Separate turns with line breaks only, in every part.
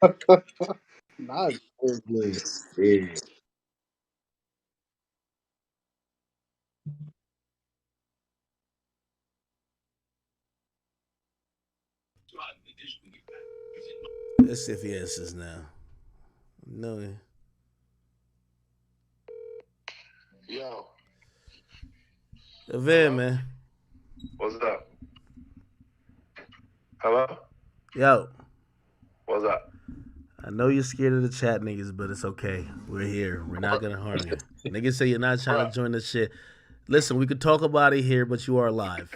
Not goodness. Yeah. Let's see if he answers now. No.
Yo,
Van,
hello?
man.
What's up? Hello?
Yo.
What's up?
I know you're scared of the chat niggas, but it's okay. We're here. We're not gonna harm you. Niggas say you're not trying to
Bruh.
join the shit. Listen, we could talk about it here, but you are live.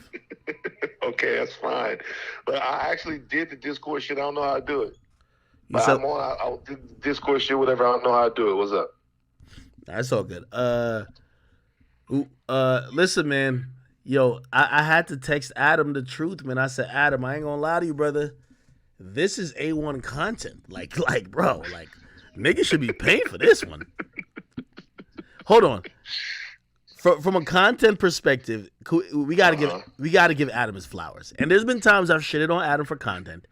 Okay, that's fine. But I actually did the Discord shit. I don't know how to do it.
You
But
said
I'll do the Discord shit, whatever. I don't know how to do it. What's up?
that's all good. Listen, man. Yo, I had to text Adam the truth, man. I said, Adam, I ain't gonna lie to you, brother. This is A1 content. Bro, niggas should be paying for this one. Hold on. From a content perspective,
Uh-huh.
we gotta give Adam his flowers. And there's been times I've shitted on Adam for content,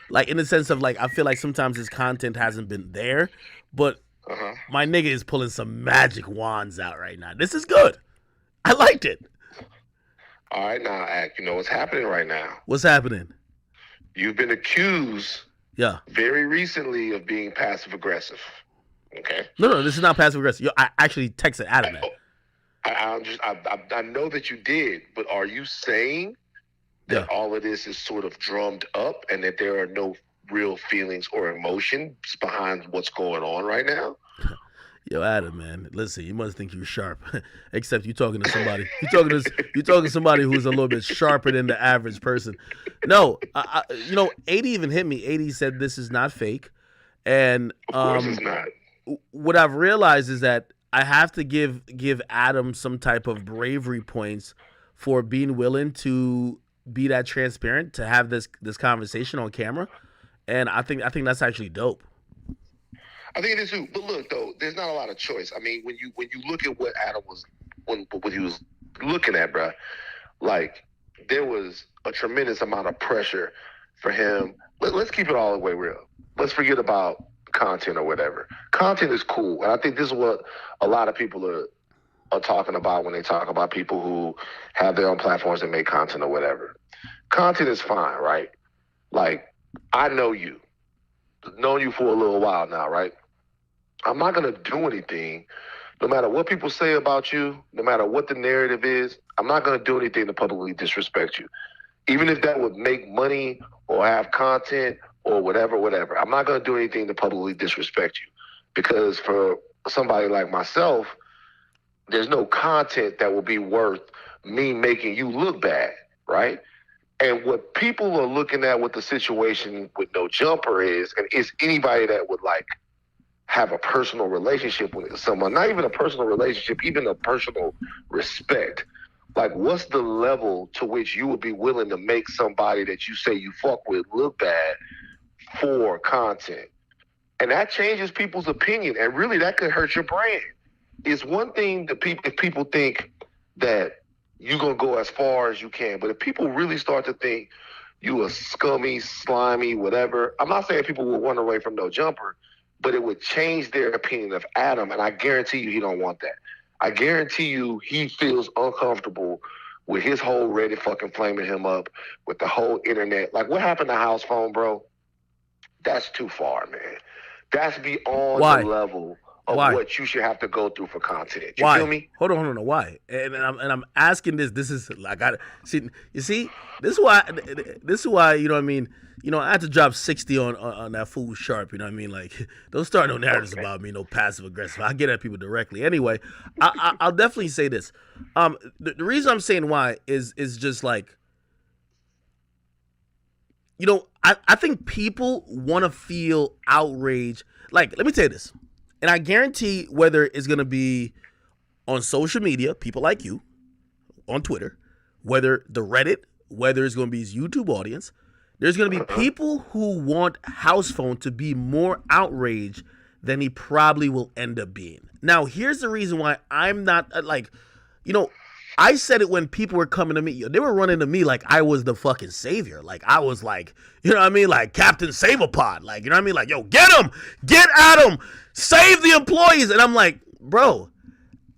like in the sense of like I feel like sometimes his content hasn't been there, but
Uh-huh.
my nigga is pulling some magic wands out right now. This is good. I liked it.
All right, now, Act, you know what's happening right now.
What's happening?
You've been accused
Yeah.
very recently of being passive aggressive. Okay?
No, this is not passive aggressive. Yo, I actually texted Adam that.
I know that you did, but are you saying
Yeah.
that all of this is sort of drummed up and that there are no real feelings or emotions behind what's going on right now?
Yo, Adam, man, listen, you must think you're sharp. Except you talking to somebody. You talking to somebody who's a little bit sharper than the average person. No, 80 even hit me. 80 said this is not fake, and
Of course it's not.
what I've realized is that I have to give Adam some type of bravery points for being willing to be that transparent to have this conversation on camera, and I think that's actually dope.
I think it is too. But look, though, there's not a lot of choice. I mean, when you look at what Adam was what he was looking at, bruh, like there was a tremendous amount of pressure for him. Let's keep it all the way real. Let's forget about content or whatever. Content is cool, and I think this is what a lot of people are talking about when they talk about people who have their own platforms and make content or whatever. Content is fine, right? Like I know you, known you for a little while now, right? I'm not gonna do anything, no matter what people say about you, no matter what the narrative is. I'm not gonna do anything to publicly disrespect you, even if that would make money or have content or whatever, whatever. I'm not gonna do anything to publicly disrespect you, because for somebody like myself, there's no content that will be worth me making you look bad, right? And what people are looking at with the situation with No Jumper is, and is anybody that would like have a personal relationship with someone, not even a personal relationship, even a personal respect. Like, what's the level to which you would be willing to make somebody that you say you fuck with look bad for content? And that changes people's opinion, and really that could hurt your brand. It's one thing that people if people think that you're gonna go as far as you can, but if people really start to think you a scummy, slimy, whatever, I'm not saying people will run away from No Jumper, but it would change their opinion of Adam, and I guarantee you he don't want that. I guarantee you he feels uncomfortable with his whole Reddit fucking flaming him up, with the whole internet. Like what happened to House Phone, bro? That's too far, man. That's beyond the
Why?
level of
Why?
what you should have to go through for content. You feel
Why?
me?
Hold on. Why? And I'm asking this. This is like I see. You see, this is why. This is why you know what I mean. I had to drop 60 on that fool sharp. You know what I mean? Like, don't start no narratives
Okay.
about me. No passive aggressive. I get at people directly. Anyway, I'll definitely say this. The reason I'm saying why is just like I think people want to feel outraged. Like, let me tell you this, and I guarantee whether it's gonna be on social media, people like you on Twitter, whether the Reddit, whether it's going to be his YouTube audience, there's going to be
Uh-huh.
people who want House Phone to be more outraged than he probably will end up being. Now, here's the reason why I'm not you know, I said it when people were coming to me. They were running to me like I was the fucking savior. Like I was like, you know what I mean? Like Captain Save-A-Pod. Like, you know what I mean? Like, yo, get him! Get Adam! Save the employees! And I'm like, bro,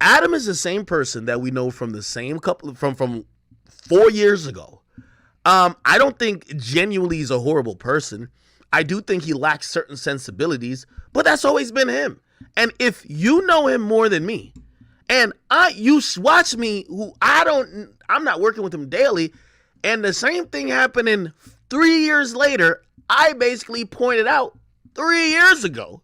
Adam is the same person that we know from the same couple from 4 years ago. I don't think genuinely he's a horrible person. I do think he lacks certain sensibilities, but that's always been him. And if you know him more than me, and you watch me, I'm not working with him daily, and the same thing happening 3 years later, I basically pointed out 3 years ago.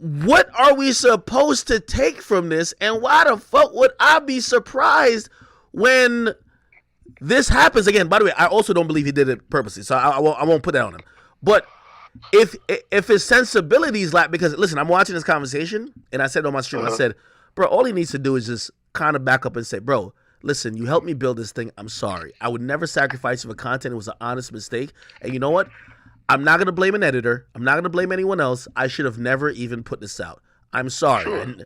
What are we supposed to take from this, and why the fuck would I be surprised when this happens again? By the way, I also don't believe he did it purposely, so I won't put that on him. But if his sensibilities lack, because listen, I'm watching this conversation, and I said on my stream, I said, bro, all he needs to do is just kind of back up and say, bro, listen, you helped me build this thing. I'm sorry. I would never sacrifice you for content. It was an honest mistake. And you know what? I'm not going to blame an editor. I'm not going to blame anyone else. I should have never even put this out. I'm sorry.
Sure.
And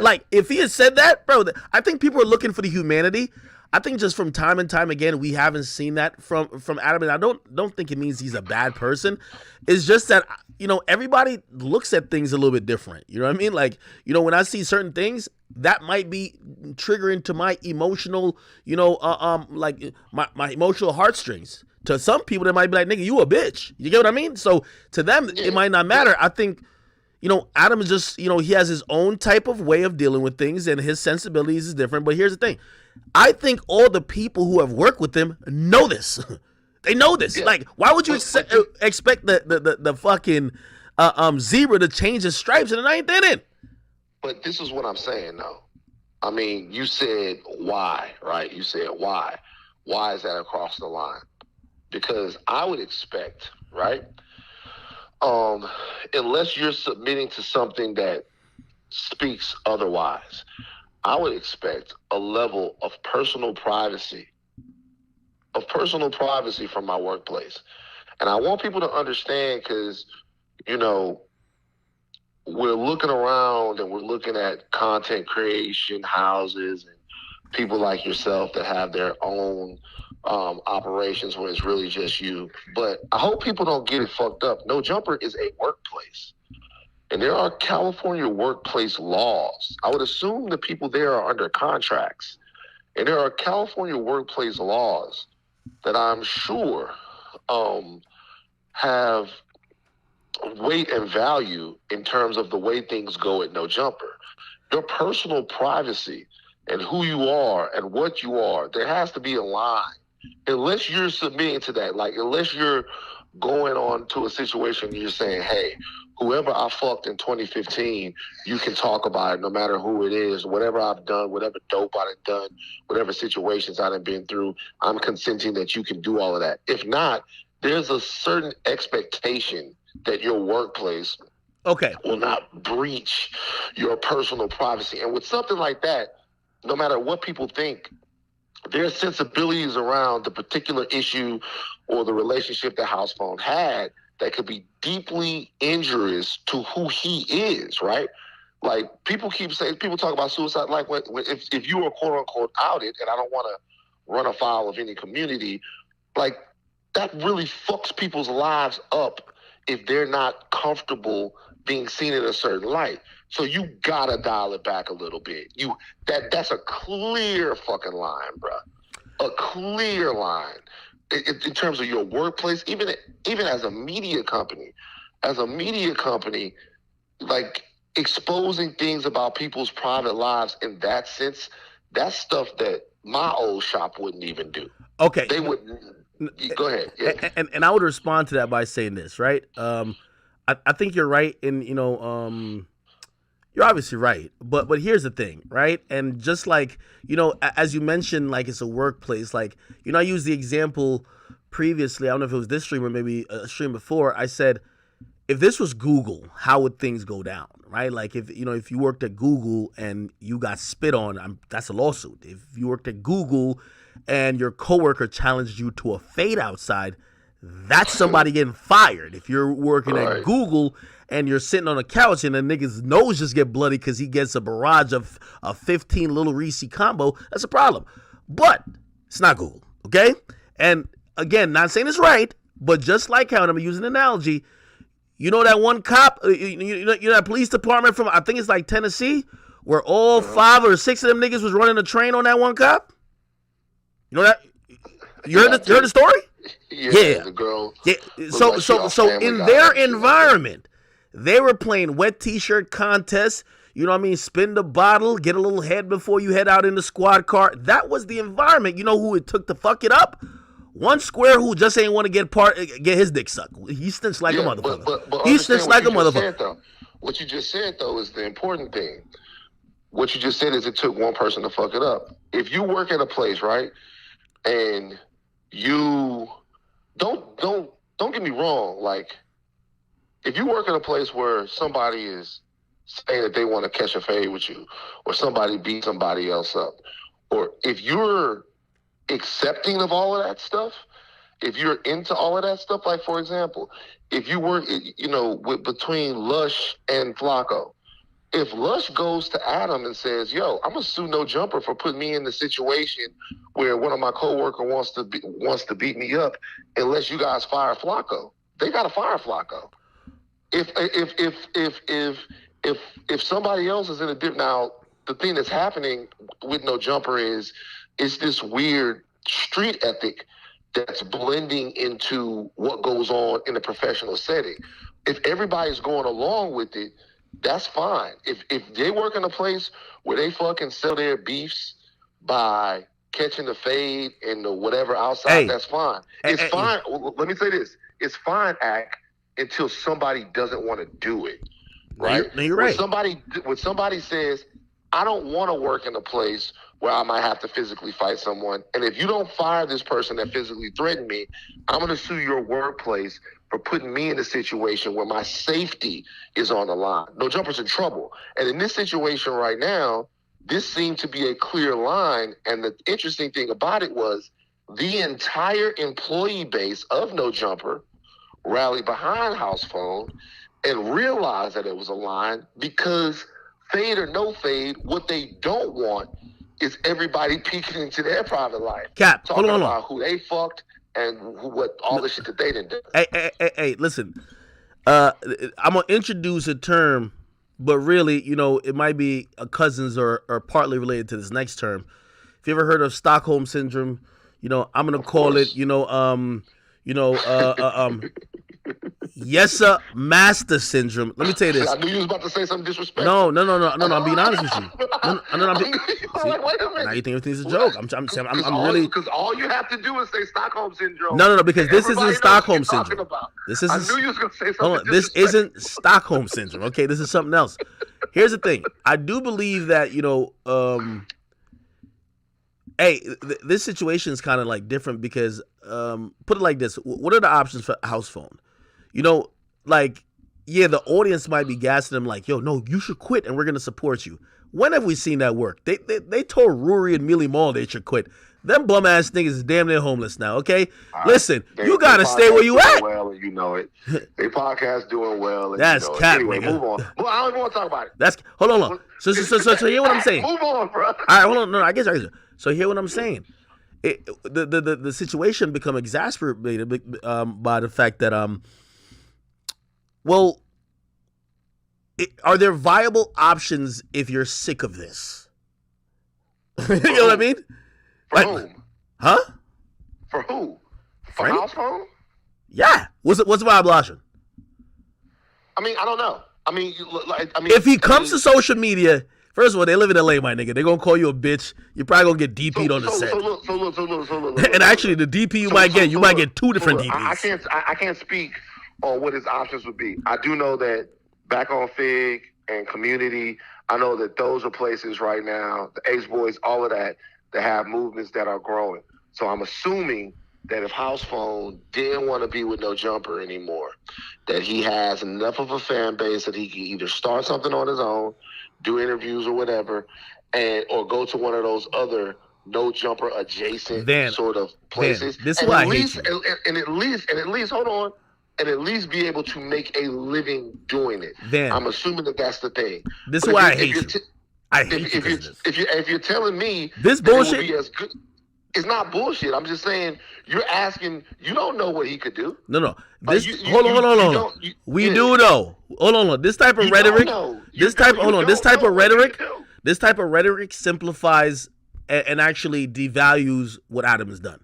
like, if he had said that, bro, I think people are looking for the humanity. I think just from time and time again, we haven't seen that from Adam, and I don't think it means he's a bad person. It's just that, you know, everybody looks at things a little bit different. You know what I mean? Like, you know, when I see certain things, that might be triggering to my emotional, you know, like my emotional heartstrings. To some people, they might be like, nigga, you a bitch. You get what I mean? So to them, it might not matter. I think, you know, Adam is just, you know, he has his own type of way of dealing with things, and his sensibilities is different. But here's the thing. I think all the people who have worked with him know this. They know this. Yeah. Like, why would you expect the fucking zebra to change his stripes in the ninth inning?
But this is what I'm saying, though. I mean, you said why, right? You said why. Why is that across the line? Because I would expect, right? Unless you're submitting to something that speaks otherwise, I would expect a level of personal privacy from my workplace. And I want people to understand, because, you know, we're looking around and we're looking at content creation houses and people like yourself that have their own operations when it's really just you. But I hope people don't get it fucked up. No Jumper is a workplace. And there are California workplace laws. I would assume the people there are under contracts. And there are California workplace laws that I'm sure have weight and value in terms of the way things go at No Jumper. Your personal privacy and who you are and what you are, there has to be a line. Unless you're submitting to that, like unless you're going on to a situation and you're saying, hey, whoever I fucked in 2015, you can talk about it no matter who it is, whatever I've done, whatever dope I've done, whatever situations I've been through, I'm consenting that you can do all of that. If not, there's a certain expectation that your workplace will not breach your personal privacy. And with something like that, no matter what people think, their sensibilities around the particular issue or the relationship that House Phone had that could be deeply injurious to who he is, right? Like, people talk about suicide, like if you were quote unquote outed, and I don't want to run afoul of any community, like that really fucks people's lives up if they're not comfortable being seen in a certain light. So you gotta dial it back a little bit. That's a clear fucking line, bro. A clear line in terms of your workplace, even as a media company. As a media company, like exposing things about people's private lives in that sense, that's stuff that my old shop wouldn't even do.
Okay,
they wouldn't. Go ahead. Yeah.
And I would respond to that by saying this, right? I think you're right, and you know, you're obviously right, but here's the thing, right? And just like, you know, as you mentioned, like it's a workplace. Like, you know, I used the example previously. I don't know if it was this stream or maybe a stream before. I said, if this was Google, how would things go down, right? Like if you worked at Google and you got spit on, that's a lawsuit. If you worked at Google and your coworker challenged you to a fade outside, that's somebody getting fired. If you're working at
Right.
Google and you're sitting on a couch and a nigga's nose just get bloody because he gets a barrage of a 15 little Reese combo, that's a problem. But it's not Google, okay? And again, not saying it's right, but just like how, and I'm using an analogy, you know that one cop, you know that police department from, I think it's like Tennessee, where all 5 or 6 of them niggas was running a train on that one cop? You know that? You heard the story?
Yeah. The girl.
Yeah.
like she off
So
Family
in
Guy
their
and shit like that.
environment, they were playing wet t-shirt contests. You know what I mean? Spin the bottle, get a little head before you head out in the squad car. That was the environment. You know who it took to fuck it up? One square who just ain't want to get his dick sucked. He stinks like a motherfucker.
But
He stinks like a motherfucker.
What you just said, though, is the important thing. What you just said is it took one person to fuck it up. If you work at a place, right, and you don't get me wrong, like, if you work at a place where somebody is saying that they want to catch a fade with you, or somebody beat somebody else up, or if you're accepting of all of that stuff, if you're into all of that stuff, like, for example, if you work, between Lush and Flacco, if Lush goes to Adam and says, yo, I'm going to sue No Jumper for putting me in the situation where one of my coworkers wants to beat me up, unless you guys fire Flacco, they got to fire Flacco. If somebody else is in a different, now the thing that's happening with No Jumper is it's this weird street ethic that's blending into what goes on in a professional setting. If everybody's going along with it, that's fine. If they work in a place where they fucking sell their beefs by catching the fade and the whatever outside, that's fine. It's fine. Let me say this. It's fine, Act, until somebody doesn't want to do it. Right?
You're right.
When somebody says, I don't want to work in a place where I might have to physically fight someone, and if you don't fire this person that physically threatened me, I'm going to sue your workplace for putting me in a situation where my safety is on the line. No Jumper's in trouble. And in this situation right now, this seemed to be a clear line. And the interesting thing about it was the entire employee base of No Jumper rallied behind House Phone and realized that it was a line, because fade or no fade, what they don't want is everybody peeking into their private life.
Cap,
talking
hold on.
about who they fucked and all the shit that they didn't do.
Hey, listen. I'm going to introduce a term, but really, it might be a cousins or partly related to this next term. If you ever heard of Stockholm Syndrome, I'm going to call it, Yesa Master Syndrome. Let me tell you this.
I knew you was about to say something disrespectful.
No. I'm being honest with you. No.
Like, wait a minute.
Now you think everything's a joke. I'm really,
because all you have to do is say Stockholm Syndrome.
No, because this isn't Stockholm Syndrome.
This isn't. I knew you was gonna say something.
This isn't Stockholm Syndrome. Okay, this is something else. Here's the thing. I do believe that this situation is kind of like different because put it like this. What are the options for House Phone? The audience might be gassing them like, yo, no, you should quit and we're going to support you. When have we seen that work? They told Rory and Millie Mall they should quit. Them bum ass niggas is damn near homeless now, okay? Listen, you got to stay where you at.
Well, and you know it. They podcast doing well. And
that's cap,
anyway,
nigga.
Move on. Well, I don't even want to talk about it.
Hold on. So hear what I'm saying.
Move on, bro. All
right, hold on. No, I guess. So hear what I'm saying. The situation become exacerbated by the fact that are there viable options if you're sick of this? You know what I mean?
For whom?
Huh?
For who? For House Phone?
Yeah. What's the viable option?
I mean, I don't know.
If he comes to social media, first of all, they live in LA, my nigga. They're gonna call you a bitch. You're probably gonna get DP'd on the set.
So look.
And actually, the DP you might get 2 different DPs.
I can't speak on what his options would be. I do know that back on Fig and Community, I know that those are places right now, the Ace Boys, all of that have movements that are growing. So I'm assuming that if House Phone didn't want to be with No Jumper anymore, that he has enough of a fan base that he can either start something on his own, do interviews or whatever, or go to one of those other no jumper adjacent
Van,
sort of
Van,
places,
this is
and
why
at
I hate
least
you.
and at least hold on, and at least be able to make a living doing it.
Van,
I'm assuming that that's the thing.
this is
But if
why
you're
I hate you. I hate you because of this.
if you're telling me
This
that it will
bullshit.
be as good, it's not bullshit. I'm just saying you're asking. You don't know what he could do.
No.
Like
This hold on.
don't.
We
Yeah,
do know. Hold on. This type of
you don't
rhetoric.
know.
This type. Hold on. This
Don't
type
know
of
what he
rhetoric.
could do.
This type of rhetoric simplifies and actually devalues what Adam has done.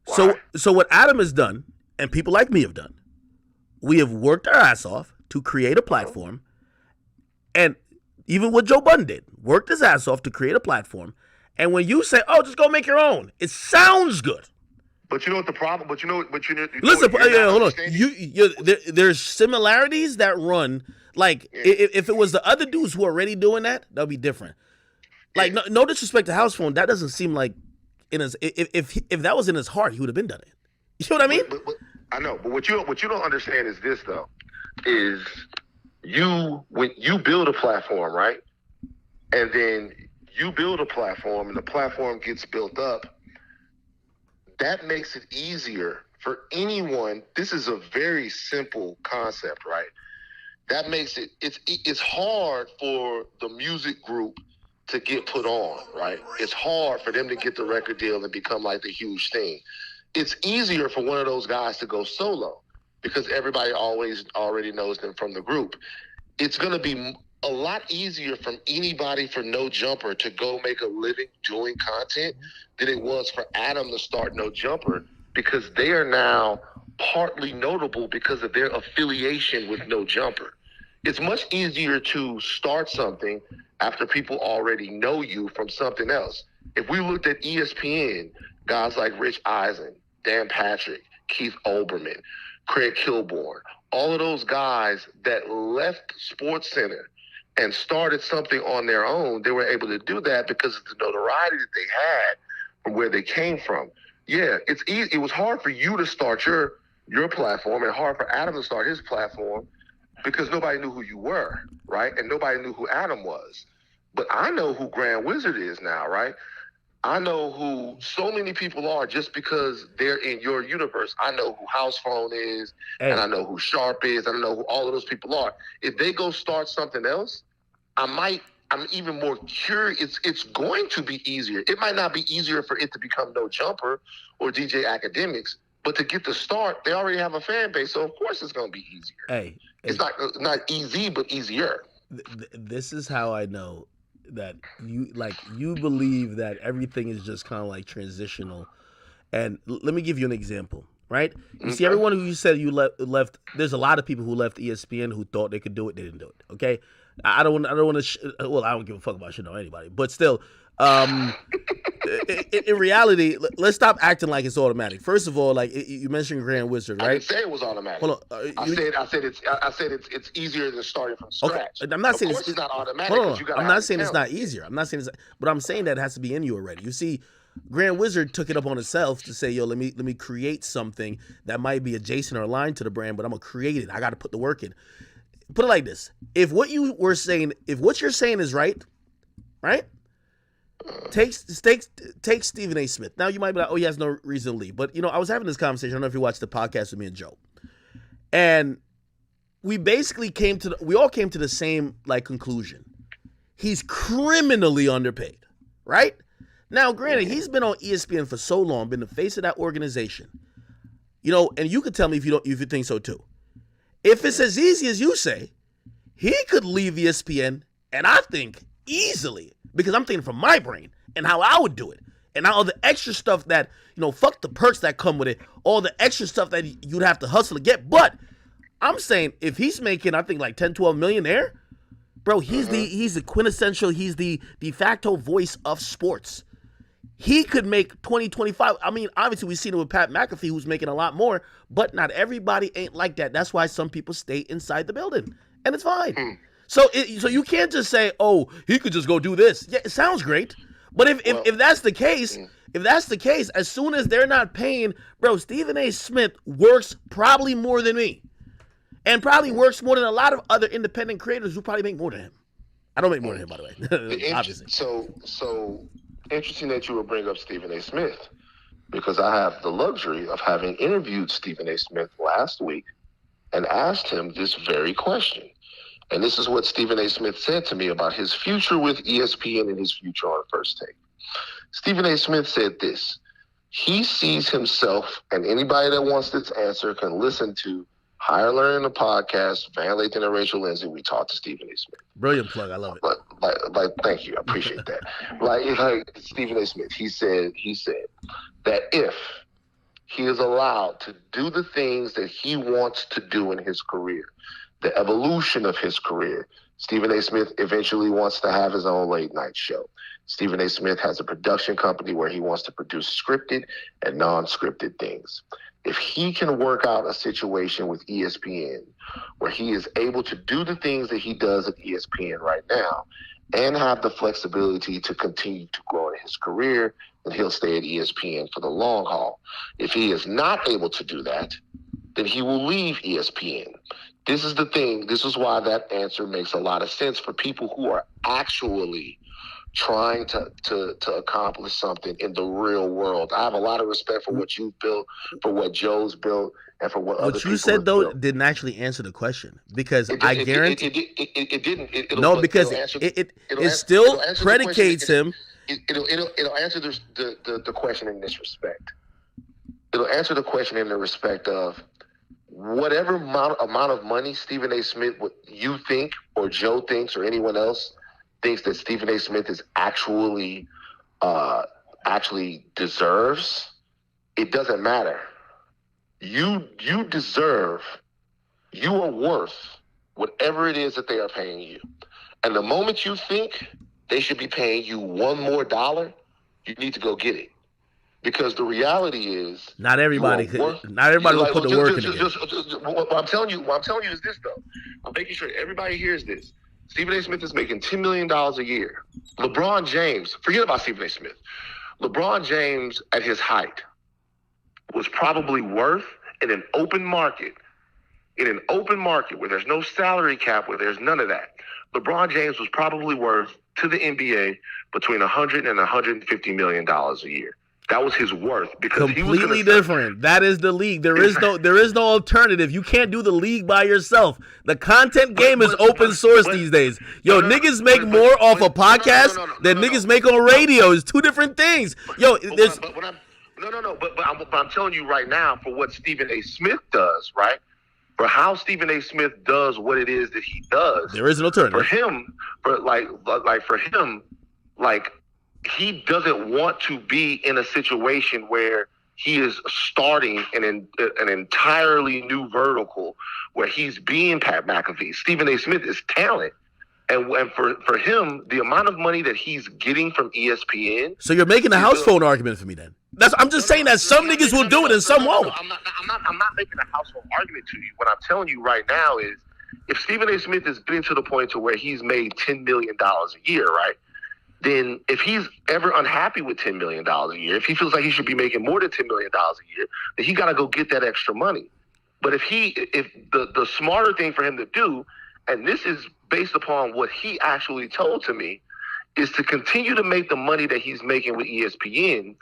Why?
So what Adam has done, and people like me have done, we have worked our ass off to create a platform, and even what Joe Budden did, worked his ass off to create a platform. And when you say, "Oh, just go make your own," it sounds good.
But you know what the problem? But you know.
Listen,
what you're not
hold on.
understanding?
There's similarities that run. Like if it was the other dudes who are already doing that, that'd be different. Like no disrespect to House Phone, that doesn't seem like in his. If that was in his heart, he would have been done it. You know what I mean?
But I know. But what you don't understand is this though, is when you build a platform, right? And then you build a platform, and the platform gets built up. That makes it easier for anyone. This is a very simple concept, right? That makes it's hard for the music group to get put on, right? It's hard for them to get the record deal and become like the huge thing. It's easier for one of those guys to go solo because everybody already knows them from the group. It's going to be a lot easier from anybody for No Jumper to go make a living doing content than it was for Adam to start No Jumper, because they are now partly notable because of their affiliation with No Jumper. It's much easier to start something after people already know you from something else. If we looked at ESPN, guys like Rich Eisen, Dan Patrick, Keith Olbermann, Craig Kilborn, all of those guys that left SportsCenter and started something on their own, they were able to do that because of the notoriety that they had from where they came from. Yeah, it's easy. It was hard for you to start your platform and hard for Adam to start his platform because nobody knew who you were, right? And nobody knew who Adam was. But I know who Grand Wizard is now, right? I know who so many people are just because they're in your universe. I know who House Phone is, and I know who Sharp is, and I know who all of those people are. If they go start something else, I'm even more curious. It's going to be easier. It might not be easier for it to become No Jumper or DJ Akademiks, but to get the start, they already have a fan base, so of course it's going to be easier. It's not easy, but easier.
This is how I know that you believe that everything is just kind of like transitional. And let me give you an example, right? You see, everyone who you said you left. There's a lot of people who left ESPN who thought they could do it, they didn't do it. Okay, I don't want to. Well, I don't give a fuck about shit on anybody, but still, in reality, let's stop acting like it's automatic. First of all, like you mentioned Grand Wizard, right?
I didn't say it was automatic. Hold on. I said it's easier than starting from scratch.
Okay. I'm not saying
it's not automatic.
Hold on. I'm not saying it's not easier. I'm not saying it's, but I'm saying that it has to be in you already. You see, Grand Wizard took it up on himself to say, "Yo, let me create something that might be adjacent or aligned to the brand, but I'm gonna create it. I got to put the work in." Put it like this: if what you're saying is right, take Stephen A. Smith. Now you might be like, "Oh, he has no reason to leave," but I was having this conversation. I don't know if you watched the podcast with me and Joe, and we basically we all came to the same conclusion. He's criminally underpaid, right? Now, granted, he's been on ESPN for so long, been the face of that organization, and you could tell me if you think so too. If it's as easy as you say, he could leave ESPN, and I think easily, because I'm thinking from my brain and how I would do it, and all the extra stuff that, fuck the perks that come with it, all the extra stuff that you'd have to hustle to get. But I'm saying if he's making, I think 10, 12 million there, bro, he's the quintessential, he's the de facto voice of sports. He could make 20, 25. I mean, obviously we've seen it with Pat McAfee, who's making a lot more, but not everybody ain't like that. That's why some people stay inside the building, and it's fine. So you can't just say, "Oh, he could just go do this." Yeah, it sounds great, but if that's the case, as soon as they're not paying, bro, Stephen A. Smith works probably more than me, and probably works more than a lot of other independent creators who probably make more than him. I don't make more than him, by the way. Obviously.
So Interesting that you would bring up Stephen A. Smith, because I have the luxury of having interviewed Stephen A. Smith last week and asked him this very question. And this is what Stephen A. Smith said to me about his future with ESPN and his future on First Take. Stephen A. Smith said this: he sees himself, and anybody that wants this answer can listen to Higher Learning, the podcast, Van Lathan and Rachel Lindsay. We talked to Stephen A. Smith.
Brilliant plug. I love it.
Like, thank you. I appreciate that. like Stephen A. Smith, he said that if he is allowed to do the things that he wants to do in his career, the evolution of his career, Stephen A. Smith eventually wants to have his own late night show. Stephen A. Smith has a production company where he wants to produce scripted and non-scripted things. If he can work out a situation with ESPN where he is able to do the things that he does at ESPN right now and have the flexibility to continue to grow in his career, then he'll stay at ESPN for the long haul. If he is not able to do that, then he will leave ESPN. This is the thing. This is why that answer makes a lot of sense for people who are actually trying to accomplish something in the real world. I have a lot of respect for what you've built, for what Joe's built, and for what other people
you said though
built.
Didn't actually answer the question, because I
guarantee it didn't.
No, because it still predicates him.
It'll answer the question in this respect. It'll answer the question in the respect of whatever amount of money Stephen A. Smith, you think, or Joe thinks, or anyone else thinks that Stephen A. Smith is actually deserves. It doesn't matter. You deserve. You are worth whatever it is that they are paying you. And the moment you think they should be paying you one more dollar, you need to go get it. Because the reality is,
not everybody will put the work in it.
What I'm telling you is this, though. I'm making sure everybody hears this. Stephen A. Smith is making $10 million a year. LeBron James, forget about Stephen A. Smith. LeBron James at his height was probably worth in an open market where there's no salary cap, where there's none of that. LeBron James was probably worth to the NBA between $100 and $150 million a year. That was his worth, because
completely different. That is the league. There is no alternative. You can't do the league by yourself. The content game is open source these days. Yo, niggas make more off a podcast than niggas make on radio. It's two different things. Yo, there's
but I'm telling you right now, for what Stephen A. Smith does, right? For how Stephen A. Smith does what it is that he does,
there is an alternative.
For him, he doesn't want to be in a situation where he is starting an entirely new vertical where he's being Pat McAfee. Stephen A. Smith is talent. And for him, the amount of money that he's getting from ESPN.
So you're making a house phone argument for me then? I'm just saying that some niggas will do it and some won't.
I'm not making a house phone argument to you. What I'm telling you right now is, if Stephen A. Smith is getting to the point to where he's made $10 million a year, right? Then if he's ever unhappy with $10 million a year, if he feels like he should be making more than $10 million a year, then he got to go get that extra money. But if the smarter thing for him to do, and this is based upon what he actually told to me, is to continue to make the money that he's making with ESPN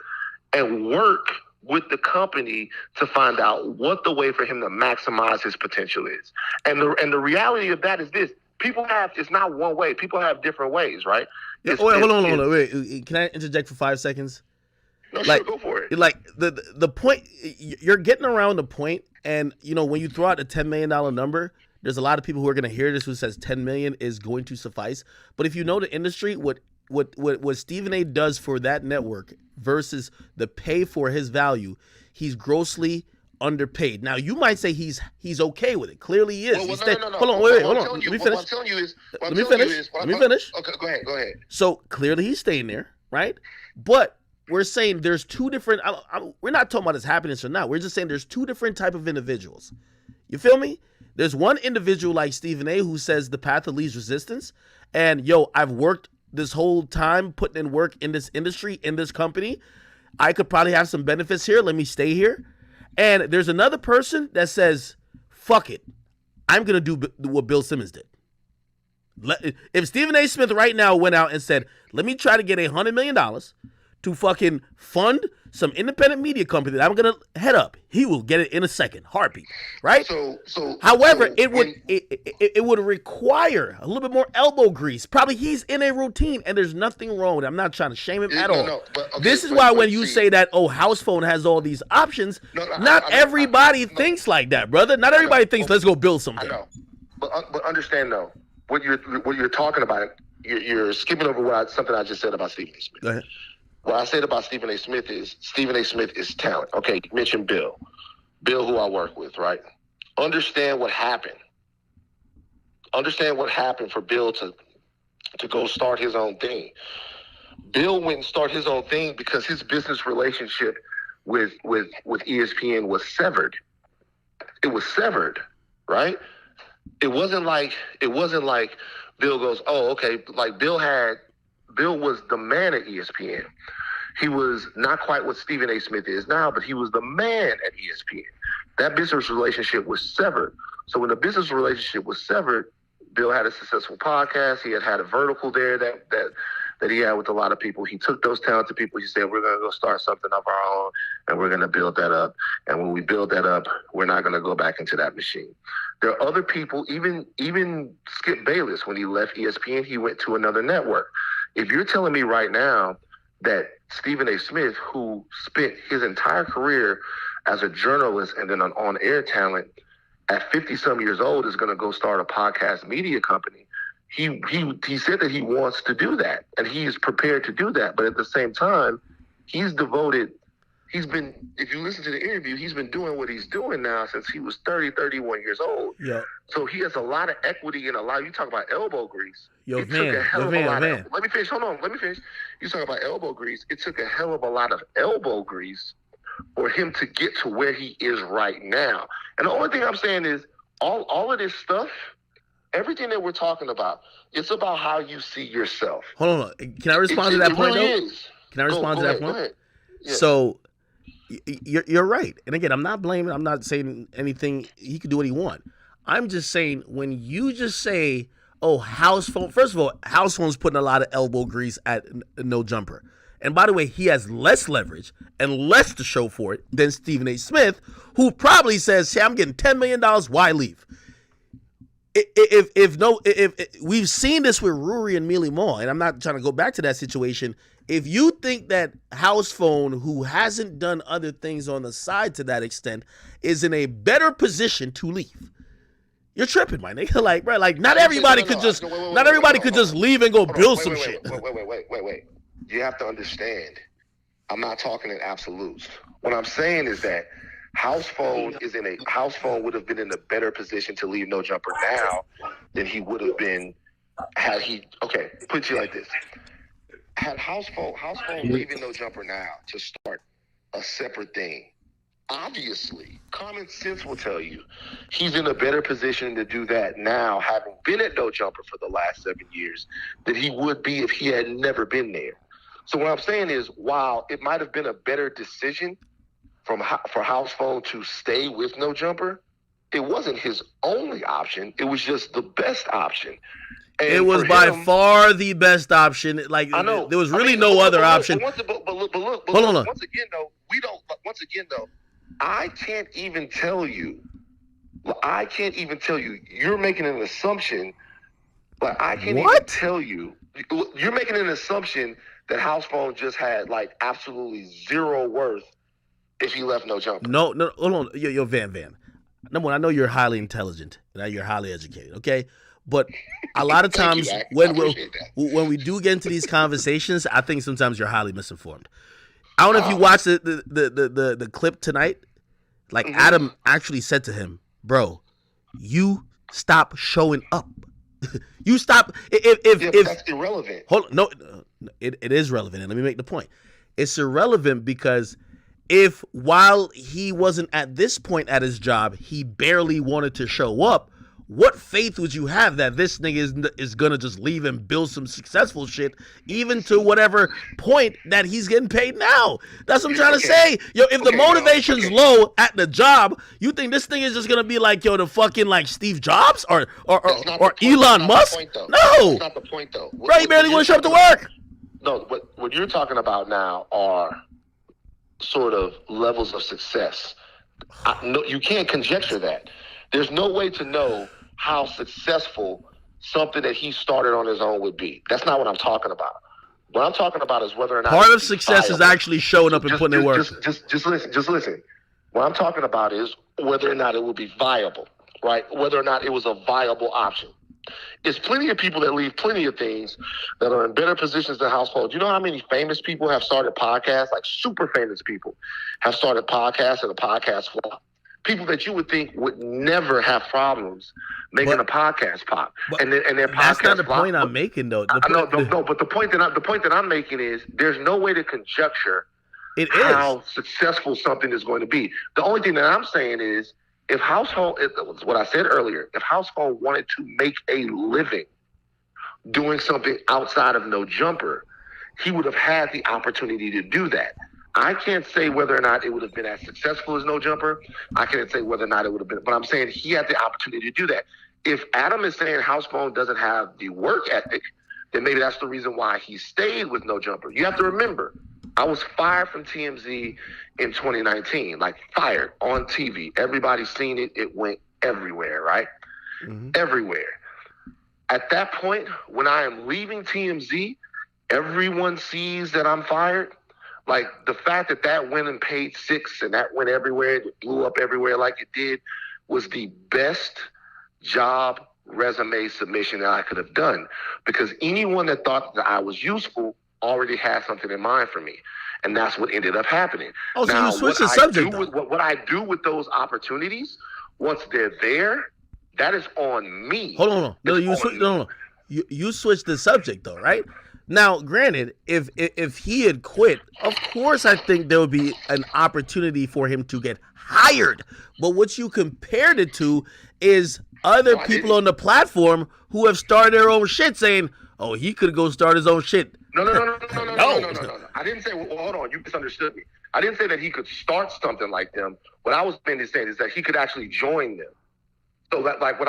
and work with the company to find out what the way for him to maximize his potential is. And the reality of that is this: it's not one way. People have different ways, right?
Hold on. Wait. Can I interject for 5 seconds?
No, sure, go for it.
Like the point, you're getting around the point, and when you throw out a $10 million number, there's a lot of people who are going to hear this who says 10 million is going to suffice. But if you know the industry, what Stephen A. does for that network versus the pay for his value, he's grossly underpaid. Now you might say he's okay with it. Clearly he is.
No.
Hold on. Let me finish. Let me finish.
Okay, go ahead.
So clearly he's staying there, right? But we're saying there's two different. We're not talking about his happiness or not. We're just saying there's two different type of individuals. You feel me? There's one individual like Stephen A. who says the path of least resistance, and I've worked this whole time putting in work in this industry, in this company. I could probably have some benefits here. Let me stay here. And there's another person that says, fuck it, I'm going to do what Bill Simmons did. If Stephen A. Smith right now went out and said, let me try to get $100 million to fucking fund some independent media company that I'm gonna head up, he will get it in a second, heartbeat, right? However, it would require a little bit more elbow grease. Probably he's in a routine, and there's nothing wrong with it. I'm not trying to shame him at all. This is why when you say that, House Phone has all these options, not everybody thinks like that, brother. Not everybody thinks let's go build something.
I know, but understand though, what you're talking about, you're skipping over something I just said about Stephen A. Smith.
Go ahead.
What I said about Stephen A. Smith is talent. Okay, you mentioned Bill, who I work with, right? Understand what happened. Understand what happened for Bill to go start his own thing. Bill went and started his own thing because his business relationship with ESPN was severed. It was severed, right? It wasn't like Bill goes, oh, okay, like Bill was the man at ESPN. He was not quite what Stephen A. Smith is now, but he was the man at ESPN. That business relationship was severed. So when the business relationship was severed, Bill had a successful podcast. He had a vertical there that he had with a lot of people. He took those talented people. He said, we're going to go start something of our own, and we're going to build that up. And when we build that up, we're not going to go back into that machine. There are other people, even Skip Bayless, when he left ESPN, he went to another network. If you're telling me right now that Stephen A. Smith, who spent his entire career as a journalist and then an on-air talent, at 50-some years old is going to go start a podcast media company, he said that he wants to do that, and he's prepared to do that. But at the same time, if you listen to the interview, he's been doing what he's doing now since he was 31 years old.
Yeah.
So he has a lot of equity in you talk about elbow grease.
Let me
finish. Hold on. Let me finish. You talk about elbow grease. It took a hell of a lot of elbow grease for him to get to where he is right now. And the only thing I'm saying is all of this stuff, everything that we're talking about, it's about how you see yourself.
Hold on. Can I respond to that point, though? Can I respond to that point? Yeah. So you're right. And again, I'm not blaming. I'm not saying anything. He could do what he wants. I'm just saying when you just say, House Phone. First of all, House Phone's putting a lot of elbow grease at No Jumper. And by the way, he has less leverage and less to show for it than Stephen A. Smith, who probably says, hey, I'm getting $10 million. Why leave? If we've seen this with Rory and Mealy Mall, and I'm not trying to go back to that situation. If you think that House Phone, who hasn't done other things on the side to that extent, is in a better position to leave, you're tripping, my nigga. Like, bro, like not everybody could just leave and go build some shit.
Wait. You have to understand. I'm not talking in absolutes. What I'm saying is that House Phone would have been in a better position to leave No Jumper now than he would have been had he. Okay, put it to you like this: had House Phone leaving No Jumper now to start a separate thing. Obviously, common sense will tell you he's in a better position to do that now, having been at No Jumper for the last 7 years, than he would be if he had never been there. So what I'm saying is, while it might have been a better decision for House Phone to stay with No Jumper, it wasn't his only option. It was just the best option. And
it was by far the best option. Like, I know. There was really no other option.
Once again, though, I can't even tell you. You're making an assumption. But I can't even tell you. You're making an assumption that House Phone just had like absolutely zero worth if he left No Jumper.
No, hold on. Yo, Van. Number one, I know you're highly intelligent and you're highly educated, okay? But a lot of times when we do get into these conversations, I think sometimes you're highly misinformed. I don't know if you watched the clip tonight. Like, Adam actually said to him, bro, you stop showing up. You stop. If
that's irrelevant.
Hold on, no, it is relevant. And let me make the point. It's irrelevant because while he wasn't at this point at his job, he barely wanted to show up, what faith would you have that this nigga is gonna just leave and build some successful shit, even to whatever point that he's getting paid now? That's what I'm trying to say. Yo, if the motivation's low at the job, you think this thing is just gonna be like, yo, the fucking like Steve Jobs or Elon Musk? No,
that's not the point though.
Bro, you barely want to show up to work.
No, what you're talking about now are sort of levels of success. No, you can't conjecture that. There's no way to know how successful something that he started on his own would be. That's not what I'm talking about. What I'm talking about is whether or not
part of success is actually showing up and putting in work.
Just listen. What I'm talking about is whether or not it would be viable, right? Whether or not it was a viable option. There's plenty of people that leave plenty of things that are in better positions than households. You know how many famous people have started podcasts, like super famous people have started podcasts and a podcast flop? People that you would think would never have problems making a podcast pop, and their podcast.
That's not the
flop.
point I'm making, though.
But the point that I'm making is there's no way to conjecture how successful something is going to be. The only thing that I'm saying is, if household, what I said earlier, if household wanted to make a living doing something outside of No Jumper, he would have had the opportunity to do that. I can't say whether or not it would have been as successful as No Jumper. I can't say whether or not it would have been, but I'm saying he had the opportunity to do that. If Adam is saying Housebone doesn't have the work ethic, then maybe that's the reason why he stayed with No Jumper. You have to remember, I was fired from TMZ in 2019, like fired on TV. Everybody's seen it. It went everywhere, right? Mm-hmm. Everywhere. At that point, when I am leaving TMZ, everyone sees that I'm fired. Like the fact that went in Page 6 and that went everywhere, it blew up everywhere like it did, was the best job resume submission that I could have done, because anyone that thought that I was useful already had something in mind for me. And that's what ended up happening.
Oh, so you switched the subject.
What I do with those opportunities, once they're there, that is on me.
Hold on. No, you switched the subject though, right? Now, granted, if he had quit, of course I think there would be an opportunity for him to get hired. But what you compared it to is other people on the platform who have started their own shit, saying, "Oh, he could go start his own shit."
No. I didn't say. Well, hold on, you misunderstood me. I didn't say that he could start something like them. What I was saying is that he could actually join them. So that, like, we're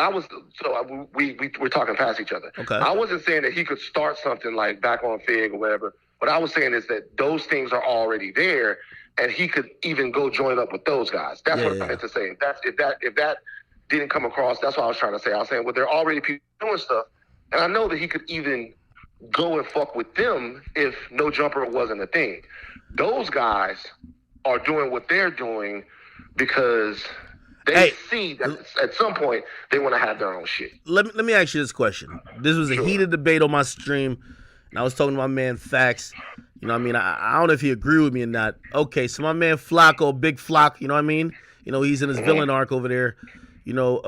talking past each other.
Okay.
I wasn't saying that he could start something like Back on Fig or whatever. What I was saying is that those things are already there, and he could even go join up with those guys. That's what I meant to say. If that didn't come across, that's what I was trying to say. I was saying, well, there are already people doing stuff, and I know that he could even go and fuck with them if No Jumper wasn't a thing. Those guys are doing what they're doing because they see that at some point they want to have their own shit.
Let me ask you this question. This was a heated debate on my stream, and I was talking to my man Fax. You know what I mean? I don't know if he agreed with me or not. Okay, so my man Flacco, Big Flock, you know what I mean? You know, he's in his villain arc over there. You know,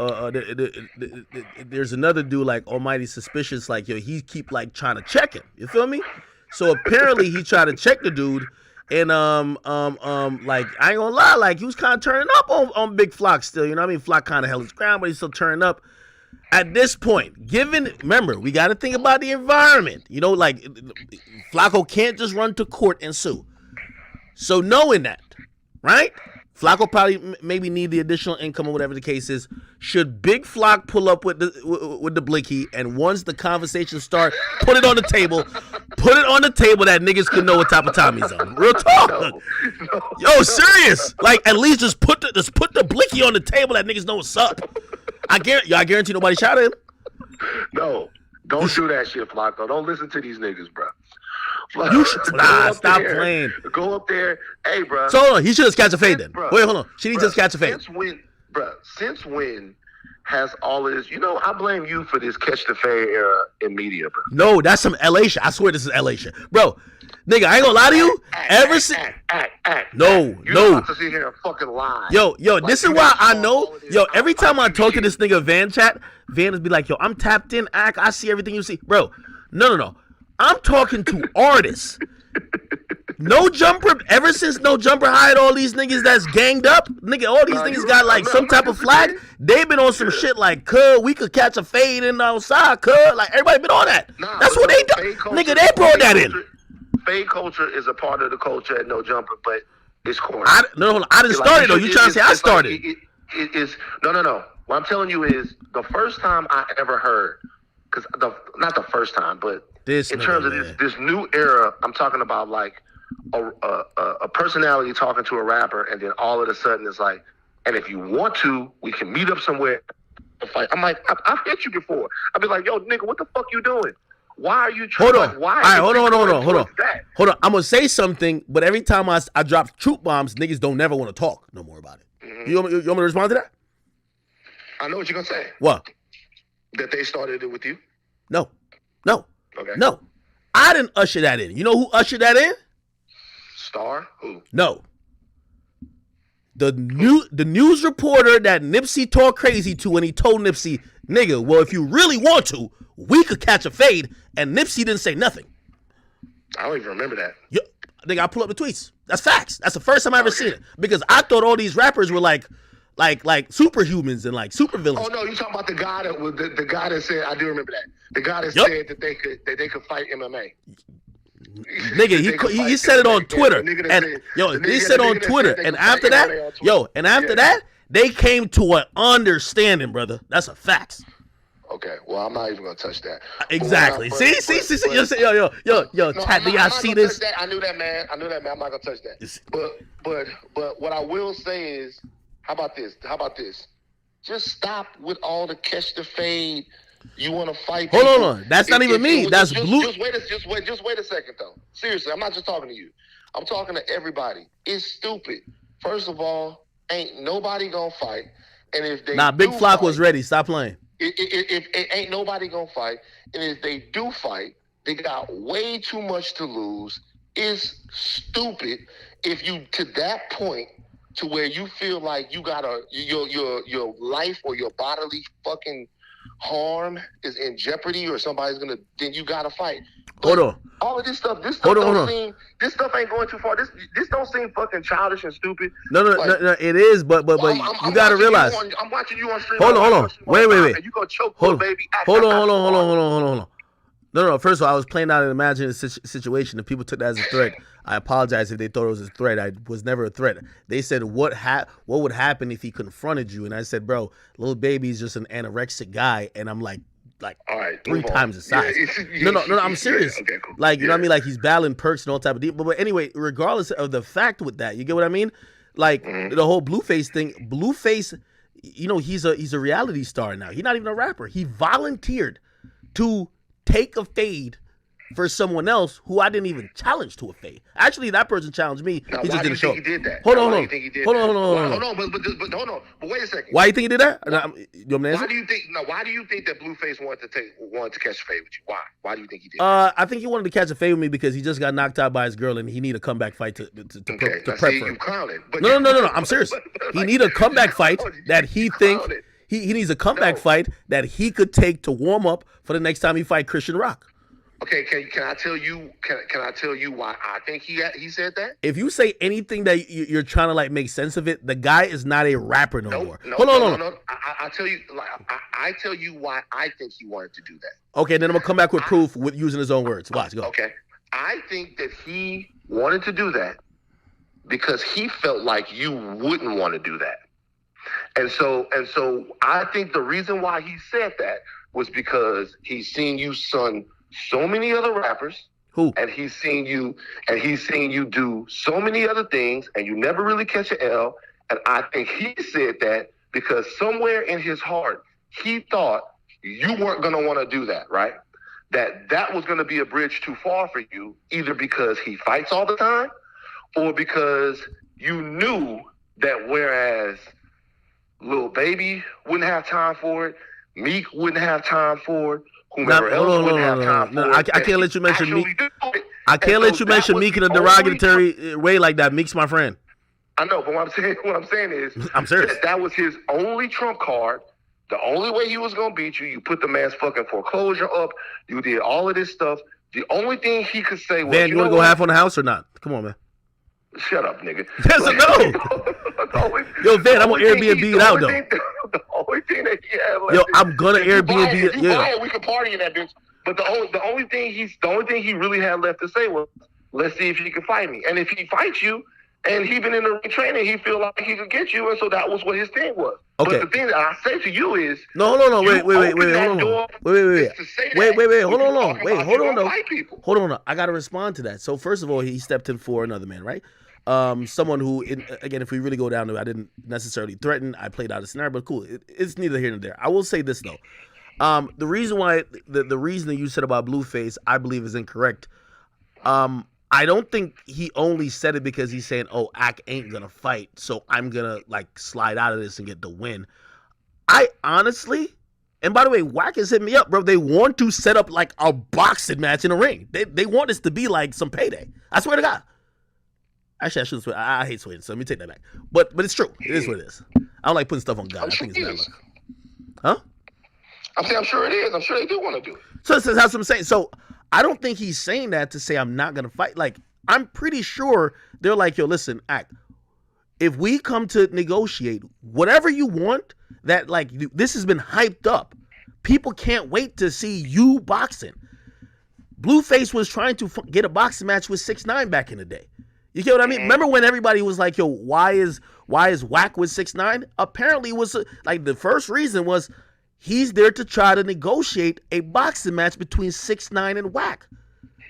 there's another dude like Almighty Suspicious, like, yo, he keep like trying to check him. You feel me? So apparently he tried to check the dude, and like, I ain't gonna lie, like, he was kind of turning up on Big Flock still. You know what I mean? Flock kind of held his ground, but he's still turning up. At this point, remember, we got to think about the environment. You know, like, Flacco can't just run to court and sue. So knowing that, right? Flacco probably maybe need the additional income or whatever the case is. Should Big Flock pull up with the blicky, and once the conversation start, put it on the table that niggas can know what type of time he's on. Real talk. No. Yo, serious. Like, at least just put the blicky on the table that niggas know what's up. I guarantee nobody shot at him.
No, don't do that shit, Flacco. Don't listen to these niggas, bro.
You should stop playing.
Go up there, hey, bro.
So hold on, he should have catch a fade then. Wait, hold on. Should he just catch a fade?
Since when has all of this? You know, I blame you for this catch the fade era in media, bro.
No, that's some LA shit. I swear this is LA shit, bro. Nigga, I ain't gonna lie to you. No.
You're about to sit here and fucking lie.
Yo, like, this is why I know. Yo, every time I talk to this nigga Van chat, Van will be like, yo, I'm tapped in, I see everything you see. Bro, no. I'm talking to artists. No Jumper, ever since No Jumper hired all these niggas that's ganged up, nigga, all these niggas got like some type of flag. They've been on some shit like, we could catch a fade in outside, Like, everybody been on that. That's what they do. Nigga, they brought that in.
Fade culture is a part of the culture at No Jumper, but it's corny.
No, I didn't start it, though. You trying to say I started?
It is no. What I'm telling you is the first time I ever heard, because not the first time, but in terms of this new era, I'm talking about like a personality talking to a rapper, and then all of a sudden it's like, and if you want to, we can meet up somewhere to fight. I'm like, I've hit you before. I'll be like, yo, nigga, what the fuck you doing? Why are you trying?
Hold on. Like, why? All right, hold on. I'm gonna say something, but every time I drop truth bombs, niggas don't never want to talk no more about it. Mm-hmm. You want me to respond to that?
I know what you're gonna say.
What?
That they started it with you?
No.
Okay.
No. I didn't usher that in. You know who ushered that in?
Star? Who?
No. The news reporter that Nipsey talked crazy to when he told Nipsey, nigga, well, if you really want to, we could catch a fade, and Nipsey didn't say nothing.
I don't even remember that.
Yeah, nigga, I pull up the tweets. That's facts. That's the first time I ever seen it. Because I thought all these rappers were like superhumans and like supervillains.
Oh no, you talking about the guy that was the guy that said, I do remember that. The guy that said that they could fight MMA.
Nigga, he said it on Twitter. He said on Twitter. And after that, they came to an understanding, brother. That's a fact.
Okay, well, I'm not even gonna touch that.
Exactly. See. Yo, Tat, do y'all see this?
I knew that, man. I'm not gonna touch that. But what I will say is, how about this? Just stop with all the catch the fade. You want to fight?
Hold on. That's not even me. That's Blue.
Just wait a second, though. Seriously, I'm not just talking to you. I'm talking to everybody. It's stupid. First of all, ain't nobody gonna fight. And if they
Big Flock was ready. Stop playing.
If ain't nobody gonna fight, and if they do fight, they got way too much to lose. It's stupid if you to that point to where you feel like you gotta your life or your bodily fucking harm is in jeopardy or somebody's gonna, then you gotta fight.
Hold on.
All of this stuff this stuff ain't going too far. This don't seem fucking childish and stupid.
No, it is, but you gotta realize.
I'm watching you on stream.
Hold on. Wait.
And you gonna choke little baby.
Hold on. No. First of all, I was playing out an imaginary situation. If people took that as a threat, I apologize if they thought it was a threat. I was never a threat. They said, what would happen if he confronted you? And I said, bro, little baby's just an anorexic guy. And I'm like
all right, 3
times the size. No, I'm serious.
Yeah, okay, cool.
Like, you know what I mean? Like, he's battling perks and all type of deal. But anyway, regardless of the fact with that, you get what I mean? Like, the whole Blueface thing. Blueface, you know, he's a reality star now. He's not even a rapper. He volunteered to take a fade for someone else who I didn't even challenge to a fade. Actually, that person challenged me.
Now,
he just didn't show.
He did that?
Hold on.
But hold on. But wait a second.
Why do you think he did that?
Why do you think that Blueface wanted to catch a fade with you? Why? Why do you think he did?
I think he wanted to catch a fade with me because he just got knocked out by his girl and he needed a comeback fight to prep for.
You clowning.
No. I'm serious. He needed a comeback fight that he think he needs a comeback fight that he could take to warm up for the next time he fight Christian Rock.
Okay, can I tell you? Can I tell you why I think he said that?
If you say anything that you're trying to like make sense of it, the guy is not a rapper no more.
Hold on. No. I tell you, I tell you why I think he wanted to do that.
Okay, then I'm gonna come back with proof with using his own words. Watch, go.
Okay, I think that he wanted to do that because he felt like you wouldn't want to do that, and so I think the reason why he said that was because he's seen you, son. So many other rappers, and he's seen you do so many other things, and you never really catch an L. And I think he said that because somewhere in his heart, he thought you weren't going to want to do that, right? That was going to be a bridge too far for you, either because he fights all the time, or because you knew that whereas Lil Baby wouldn't have time for it, Meek wouldn't have time for it. I can't let you mention Meek. I can't let you mention Meek in a derogatory way like that. Meek's my friend. I know, but what I'm saying is,
I'm serious.
That was his only trump card. The only way he was gonna beat you. You put the man's fucking foreclosure up. You did all of this stuff The only thing he could say was,
Van, you want to go half on the house or not? Come on, man.
Shut up, nigga.
Yes or no? Yo, Van, I'm gonna Airbnb it out though.
The only thing that he had left.
Yo, I'm gonna Airbnb it.
If you buy it, we can party in that bitch. But the only thing he really had left to say was, let's see if he can fight me. And if he fights you, and he been in the ring training, he feel like he could get you, and so that was what his thing was.
Okay.
But the thing that I say to you is,
no, hold on, wait, hold on. I gotta respond to that. So first of all, he stepped in for another man, right? Someone who, again, if we really go down to it, I didn't necessarily threaten. I played out a scenario, but cool. It's neither here nor there. I will say this though. The reason why the reason that you said about Blueface, I believe, is incorrect. I don't think he only said it because he's saying, oh, Ak ain't gonna fight, so I'm gonna like slide out of this and get the win. I honestly, and by the way, Wack has hit me up, bro. They want to set up like a boxing match in the ring. They want this to be like some payday. I swear to God. Actually, I shouldn't swear. I hate swearing, so let me take that back. But it's true. It is what it is. I don't like putting stuff on God. I think it's bad luck. Huh?
I'm sure it is. I'm sure they do want to do it.
So that's what I'm saying. So I don't think he's saying that to say I'm not gonna fight. Like, I'm pretty sure they're like, yo, listen, Ak, if we come to negotiate, whatever you want, that like this has been hyped up. People can't wait to see you boxing. Blueface was trying to get a boxing match with 6ix9ine back in the day. You get what I mean? Remember when everybody was like, yo, why is Wack with 6ix9ine? Apparently, it was like the first reason was he's there to try to negotiate a boxing match between 6ix9ine and Wack.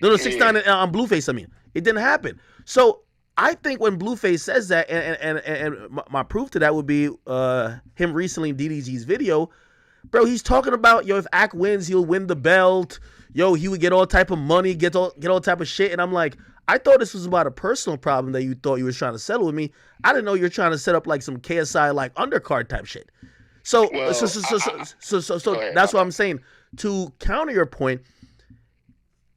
No, 6ix9ine and Blueface, I mean. It didn't happen. So I think when Blueface says that, and my proof to that would be him recently in DDG's video, bro, he's talking about, yo, if Ak wins, he'll win the belt. Yo, he would get all type of money, get all type of shit. And I'm like, I thought this was about a personal problem that you thought you were trying to settle with me. I didn't know you're trying to set up like some KSI like undercard type shit. So that's what I'm saying. To counter your point,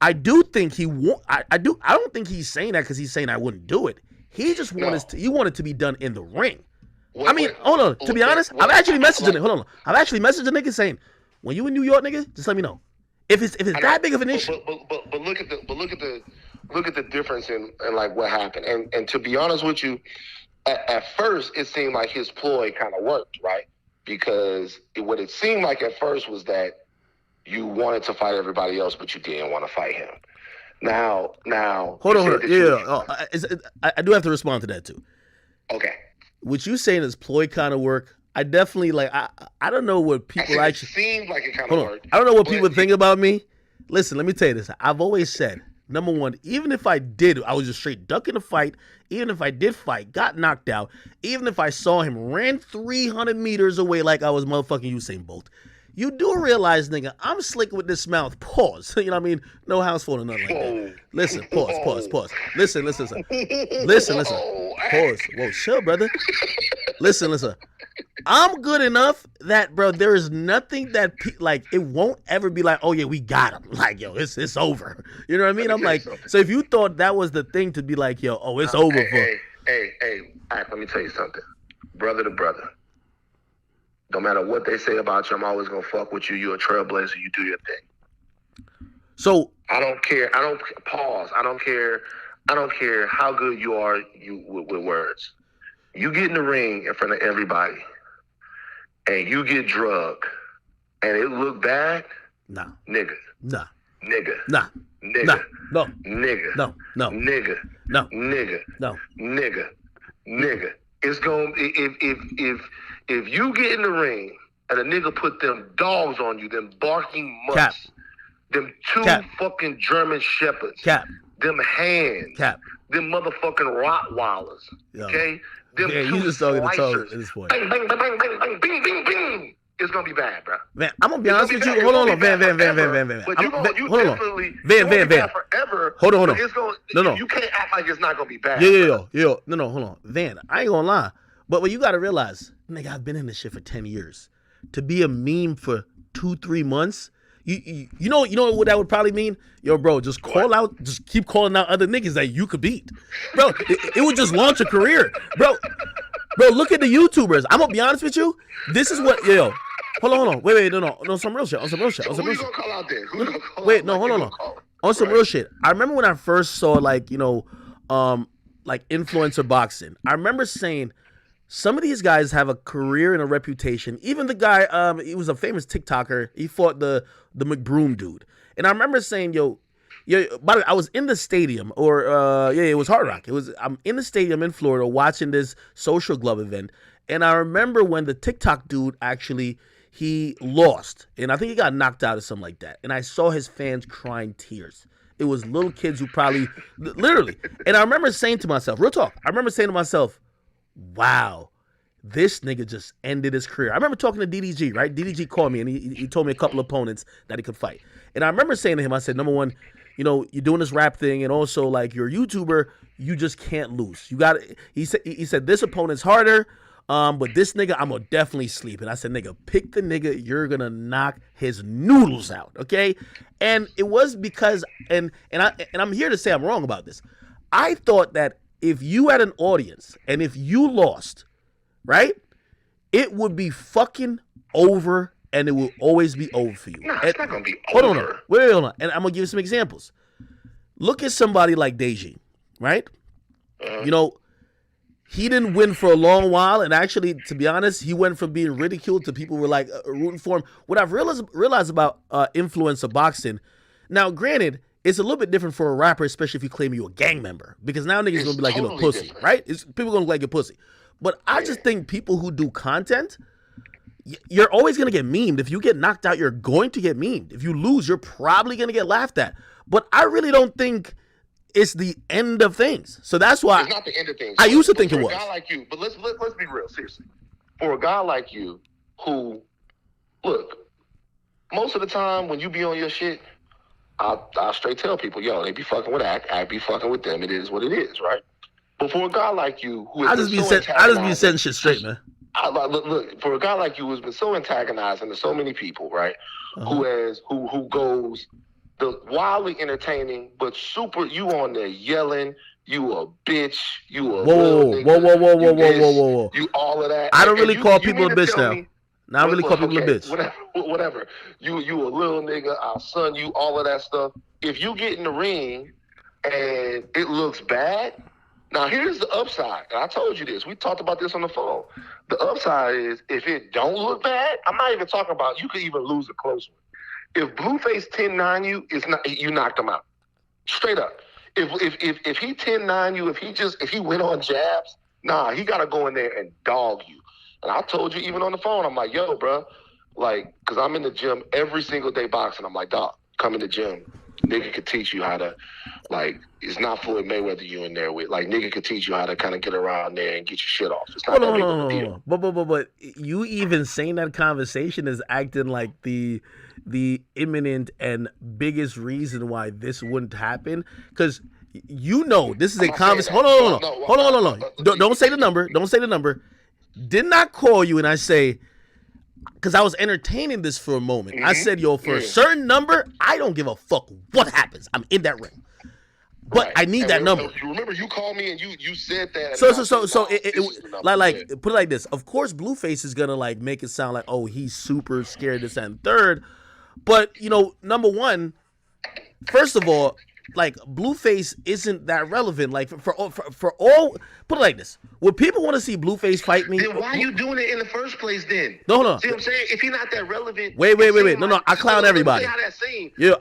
I do think he won't. I don't think he's saying that because he's saying I wouldn't do it. He just wanted it to be done in the ring. Hold on. To be honest, I've actually messaged it. Hold on. I've actually messaged a nigga saying, when you in New York, nigga, just let me know. If it's that big of an issue.
But look at the difference in like what happened. And to be honest with you, at first it seemed like his ploy kind of worked, right? Because what it seemed like at first was that you wanted to fight everybody else, but you didn't want to fight him. Now.
Hold on. Yeah. I do have to respond to that too.
Okay.
What you saying is ploy kind of work. I definitely like. I don't know what people actually.
It seemed like it kind of worked.
I don't know what people think about me. Listen, let me tell you this. I've always said, number one, even if I was just straight ducking the fight. Even if I did fight, got knocked out. Even if I saw him ran 300 meters away like I was motherfucking Usain Bolt. You do realize, nigga, I'm slick with this mouth. Pause. You know what I mean? No house phone or nothing like that. Listen, pause. Listen. Pause. Whoa, chill, brother. Listen. I'm good enough that, bro, there is nothing that, like, it won't ever be like, oh, yeah, we got him. Like, yo, it's over. You know what I mean? I'm like, so if you thought that was the thing to be like, yo, oh, it's over for.
Hey, let me tell you something. Brother to brother. No matter what they say about you, I'm always gonna fuck with you. You're a trailblazer. You do your thing.
So
I don't care. I don't care how good you are. With words. You get in the ring in front of everybody, and you get drugged, and it look bad.
Nah,
nigga.
Nah,
nigga.
Nah,
nigga.
Nah. No,
nigga.
No, no,
nigga.
No,
nigga.
No,
nigga. It's gonna if you get in the ring and a nigga put them dogs on you, them barking mutts, them two fucking German shepherds, them hands, them motherfucking Rottweilers, okay? Them two
you just talking
slicers.
to talk at this point.
Bang, bang, bang, bang, bang, bang, bing, bing, bing. It's gonna be bad, bro.
Man, I'm gonna be honest with you. Hold on, Van.
But you definitely
Van.
forever.
Hold on.
It's gonna,
No.
You can't act like it's not gonna be bad.
Yeah. No, hold on. Van, I ain't gonna lie. But what you gotta realize, nigga, I've been in this shit for 10 years. To be a meme for 2-3 months, you know what that would probably mean? Yo, bro, just keep calling out other niggas that you could beat. Bro, it would just launch a career. Bro, look at the YouTubers. I'm gonna be honest with you. This is what, Hold on. Wait, no, some real shit.
Who you gonna call out there?
Wait, no, hold on. on some
Right.
real shit. I remember when I first saw like influencer boxing. I remember saying some of these guys have a career and a reputation. Even the guy, he was a famous TikToker. He fought the McBroom dude, and I remember saying, "Yo, yeah." By the way, I was in the stadium, or it was Hard Rock. I'm in the stadium in Florida watching this Social Glove event, and I remember when the TikTok dude actually he lost, and I think he got knocked out or something like that. And I saw his fans crying tears. It was little kids who probably literally, and I remember saying to myself, real talk. I remember saying to myself, wow, this nigga just ended his career. I remember talking to DDG, right? DDG called me and he told me a couple of opponents that he could fight. And I remember saying to him, I said, number one, you're doing this rap thing and also like you're a YouTuber, you just can't lose. You got he said this opponent's harder, but this nigga I'm gonna definitely sleep. And I said, nigga, pick the nigga, you're gonna knock his noodles out, okay? And it was because and I'm here to say I'm wrong about this. I thought that if you had an audience and if you lost, right, it would be fucking over and it will always be over for you.
Nah, it's not going to be over.
Hold on. Wait, hold on. And I'm going to give you some examples. Look at somebody like Deji, right? He didn't win for a long while. And actually, to be honest, he went from being ridiculed to people were like rooting for him. What I've realized about influencer boxing, now granted, it's a little bit different for a rapper, especially if you claim you're a gang member. Because now niggas gonna be like,
totally
pussy,
different.
right? People gonna look like a pussy. But I just think people who do content, you're always gonna get memed. If you get knocked out, you're going to get memed. If you lose, you're probably gonna get laughed at. But I really don't think it's the end of things. So that's why
it's not the end of things.
I used to think it was.
For a guy like you, but let's be real, seriously. For a guy like you, who, look, most of the time when you be on your shit, I'll straight tell people, yo, they be fucking with Act be fucking with them. It is what it is, right? But for a guy like you, who
I just be setting shit straight, man.
Look, for a guy like you who's been so antagonizing to so many people, right? Who goes the wildly entertaining, but super. You on there yelling. You a bitch. You a
whoa.
You all of that.
I don't really call people a bitch now. Now I really call people a bitch.
Whatever. You a little nigga. I'll son you. All of that stuff. If you get in the ring and it looks bad. Now, here's the upside. And I told you this. We talked about this on the phone. The upside is if it don't look bad, I'm not even talking about you could even lose a close one. If Blueface 10-9 you, you knocked him out. Straight up. If he 10-9 you, if he went on jabs, nah, he got to go in there and dog you. And I told you even on the phone, I'm like, yo, bro, like, because I'm in the gym every single day boxing. I'm like, dog, come in the gym. Nigga could teach you how to, like, it's not Floyd Mayweather you in there with. Like, nigga could teach you how to kind of get around there and get your shit off. It's not that big of a deal.
But you even saying that conversation is acting like the imminent and biggest reason why this wouldn't happen. Because this is a conversation. Hold on. Don't say the number. Don't say the number. Did not call you and I say, because I was entertaining this for a moment. Mm-hmm. I said, yo, for a certain number, I don't give a fuck what happens. I'm in that ring. But right. I need that number.
You remember you called me and you said that.
So like put it like this. Of course, Blueface is gonna like make it sound like, oh, he's super scared this and third. But number one, first of all, like Blueface isn't that relevant. Like for all, put it like this: would people want to see Blueface fight me?
Then why are you doing it in the first place? Then
no.
See what I'm saying? If he's not that relevant,
wait. No. I clown everybody.
How that seemed.
Yeah,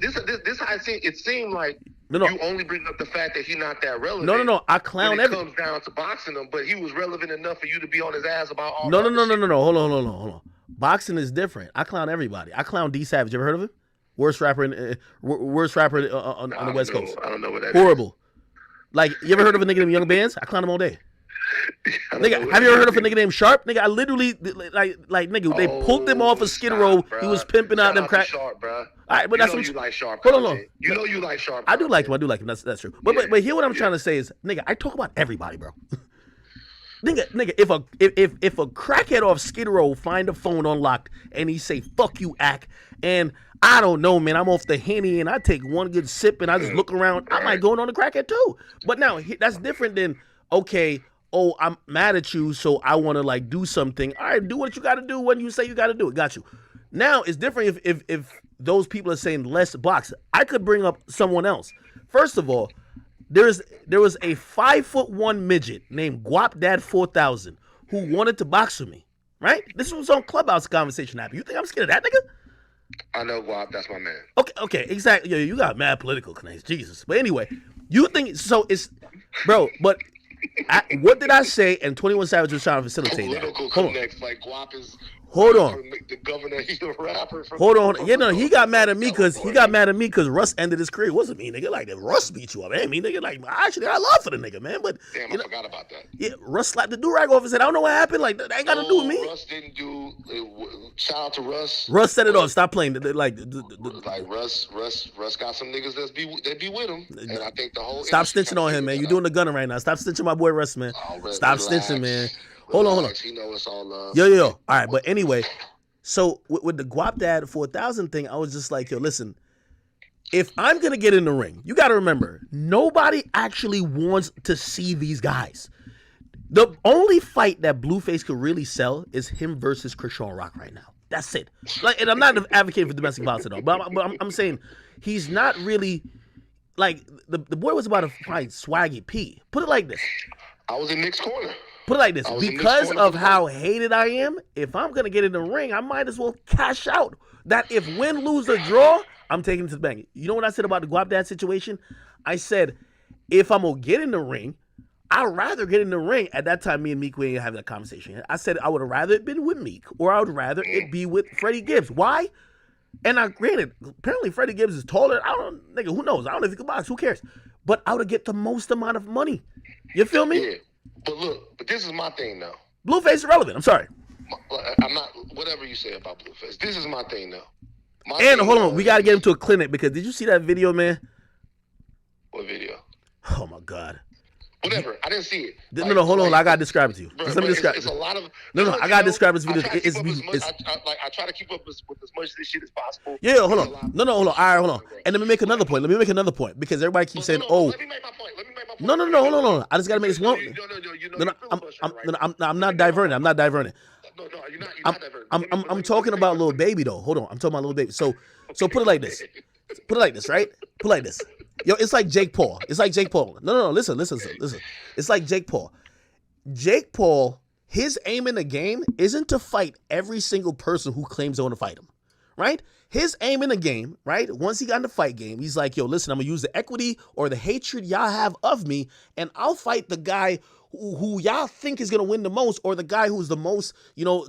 this how it seemed. It seemed like you only bring up the fact that he's not that relevant.
No. I clown everybody.
It comes down to boxing him, but he was relevant enough for you to be on his ass about all.
No. Hold on. Boxing is different. I clown everybody. I clown D Savage. You ever heard of him? Worst rapper on the West Coast.
I don't know what that
Horrible. Is. Like, you ever heard of a nigga named Young Bands? I clown him all day. Nigga, have you ever heard of a nigga named Sharp? Nigga, I literally like nigga, they pulled him off of Skid Row. He was pimping out them crack.
Sharp, bro.
All right, but that's what
you like Sharp.
Hold on.
You know you like Sharp.
I do like him. That's true. But here what I'm trying to say is, nigga, I talk about everybody, bro. Nigga, if a crackhead off Skid Row find a phone unlocked and he say fuck you act, and I don't know, man, I'm off the Henny and I take one good sip and I just look around, I might go on the crackhead too. But now that's different than, okay, oh, I'm mad at you, so I want to like do something. All right, do what you got to do when you say you got to do it. Got you. Now it's different if those people are saying let's box. I could bring up someone else. First of all, there was a 5'1" midget named Guap Dad 4000 who wanted to box with me. Right? This was on Clubhouse conversation happening. You think I'm scared of that nigga?
I know Guap. That's my man.
Okay, exactly. Yo, you got mad political connections, Jesus. But anyway, you think so? It's bro. But what did I say? And 21 Savage was trying to facilitate that.
Political connects like Guap is.
Hold on.
The governor, he's a rapper.
Hold on. Yeah, no, he got mad at me because Russ ended his career. It wasn't me, nigga. Like, if Russ beat you up, ain't me, nigga. Like, actually, I love for the nigga, man. But
damn, I forgot about that.
Yeah, Russ slapped the do-rag off his head. I don't know what happened. Like, that ain't got to do with me.
Russ didn't do. Shout out to Russ.
Russ set it off. Stop playing.
Like Russ got some niggas that be with him, and I think the whole.
Stop snitching on him, man. You doing the gunner right now. Stop snitching my boy Russ, man. Stop snitching, man. Hold on.
You know it's all love.
Yo. All right, but anyway. So with the Guap Dad 4000 thing, I was just like, yo, listen, if I'm going to get in the ring, you got to remember, nobody actually wants to see these guys. The only fight that Blueface could really sell is him versus Krishan Rock right now. That's it. Like, and I'm not advocating for domestic violence at all, but I'm saying he's not really, like, the boy was about to fight Swaggy P. Put it like this.
I was in Nick's corner.
Put it like this, because of how hated I am, if I'm going to get in the ring, I might as well cash out. That if win, lose, or draw, I'm taking it to the bank. You know what I said about the Guap Dad situation? I said, if I'm going to get in the ring, I'd rather get in the ring. At that time, me and Meek, we ain't having that conversation. I said I would have rather it been with Meek, or I would rather it be with Freddie Gibbs. Why? And granted, apparently Freddie Gibbs is taller. Nigga, who knows? I don't know if he can box. Who cares? But I would get the most amount of money. You feel me?
Yeah. But this is my thing though.
Blueface is relevant. I'm sorry.
I'm not, whatever you say about Blueface. This is my thing though.
Hold on, we got to get him to a clinic because did you see that video, man?
What video?
Oh my God.
Whatever. I didn't see it.
No, hold on. I gotta describe it to you.
Bro,
let me describe.
It's a lot of.
No. I gotta describe this video.
I try to keep up with as much of this shit as possible.
Yeah, hold on. No, hold on. All right, hold on. And let me make another point. because everybody keeps saying, "Oh."
Let me make my point.
No. Hold on. I just gotta make this one. I'm not diverting. No, you're not diverting. I'm talking about Lil Baby though. Hold on. I'm talking about Lil Baby. So put it like this. Right? Put it like this. Yo, it's like Jake Paul. No. Listen. It's like Jake Paul. Jake Paul, his aim in the game isn't to fight every single person who claims they want to fight him, right? His aim in the game, right? Once he got in the fight game, he's like, yo, listen, I'm going to use the equity or the hatred y'all have of me, and I'll fight the guy who y'all think is going to win the most or the guy who's the most,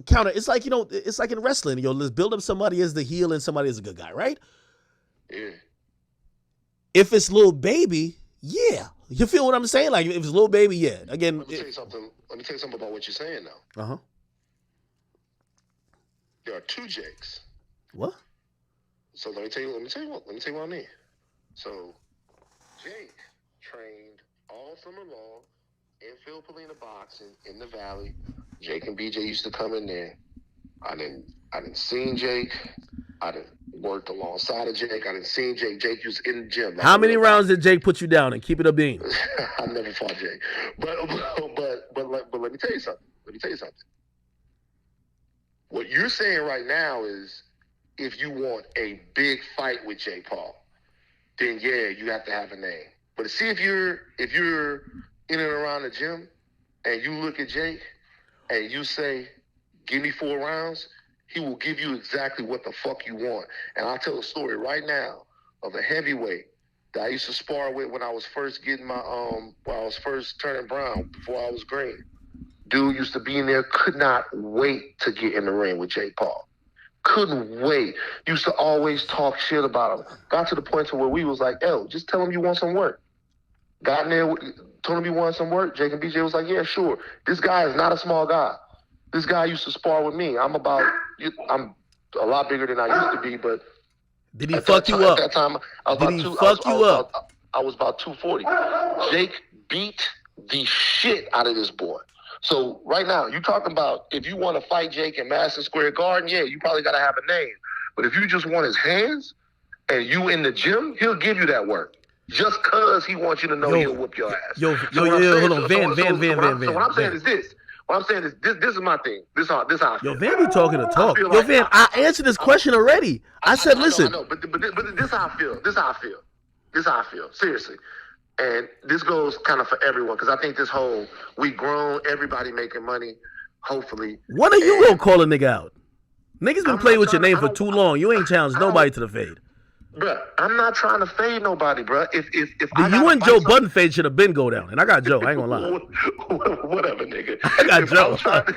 counter. It's like, it's like in wrestling, let's build up somebody as the heel and somebody as a good guy, right?
Yeah.
If it's Lil Baby, yeah. You feel what I'm saying? Like, if it's Lil Baby, yeah. Again,
Let me tell you something about what you're saying now.
Uh-huh.
There are two Jakes.
What?
So let me tell you what I mean. So Jake trained all summer long in Philippine boxing in the Valley. Jake and BJ used to come in there. I didn't see Jake. I didn't worked alongside of Jake. I didn't see Jake. Jake was in the gym.
How many rounds did Jake put you down and keep it a bean?
I never fought Jake. But let me tell you something. What you're saying right now is if you want a big fight with Jake Paul, then yeah, you have to have a name. But see if you're in and around the gym and you look at Jake and you say, give me 4 rounds, he will give you exactly what the fuck you want. And I'll tell a story right now of a heavyweight that I used to spar with when I was first getting my, when I was first turning brown, before I was green. Dude used to be in there, could not wait to get in the ring with Jake Paul. Couldn't wait. Used to always talk shit about him. Got to the point to where we was like, yo, just tell him you want some work. Got in there, told him you want some work. Jake and BJ was like, yeah, sure. This guy is not a small guy. This guy used to spar with me. I'm a lot bigger than I used to be, but
did he fuck you up?
At that time, I was about 240. Jake beat the shit out of this boy. So right now, you talking about if you want to fight Jake in Madison Square Garden, yeah, you probably got to have a name. But if you just want his hands and you in the gym, he'll give you that work. Just because he wants you to know he'll whoop your ass.
Hold on. Van.
So what I'm saying is this. What I'm saying is this is my thing. This how I
Yo,
feel.
Van be talking to talk.
feel
Yo,
like
Van, I answered this question already. I said,
I
listen.
know, but this how I feel. This how I feel. This how I feel. Seriously. And this goes kind of for everyone because I think this whole we grown, everybody making money, hopefully.
When are you gonna call a nigga out? Niggas been
I'm
playing
not
with your
trying
name
to-
for
I don't-
too long. You ain't challenged nobody to the fade.
Bruh, I'm not trying to fade nobody, bruh. If I
You
gotta
and
fight
Joe
some-
Budden fade should have been go down. And I got Joe. I ain't gonna lie.
Whatever, nigga.
I got
If
Joe.
I'm trying to-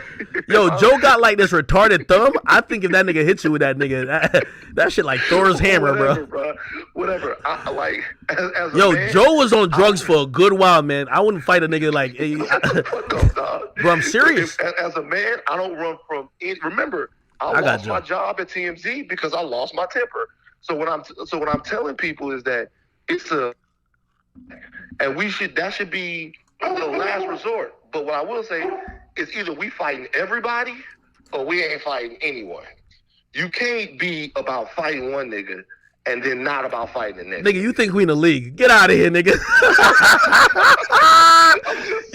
Yo,
if I'm-
Joe got like this retarded thumb. I think if that nigga hits you with that nigga, that shit like Thor's hammer,
Whatever,
bro.
Whatever. I like as a
Yo,
man,
Joe was on drugs for a good while, man. I wouldn't fight a nigga like,
fuck off, dog.
Bro, I'm serious.
As a man, I don't run from any. Remember, I
got
lost
Joe.
my job at TMZ because I lost my temper. So what I'm telling people is that it's and that should be the last resort. But what I will say is either we fighting everybody or we ain't fighting anyone. You can't be about fighting one nigga and then not about fighting the next.
Nigga, you think we in the league? Get out of here, nigga. You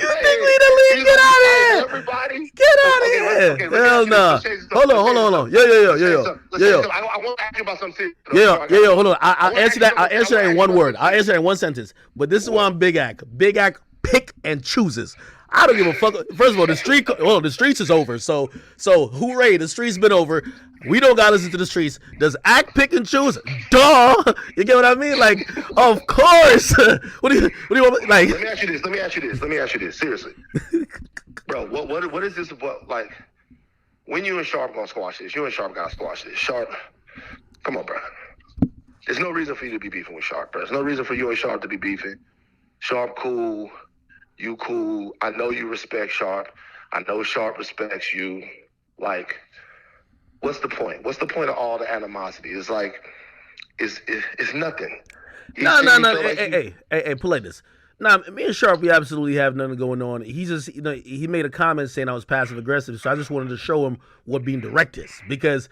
think we in the league? Get out of here.
Everybody.
Get out of here. Hell no. Hold on. Yo.
I want to ask you about something.
Yo, hold on. I'll answer that in one word. I'll answer that in one sentence. But this is why I'm Big Ack. Big Ack pick and chooses. I don't give a fuck. First of all, the streets is over. So hooray, the streets been over. We don't gotta listen to the streets. Does Ack pick and choose? Duh. You get what I mean? Like, of course. What do you want? Like,
let me ask you this. Seriously, bro. What is this about? Like, when you and Sharp gonna squash this? You and Sharp gotta squash this. Sharp, come on, bro. There's no reason for you to be beefing with Sharp, bro. There's no reason for you and Sharp to be beefing. Sharp cool. You cool. I know you respect Sharp. I know Sharp respects you. Like, what's the point? What's the point of all the animosity? It's like, it's nothing.
No. Hey, play this. Nah, me and Sharp, we absolutely have nothing going on. He just, he made a comment saying I was passive aggressive, so I just wanted to show him what being direct is, because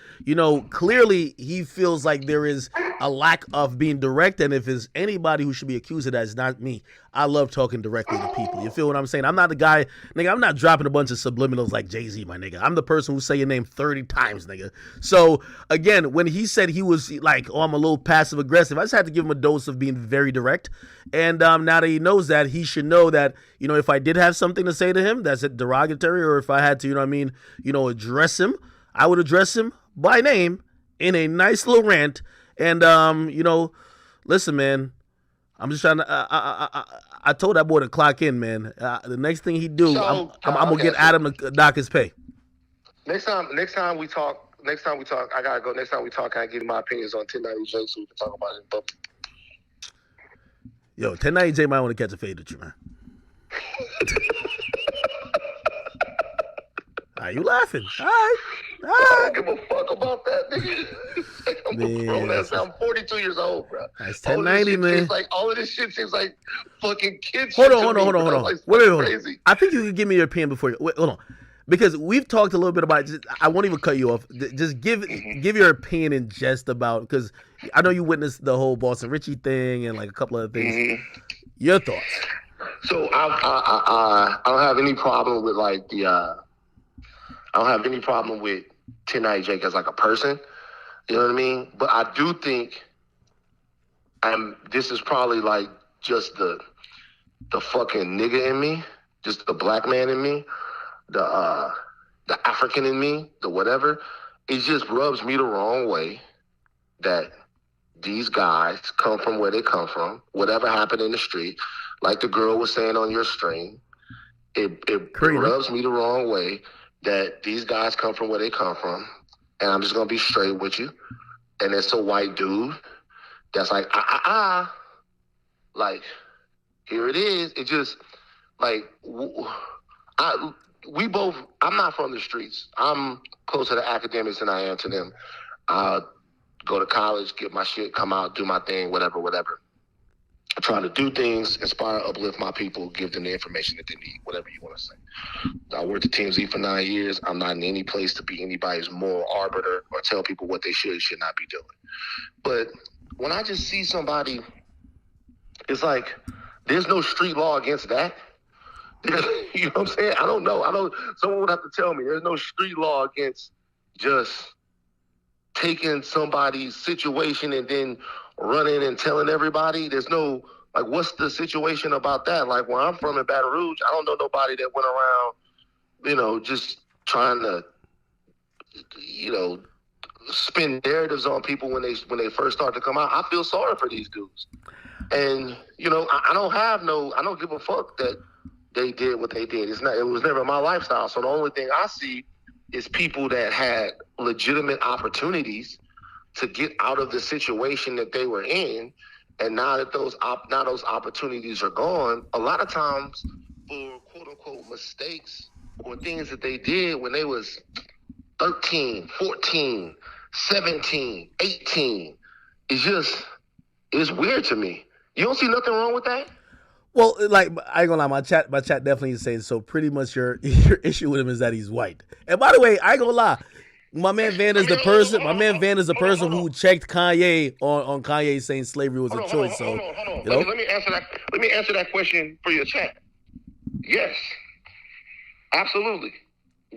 clearly he feels like there is a lack of being direct, and if there's anybody who should be accused of that, it's not me. I love talking directly to people. You feel what I'm saying? I'm not the guy, nigga. I'm not dropping a bunch of subliminals like Jay-Z, my nigga. I'm the person who say your name 30 times, nigga. So again, when he said he was like, oh, I'm a little passive aggressive, I just had to give him a dose of being very direct. And now that he knows that, he should know that, if I did have something to say to him that's derogatory, or if I had to, address him, I would address him by name in a nice little rant. And, listen, man, I'm just trying to, I told that boy to clock in, man. The next thing he do, I'm going to get Adam to dock his pay.
Next time we talk, I gotta go. Next time we talk, can I give you my opinions on 1090J so we can talk about it? But
yo, 1090J might want to catch a fade with you, man. Are you laughing? All right.
I don't give a fuck about that, nigga. I'm grown ass. I'm 42 years old, bro.
That's 1090, man.
All of this shit seems like fucking kids.
Hold on.
Like,
wait.
Crazy.
I think you can give me your opinion before you. Wait, hold on. Because we've talked a little bit about it. I won't even cut you off. Just give your opinion in just about, because I know you witnessed the whole Boston Richie thing and like a couple other things. Mm-hmm. Your thoughts?
So I don't have any problem with like I don't have any problem with 1090J as like a person. You know what I mean? But I do think this is probably like just the fucking nigga in me, just the black man in me, the African in me, the whatever. It just rubs me the wrong way that these guys come from where they come from. Whatever happened in the street, like the girl was saying on your stream, it rubs me the wrong way that these guys come from where they come from. And I'm just going to be straight with you. And it's a white dude that's like, like, here it is. It just, like, I'm not from the streets. I'm closer to academics than I am to them. I go to college, get my shit, come out, do my thing, whatever. I'm trying to do things, inspire, uplift my people, give them the information that they need, whatever you want to say. I worked at TMZ for 9 years. I'm not in any place to be anybody's moral arbiter or tell people what they should and should not be doing. But when I just see somebody, it's like, there's no street law against that. You know what I'm saying? I don't know. I don't. Someone would have to tell me. There's no street law against just taking somebody's situation and then running and telling everybody. There's no, like, what's the situation about that? Like, where I'm from in Baton Rouge, I don't know nobody that went around, just trying to, you know, spin narratives on people when they first start to come out. I feel sorry for these dudes. And, I don't give a fuck that they did what they did. It was never my lifestyle. So the only thing I see is people that had legitimate opportunities to get out of the situation that they were in. And now that those opportunities are gone, a lot of times for quote unquote mistakes or things that they did when they was 13, 14, 17, 18, it's weird to me. You don't see nothing wrong with that?
Well, like I ain't gonna lie, my chat definitely is saying so. Pretty much your issue with him is that he's white. And by the way, I ain't gonna lie, my man Van is the person. My man Van is the person who checked Kanye on Kanye saying slavery was a choice. So
hold on.
you know,
Let me answer that. Let me answer that question for your chat. Yes, absolutely.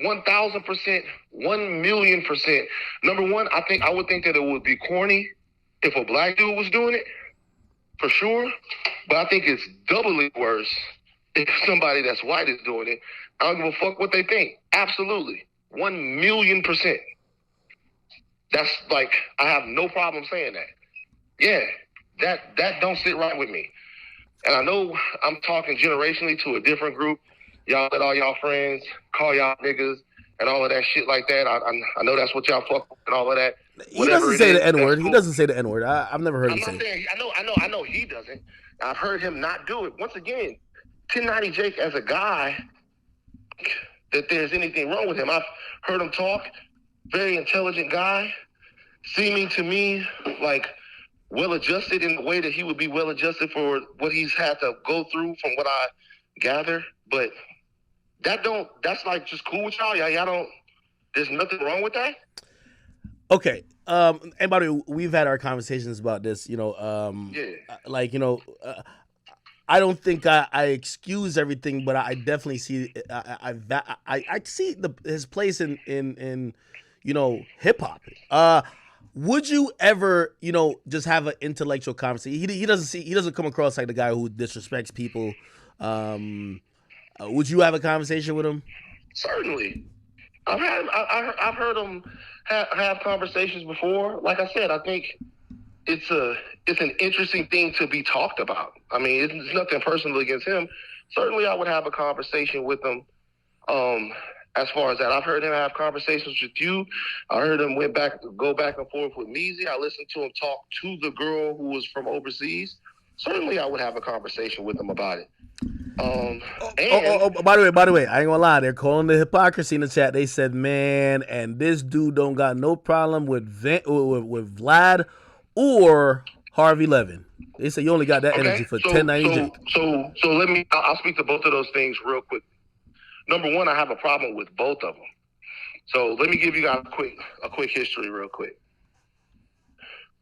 1,000%, 1,000,000%. Number one, I would think that it would be corny if a black dude was doing it, for sure. But I think it's doubly worse if somebody that's white is doing it. I don't give a fuck what they think. Absolutely. 1,000,000%. That's like, I have no problem saying that. Yeah, that don't sit right with me. And I know I'm talking generationally to a different group. Y'all let all y'all friends call y'all niggas and all of that shit like that. I know that's what y'all fuck with and all of that.
he doesn't say the N word. He doesn't say the N word. I've never heard him say it.
I know he doesn't. I've heard him not do it. Once again, 1090 Jake as a guy, that there's anything wrong with him. I've heard him talk. Very intelligent guy, seeming to me like well adjusted in the way that he would be well adjusted for what he's had to go through, from what I gather. But that's like just cool with y'all. Y'all don't. There's nothing wrong with that.
Okay. And by the way, we've had our conversations about this.
Yeah.
Like I don't think I excuse everything, but I definitely see I see his place in hip hop. Would you ever just have an intellectual conversation? He doesn't come across like the guy who disrespects people. Would you have a conversation with him?
Certainly. I've heard him have conversations before. Like I said, I think it's an interesting thing to be talked about. I mean, it's nothing personal against him. Certainly, I would have a conversation with him. As far as that, I've heard him have conversations with you. I heard him go back and forth with Measy. I listened to him talk to the girl who was from overseas. Certainly, I would have a conversation with him about it.
By the way, I ain't gonna lie. They're calling the hypocrisy in the chat. They said, "Man, and this dude don't got no problem with with Vlad or Harvey Levin." They said you only got that energy for 1090.
So I'll speak to both of those things real quick. Number one, I have a problem with both of them. So let me give you guys a quick history real quick.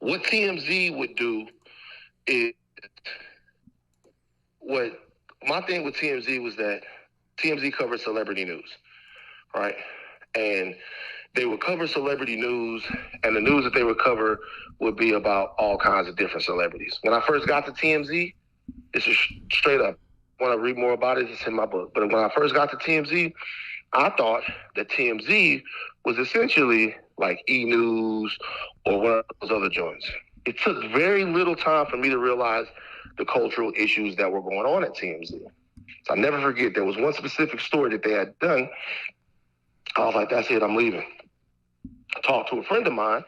What TMZ would do is, what my thing with TMZ was that TMZ covered celebrity news, right? And they would cover celebrity news, and the news that they would cover would be about all kinds of different celebrities. When I first got to TMZ, this is straight up. Want to read more about it? It's in my book. But when I first got to TMZ, I thought that TMZ was essentially like E! News or one of those other joints. It took very little time for me to realize the cultural issues that were going on at TMZ. So I'll never forget, there was one specific story that they had done. I was like, that's it, I'm leaving. I talked to a friend of mine.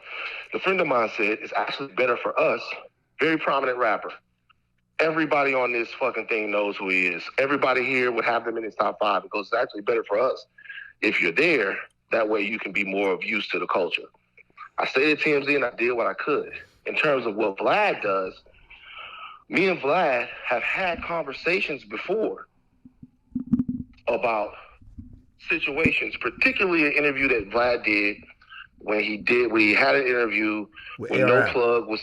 The friend of mine said, it's actually better for us, very prominent rapper. Everybody on this fucking thing knows who he is. Everybody here would have them in his top 5 because it's actually better for us if you're there. That way you can be more of use to the culture. I stayed at TMZ and I did what I could. In terms of what Vlad does, me and Vlad have had conversations before about situations, particularly an interview that Vlad did when he had an interview when No Plug was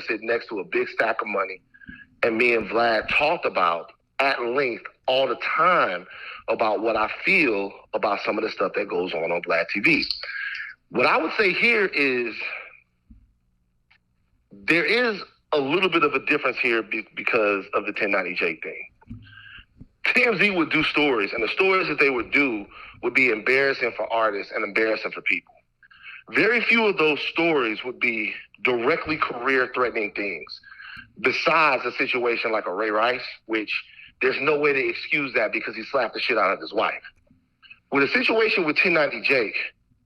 sitting next to a big stack of money, and me and Vlad talked about at length all the time about what I feel about some of the stuff that goes on Black TV. What I would say here is there is a little bit of a difference here because of the 1090J thing. TMZ would do stories, and the stories that they would do would be embarrassing for artists and embarrassing for people. Very few of those stories would be directly career-threatening things, besides a situation like a Ray Rice, which there's no way to excuse that because he slapped the shit out of his wife. With a situation with 1090 Jake,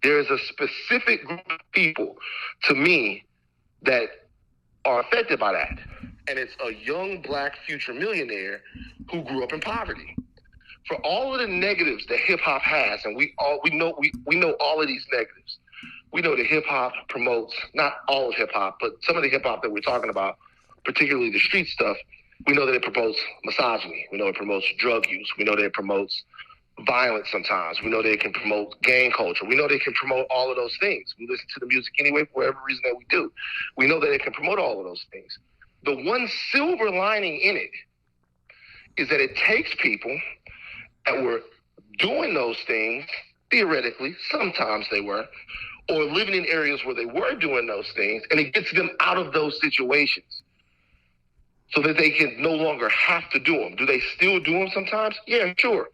there is a specific group of people, to me, that are affected by that. And it's a young Black future millionaire who grew up in poverty. For all of the negatives that hip hop has, and we know all of these negatives. We know that hip hop promotes, not all of hip hop, but some of the hip hop that we're talking about, particularly the street stuff. We know that it promotes misogyny. We know it promotes drug use. We know that it promotes violence sometimes. We know that it can promote gang culture. We know that it can promote all of those things. We listen to the music anyway for whatever reason that we do. We know that it can promote all of those things. The one silver lining in it is that it takes people that were doing those things, theoretically, sometimes they were, or living in areas where they were doing those things, and it gets them out of those situations so that they can no longer have to do them. Do they still do them sometimes? Yeah, sure.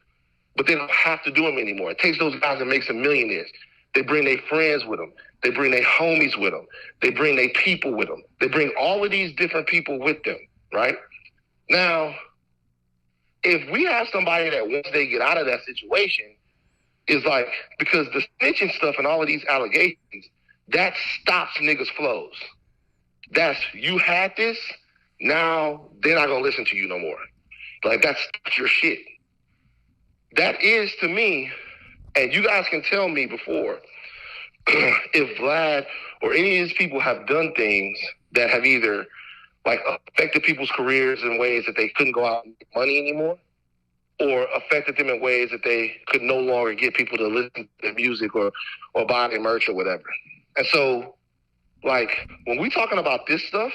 But they don't have to do them anymore. It takes those guys and makes them millionaires. They bring their friends with them. They bring their homies with them. They bring their people with them. They bring all of these different people with them, right? Now, if we have somebody that once they get out of that situation is like, because the snitching stuff and all of these allegations, that stops niggas' flows. That's, you had this, now they're not going to listen to you no more. Like, that's your shit. That is, to me, and you guys can tell me before, if Vlad or any of these people have done things that have either like affected people's careers in ways that they couldn't go out and make money anymore, or affected them in ways that they could no longer get people to listen to their music or buy their merch or whatever. And so, like, when we're talking about this stuff,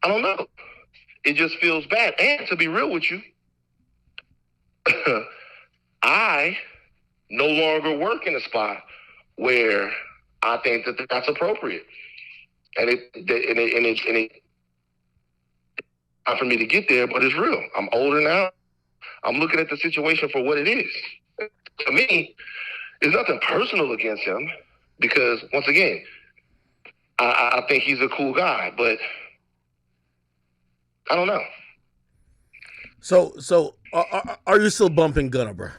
I don't know. It just feels bad. And to be real with you, I no longer work in a spot where I think that that's appropriate. And it's not for me to get there, but it's real. I'm older now. I'm looking at the situation for what it is. To me, there's nothing personal against him because, once again, I think he's a cool guy, but I don't know.
So are you still bumping Gunna, bro?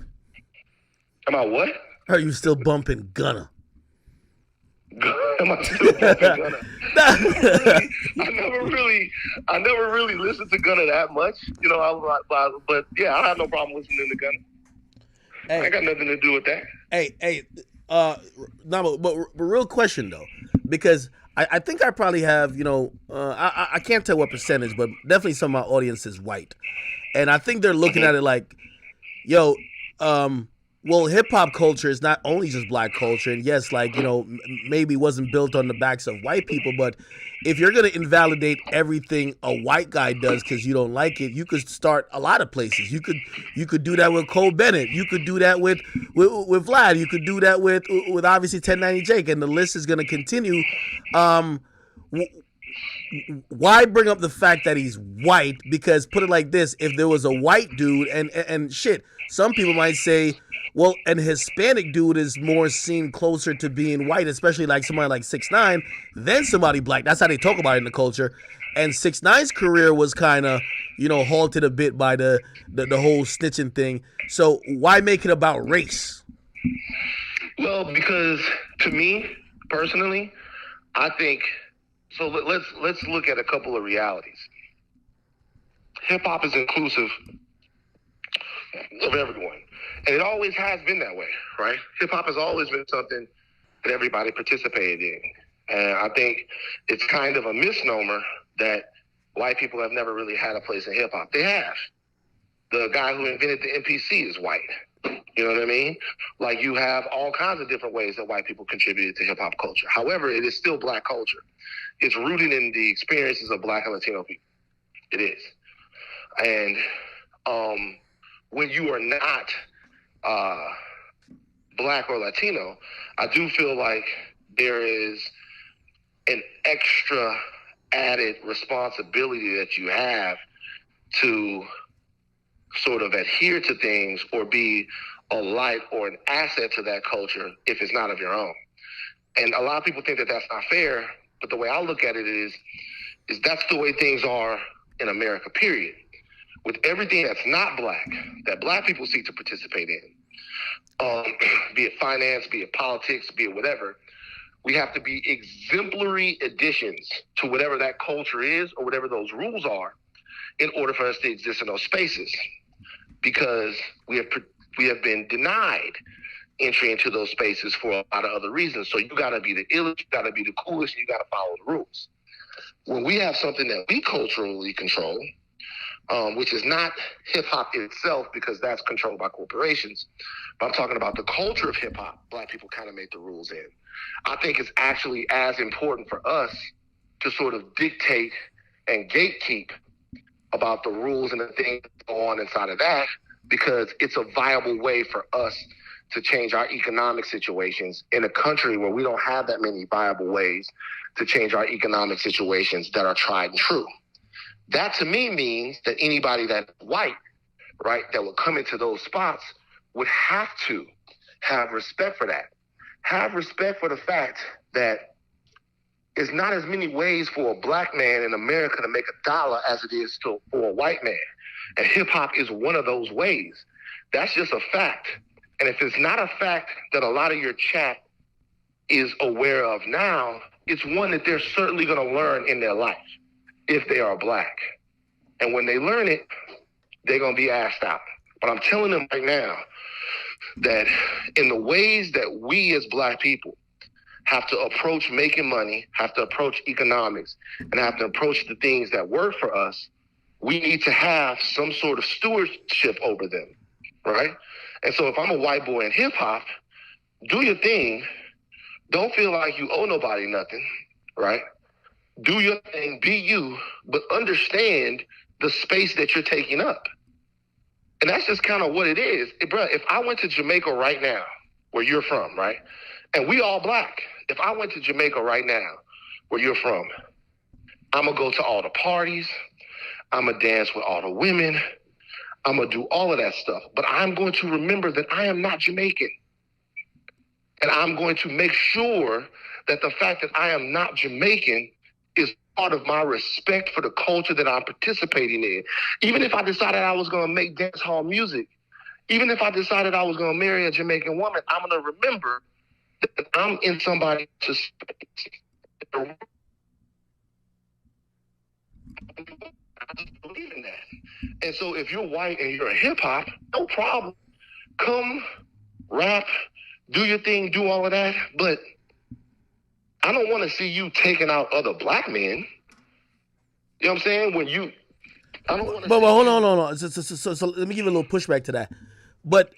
Am I what?
Are you still bumping Gunna?
Am I still bumping Gunna? I never really listened to Gunna that much. You know, but yeah, I have no problem listening to Gunna. Hey, I got nothing to do with that.
No, but real question though, because I think I probably have, you know, I can't tell what percentage, but definitely some of my audience is white, and I think they're looking at it like, yo, well, hip hop culture is not only just Black culture, and yes, like, you know, maybe wasn't built on the backs of white people, but if you're gonna invalidate everything a white guy does because you don't like it, you could start a lot of places. You could do that with Cole Bennett. You could do that with Vlad. You could do that with obviously 1090 Jake, and the list is gonna continue. Why bring up the fact that he's white? Because put it like this: if there was a white dude, and shit, some people might say, well, an Hispanic dude is more seen closer to being white, especially like somebody like 6ix9ine, than somebody Black. That's how they talk about it in the culture. And 6ix9ine's career was kind of, you know, halted a bit by the whole snitching thing. So why make it about race?
Well, because to me personally, I think so. Let's look at a couple of realities. Hip hop is inclusive of everyone. And it always has been that way, right? Hip-hop has always been something that everybody participated in. And I think it's kind of a misnomer that white people have never really had a place in hip-hop. They have. The guy who invented the MPC is white. You know what I mean? Like, you have all kinds of different ways that white people contributed to hip-hop culture. However, it is still Black culture. It's rooted in the experiences of Black and Latino people. It is. And when you are not uh, Black or Latino, I do feel like there is an extra added responsibility that you have to sort of adhere to things or be a light or an asset to that culture if it's not of your own. And a lot of people think that that's not fair, but the way I look at it is that's the way things are in America, period. With everything that's not Black, that Black people seek to participate in, be it finance, be it politics, be it whatever, we have to be exemplary additions to whatever that culture is or whatever those rules are in order for us to exist in those spaces, because we have been denied entry into those spaces for a lot of other reasons. So you got to be the illest, you got to be the coolest, and you got to follow the rules. When we have something that we culturally control, which is not hip hop itself, because that's controlled by corporations, but I'm talking about the culture of hip hop. Black people kind of made the rules in. I think it's actually as important for us to sort of dictate and gatekeep about the rules and the things that go on inside of that, because it's a viable way for us to change our economic situations in a country where we don't have that many viable ways to change our economic situations that are tried and true. That to me means that anybody that's white, right, that would come into those spots would have to have respect for that. Have respect for the fact that it's not as many ways for a Black man in America to make $1 as it is for a white man. And hip hop is one of those ways. That's just a fact. And if it's not a fact that a lot of your chat is aware of now, it's one that they're certainly going to learn in their life if they are Black. And when they learn it, they're going to be asked out. But I'm telling them right now that in the ways that we as Black people have to approach making money, have to approach economics, and have to approach the things that work for us, we need to have some sort of stewardship over them, right? And so if I'm a white boy in hip hop, do your thing. Don't feel like you owe nobody nothing, right? Do your thing, be you, but understand the space that you're taking up. And that's just kind of what it is. Bro, if I went to Jamaica right now, where you're from, right? And we all Black. If I went to Jamaica right now, where you're from, I'm going to go to all the parties. I'm going to dance with all the women. I'm going to do all of that stuff. But I'm going to remember that I am not Jamaican. And I'm going to make sure that the fact that I am not Jamaican is part of my respect for the culture that I'm participating in. Even if I decided I was going to make dance hall music, even if I decided I was going to marry a Jamaican woman, I'm going to remember that I'm in somebody's space. I just believe in that. And so if you're white and you're a hip hop, no problem. Come, rap, do your thing, do all of that. But I don't want to see you taking out other Black men. You know what I'm saying? I don't want to.
But hold on, hold on. So let me give you a little pushback to that. But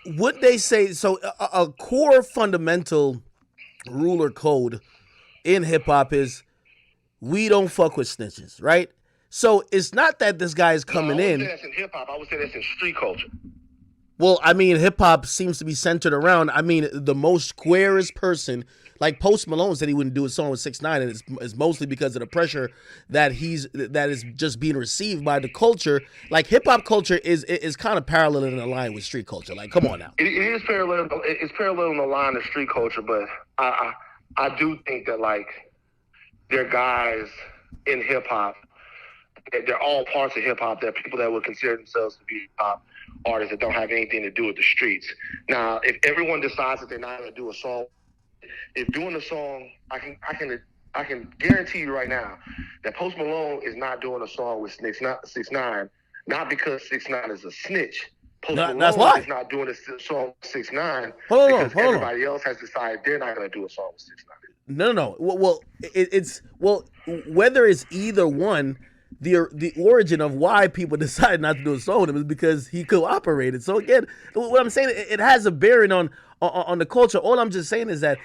would they say so? A core fundamental rule or code in hip hop is we don't fuck with snitches, right? So it's not that this guy is coming in.
That's in hip hop. I would say that's in street culture.
Well, I mean, hip hop seems to be centered around. I mean, the most squarest person, like Post Malone said he wouldn't do a song with 6ix9ine, and it's mostly because of the pressure that is just being received by the culture. Like hip hop culture is kind of parallel in the line with street culture. Like, come on now.
It is parallel. It's parallel in the line of street culture, but I do think that like there are guys in hip hop. They're all parts of hip hop. They're people that would consider themselves to be hip hop artists that don't have anything to do with the streets. Now, if everyone decides that they're not going to do a song, if doing a song, I can guarantee you right now that Post Malone is not doing a song with 6ix9ine, not because 6ix9ine is a snitch. Post Malone is not doing a song with 6ix9ine because everybody else has decided they're not going to do a song with 6ix9ine.
No. Well, it's whether it's either one. The origin of why people decided not to do a song with him is because he cooperated. So again, what I'm saying, it has a bearing on the culture. All I'm just saying is that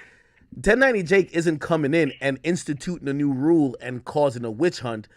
1090 Jake isn't coming in and instituting a new rule and causing a witch hunt.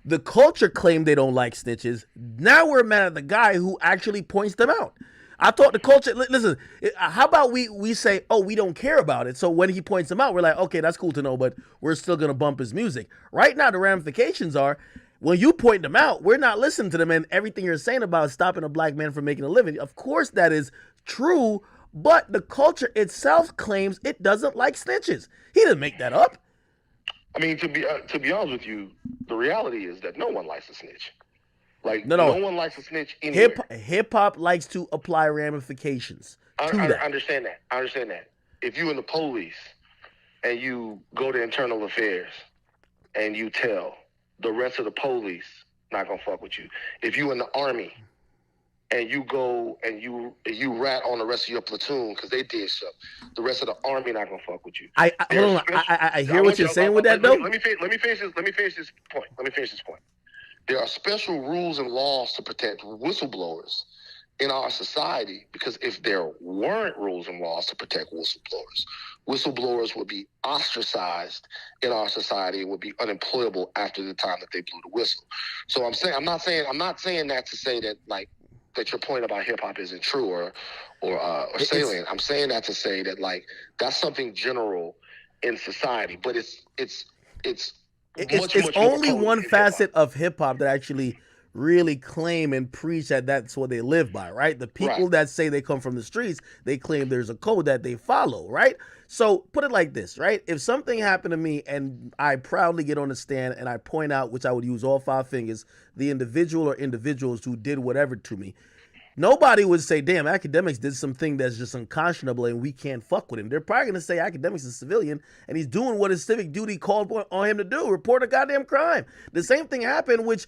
The culture claimed they don't like snitches. Now we're mad at the guy who actually points them out. I thought the culture. Listen, how about we say, oh, we don't care about it. So when he points them out, we're like, okay, that's cool to know, but we're still gonna bump his music. Right now, the ramifications are when you point them out, we're not listening to them, and everything you're saying about stopping a black man from making a living. Of course, that is true, but the culture itself claims it doesn't like snitches. He didn't make that up.
I mean, to be honest with you, the reality is that no one likes a snitch. Like
No,
no
no.
one likes a snitch anywhere.
Hip hop likes to apply ramifications to
I
that.
understand that. I understand that. If you in the police and you go to internal affairs and you tell the rest of the police not gonna fuck with you. If you in the army and you go and you rat on the rest of your platoon because they did stuff, the rest of the army not gonna fuck with you.
Hold on. I hear what you're saying with that though.
Let me finish this. Let me finish this point. Let me finish this point. There are special rules and laws to protect whistleblowers in our society, because if there weren't rules and laws to protect whistleblowers, whistleblowers would be ostracized in our society and would be unemployable after the time that they blew the whistle. So I'm not saying that to say that like that your point about hip hop isn't true or salient. I'm saying that to say that like that's something general in society, but it's
only one facet of hip hop that actually really claim and preach that that's what they live by, right? The people that say they come from the streets, they claim there's a code that they follow, right? So put it like this, right? If something happened to me and I proudly get on the stand and I point out, which I would use all five fingers, the individual or individuals who did whatever to me, nobody would say, damn, Akademiks did something that's just unconscionable and we can't fuck with him. They're probably going to say Akademiks is a civilian and he's doing what his civic duty called on him to do, report a goddamn crime. The same thing happened, which,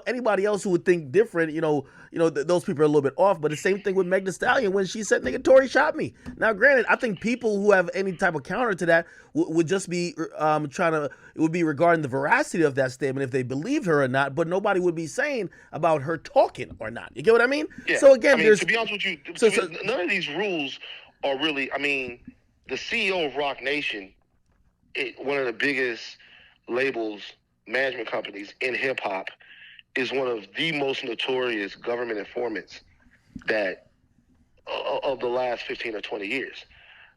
anybody else who would think different, those people are a little bit off, but the same thing with Meg Thee Stallion when she said, nigga, Tory shot me. Now, granted, I think people who have any type of counter to that would just be it would be regarding the veracity of that statement if they believed her or not, but nobody would be saying about her talking or not. You get what I mean?
Yeah.
So again,
to be honest with you, none of these rules are really. I mean, the CEO of Rock Nation, one of the biggest labels, management companies in hip hop, is one of the most notorious government informants that of the last 15 or 20 years.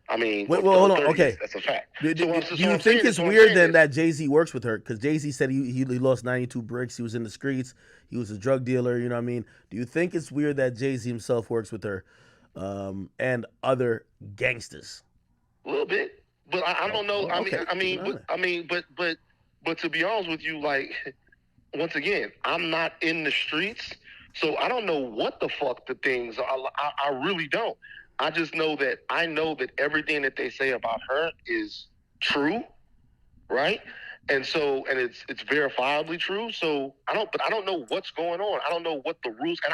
I mean,
hold on. Okay,
that's a fact.
Do you think it's weird then that Jay-Z works with her? Because Jay-Z said he lost 92 bricks. He was in the streets. He was a drug dealer. You know what I mean? Do you think it's weird that Jay-Z himself works with her and other gangsters?
A little bit, but I don't know. But to be honest with you, like once again, I'm not in the streets, so I don't know what the fuck the things are. I really don't. I just know that everything that they say about her is true, right? And it's verifiably true. So I don't know what's going on. I don't know what the rules, and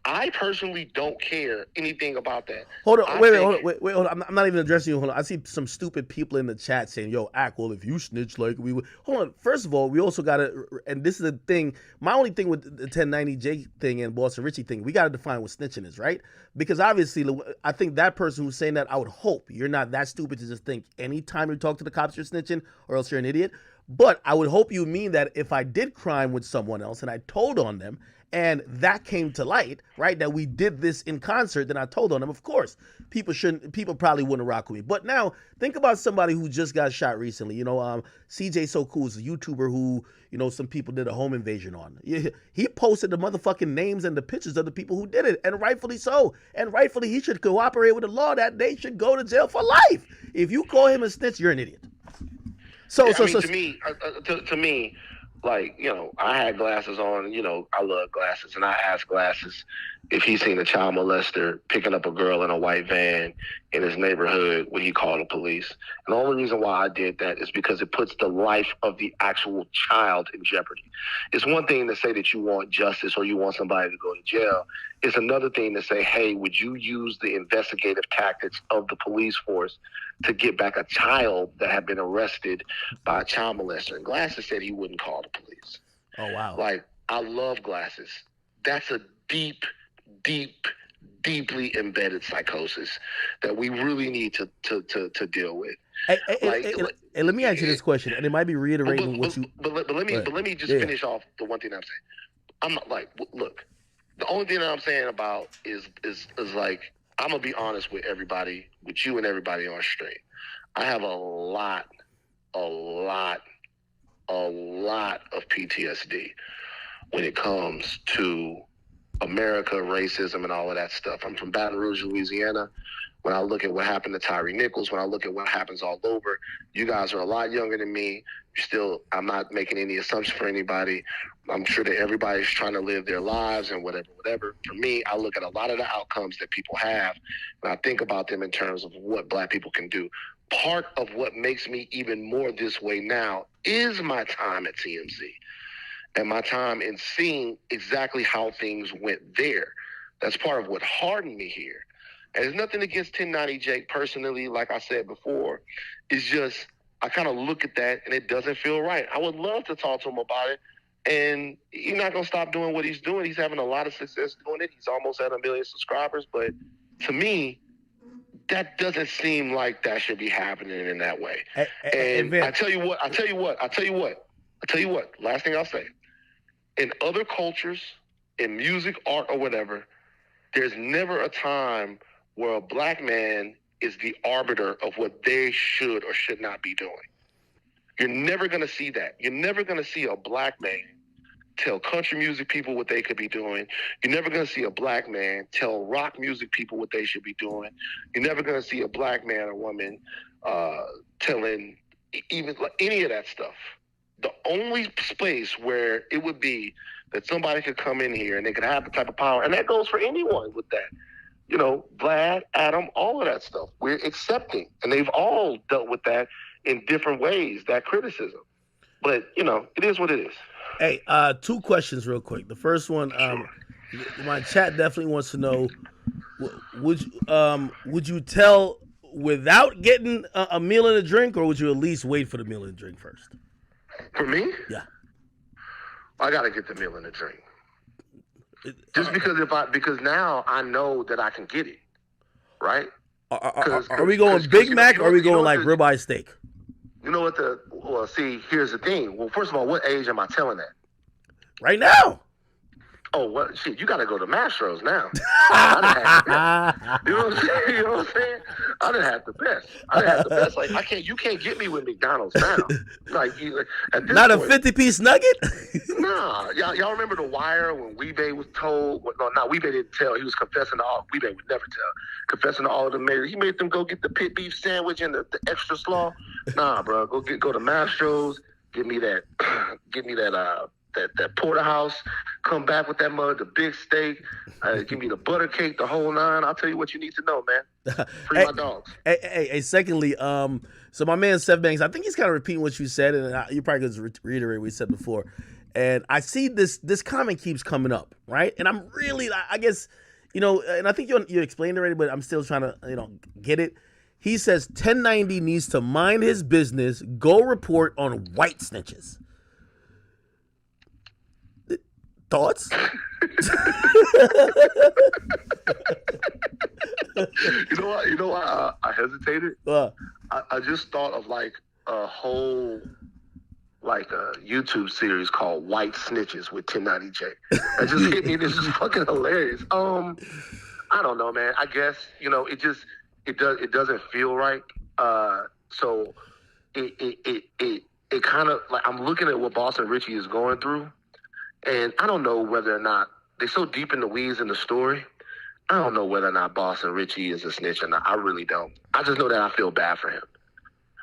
I personally don't care anything about that.
Hold on, wait, hold on. I'm not even addressing you. Hold on. I see some stupid people in the chat saying, "Yo, well, if you snitch like we would." Hold on. First of all, we also got to, and this is the thing. My only thing with the 1090J thing and Boston Richie thing, we got to define what snitching is, right? Because obviously, I think that person who's saying that, I would hope you're not that stupid to just think anytime you talk to the cops you're snitching, or else you're an idiot. But I would hope you mean that if I did crime with someone else and I told on them, and that came to light, right, that we did this in concert, then I told on them, of course, people probably wouldn't rock with me. But now, think about somebody who just got shot recently. CJ So Cool is a YouTuber who, some people did a home invasion on. He posted the motherfucking names and the pictures of the people who did it, and rightfully so. And rightfully, he should cooperate with the law that they should go to jail for life. If you call him a snitch, you're an idiot.
To me, like, I had glasses on, I love glasses, and I asked Glasses if he seen a child molester picking up a girl in a white van in his neighborhood when he called the police. And the only reason why I did that is because it puts the life of the actual child in jeopardy. It's one thing to say that you want justice or you want somebody to go to jail. It's another thing to say, hey, would you use the investigative tactics of the police force to get back a child that had been arrested by a child molester? And Glasses said he wouldn't call the police.
Oh, wow.
Like, I love Glasses. That's a deeply embedded psychosis that we really need to deal with.
Hey, let me ask you this question, and it might be reiterating what you.
But let me just finish off the one thing I'm saying. I'm not like, look, the only thing that I'm saying about is like, I'm gonna be honest with everybody, with you and everybody on stream. I have a lot of PTSD when it comes to America, racism, and all of that stuff. I'm from Baton Rouge, Louisiana. When I look at what happened to Tyree Nichols, when I look at what happens all over, you guys are a lot younger than me. I'm not making any assumptions for anybody. I'm sure that everybody's trying to live their lives and whatever. For me, I look at a lot of the outcomes that people have, and I think about them in terms of what Black people can do. Part of what makes me even more this way now is my time at TMZ and my time in seeing exactly how things went there. That's part of what hardened me here. And there's nothing against 1090 Jake personally, like I said before. It's just, I kind of look at that and it doesn't feel right. I would love to talk to him about it. And he's not going to stop doing what he's doing. He's having a lot of success doing it. He's almost at 1 million subscribers. But to me, that doesn't seem like that should be happening in that way. And I tell you what, last thing I'll say. In other cultures, in music, art, or whatever, there's never a time where a Black man is the arbiter of what they should or should not be doing. You're never going to see that. You're never going to see a Black man tell country music people what they could be doing. You're never going to see a Black man tell rock music people what they should be doing. You're never going to see a Black man or woman telling even like any of that stuff. The only space where it would be that somebody could come in here and they could have the type of power, and that goes for anyone with that. You know, Vlad, Adam, all of that stuff. We're accepting, and they've all dealt with that in different ways, that criticism. But, you know, it is what it is.
Hey, 2 questions real quick. The first one, my chat definitely wants to know, would you tell without getting a meal and a drink, or would you at least wait for the meal and a drink first?
For me?
Yeah.
I got to get the meal and the drink. Just because now I know that I can get it, right?
Are we going Big Mac or are we going like ribeye steak?
You know what see, here's the thing. Well, first of all, what age am I telling that?
Right now.
Oh, well, shit, you got to go to Mastro's now. You know what I'm saying? You know what I'm saying? I done had the best. Like, you can't get me with McDonald's now. Like, at this
not
point,
a 50-piece nugget?
Nah. Y'all remember The Wire when Weebay was told? No, Weebay didn't tell. He was confessing to all. Weebay would never tell. Confessing to all of them. He made them go get the pit beef sandwich and the extra slaw. Nah, bro. Go to Mastro's. Give me that porterhouse, come back with the big steak, give me the butter cake, the whole 9. I'll tell you what you need to know, man. Free my dogs.
Hey, secondly, so my man Seth Banks, I think he's kind of repeating what you said, and you probably could reiterate what you said before. And I see this comment keeps coming up, right? And I'm really, I guess, you know, and I think you explained it already, but I'm still trying to, you know, get it. He says 1090 needs to mind his business, go report on white snitches. Thoughts?
You know why I hesitated? I just thought of like a whole YouTube series called White Snitches with 1090J. That just hit me. This is fucking hilarious. I don't know, man. I guess, you know, it doesn't feel right. So it kind of like, I'm looking at what Boston Richie is going through. And I don't know whether or not they're so deep in the weeds in the story. I don't know whether or not Boston Richie is a snitch or not. I really don't. I just know that I feel bad for him.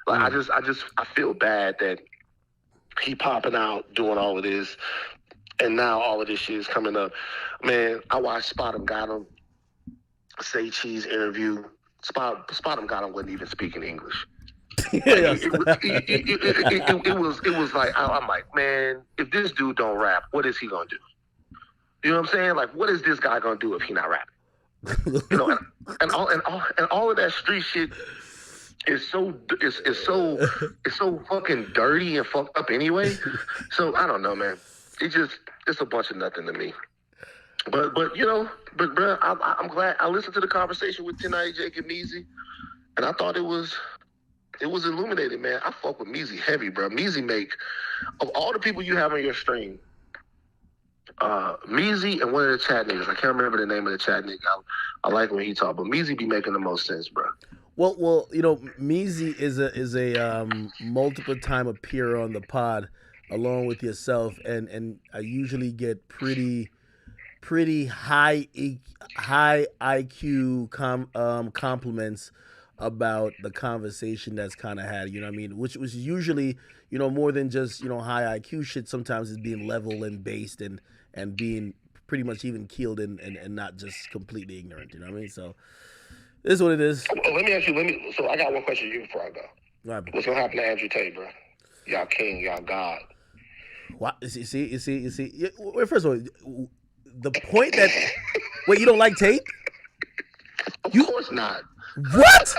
Like I feel bad that he popping out doing all of this, and now all of this shit is coming up. Man, I watched Spot 'em Got 'em Say Cheese interview. Spot 'em Got 'em wasn't even speaking English. It was like, I'm like, man, if this dude don't rap, what is he gonna do? You know what I'm saying? Like, what is this guy gonna do if he not rapping? You know, and all of that street shit is so fucking dirty and fucked up anyway. So I don't know, man. It's a bunch of nothing to me. But you know, bro, I'm glad I listened to the conversation with 1090J Gamese, and I thought it was It was illuminating, man. I fuck with Meezy heavy, bro. Meezy make, of all the people you have on your stream, Meezy and one of the chat niggas. I can't remember the name of the chat nigga. I like when he talk, but Meezy be making the most sense, bro.
Well, you know, Meezy is a multiple time appearer on the pod, along with yourself, and I usually get pretty high IQ compliments about the conversation that's kind of had. You know what I mean? Which was usually, you know, more than just, you know, high IQ shit. Sometimes it's being level and based and being pretty much even keeled and not just completely ignorant. You know what I mean? So this is what it is.
Let me ask you. So I got one question to you before I go.
Right.
What's gonna happen to Andrew Tate, bro? Y'all king, y'all god.
What? You see. Wait, first of all, the point that wait, you don't like Tate?
Of course not.
What?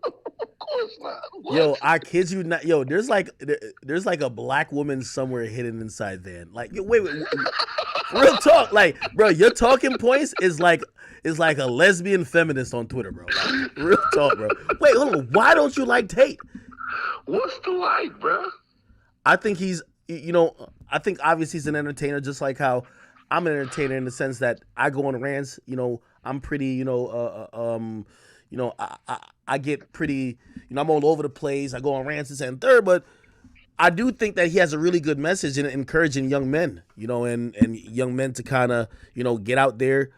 Of course not. What?
Yo, I kid you not. Yo, there's like a black woman somewhere hidden inside there. Like, yo, wait, real talk. Like, bro, your talking points is like a lesbian feminist on Twitter, bro. Like, real talk, bro. Wait, hold on. Why don't you like Tate?
What's the like, bro?
I think he's, you know, I think obviously he's an entertainer, just like how I'm an entertainer in the sense that I go on rants. You know, I'm pretty, you know, I get pretty, you know, I'm all over the place. I go on rants and third, but I do think that he has a really good message in encouraging young men, you know, and young men to kind of, you know, get out there,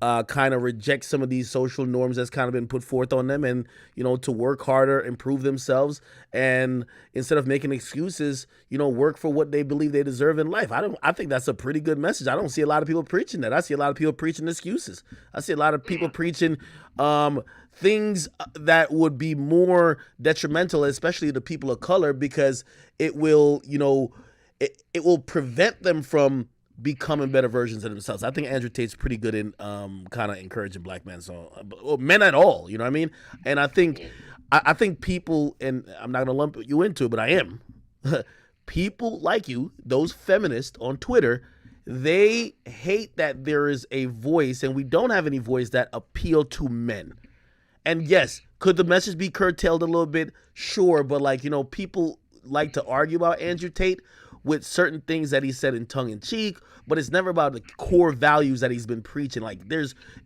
kind of reject some of these social norms that's kind of been put forth on them, and, you know, to work harder, improve themselves, and instead of making excuses, you know, work for what they believe they deserve in life. I think that's a pretty good message. I don't see a lot of people preaching that. I see a lot of people preaching excuses. I see a lot of people preaching things that would be more detrimental, especially to people of color, because it will, you know, it will prevent them from becoming better versions of themselves. I think Andrew Tate's pretty good in kind of encouraging black men, so men at all, you know what I mean? And I think people, and I'm not gonna lump you into it, but I am. People like you, those feminists on Twitter, they hate that there is a voice, and we don't have any voice that appeal to men. And yes, could the message be curtailed a little bit? Sure, but like, you know, people like to argue about Andrew Tate with certain things that he said in tongue in cheek, but it's never about the core values that he's been preaching. Like,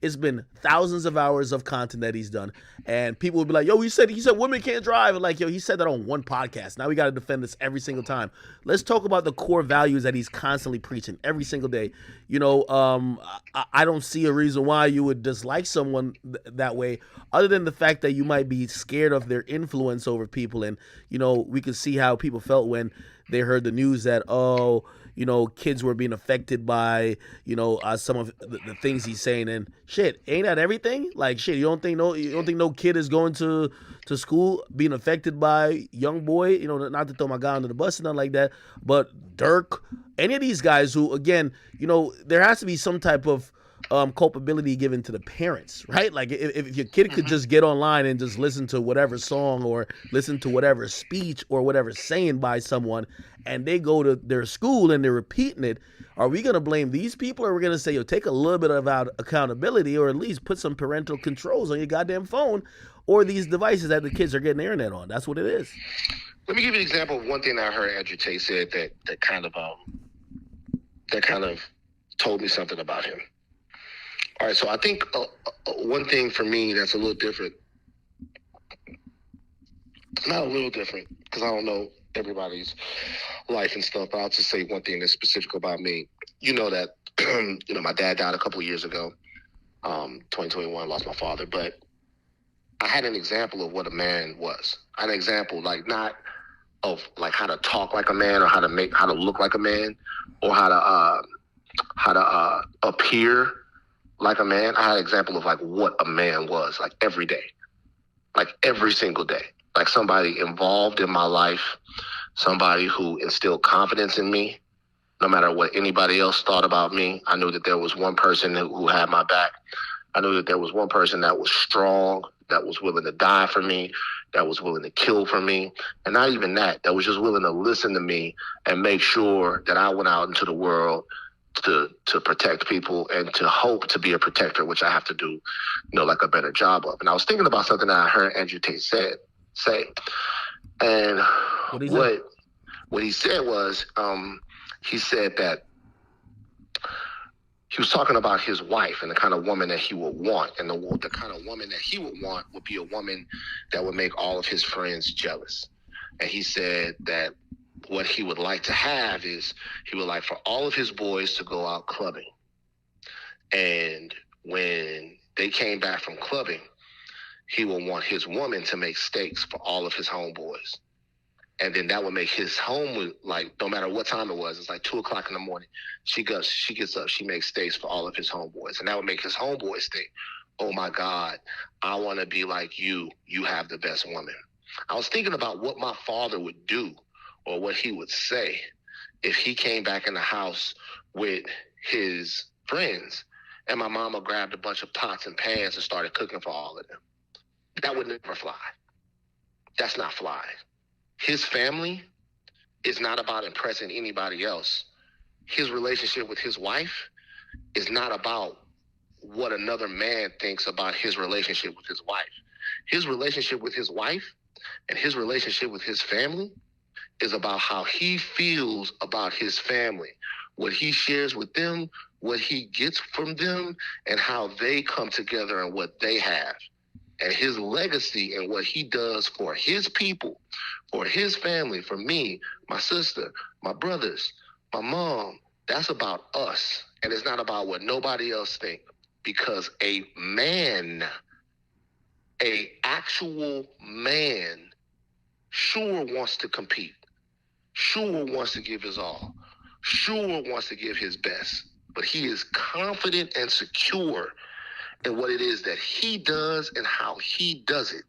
it's been thousands of hours of content that he's done, and people would be like, yo, he said women can't drive. And like, yo, he said that on one podcast. Now we got to defend this every single time. Let's talk about the core values that he's constantly preaching every single day. You know, I don't see a reason why you would dislike someone that way, other than the fact that you might be scared of their influence over people. And, you know, we could see how people felt when they heard the news that, oh, you know, kids were being affected by, you know, some of the things he's saying. And shit, ain't that everything? Like, shit, you don't think no kid is going to school being affected by young boy? You know, not to throw my guy under the bus and nothing like that, but Dirk, any of these guys who, again, you know, there has to be some type of culpability given to the parents, right? Like, if your kid could just get online and just listen to whatever song or listen to whatever speech or whatever saying by someone, and they go to their school and they're repeating it, are we going to blame these people, or are we going to say, yo, take a little bit of accountability, or at least put some parental controls on your goddamn phone or these devices that the kids are getting the internet on? That's what it is.
Let me give you an example of one thing that I heard Andrew Tate said that kind of told me something about him. All right, so I think one thing for me that's a little different, not a little different, because I don't know everybody's life and stuff, but I'll just say one thing that's specific about me. You know that, you know, my dad died a couple of years ago, 2021, lost my father, but I had an example of what a man was. I had an example, like, not of like how to talk like a man or how to look like a man or how to appear like a man. I had an example of like what a man was, like every day, like every single day, like somebody involved in my life, somebody who instilled confidence in me. No matter what anybody else thought about me, I knew that there was one person who had my back. I knew that there was one person that was strong, that was willing to die for me, that was willing to kill for me. And not even that was just willing to listen to me and make sure that I went out into the world to protect people and to hope to be a protector, which I have to do, you know, like a better job of. And I was thinking about something that I heard Andrew Tate said. say. And
What he say?
what he said was, he said that he was talking about his wife and the kind of woman that he would want, and the kind of woman that he would want would be a woman that would make all of his friends jealous. And he said that what he would like to have is he would like for all of his boys to go out clubbing, and when they came back from clubbing, he would want his woman to make steaks for all of his homeboys. And then that would make his home, like, no matter what time it was, it's like 2:00 in the morning. She gets up, she makes steaks for all of his homeboys. And that would make his homeboys think, oh my God, I want to be like you. You have the best woman. I was thinking about what my father would do or what he would say if he came back in the house with his friends and my mama grabbed a bunch of pots and pans and started cooking for all of them. That would never fly. That's not fly. His family is not about impressing anybody else. His relationship with his wife is not about what another man thinks about his relationship with his wife. His relationship with his wife and his relationship with his family is about how he feels about his family, what he shares with them, what he gets from them, and how they come together and what they have. And his legacy and what he does for his people, for his family, for me, my sister, my brothers, my mom, that's about us. And it's not about what nobody else thinks. Because a man, a actual man, sure wants to compete, sure wants to give his all, sure wants to give his best. But he is confident and secure in what it is that he does and how he does it.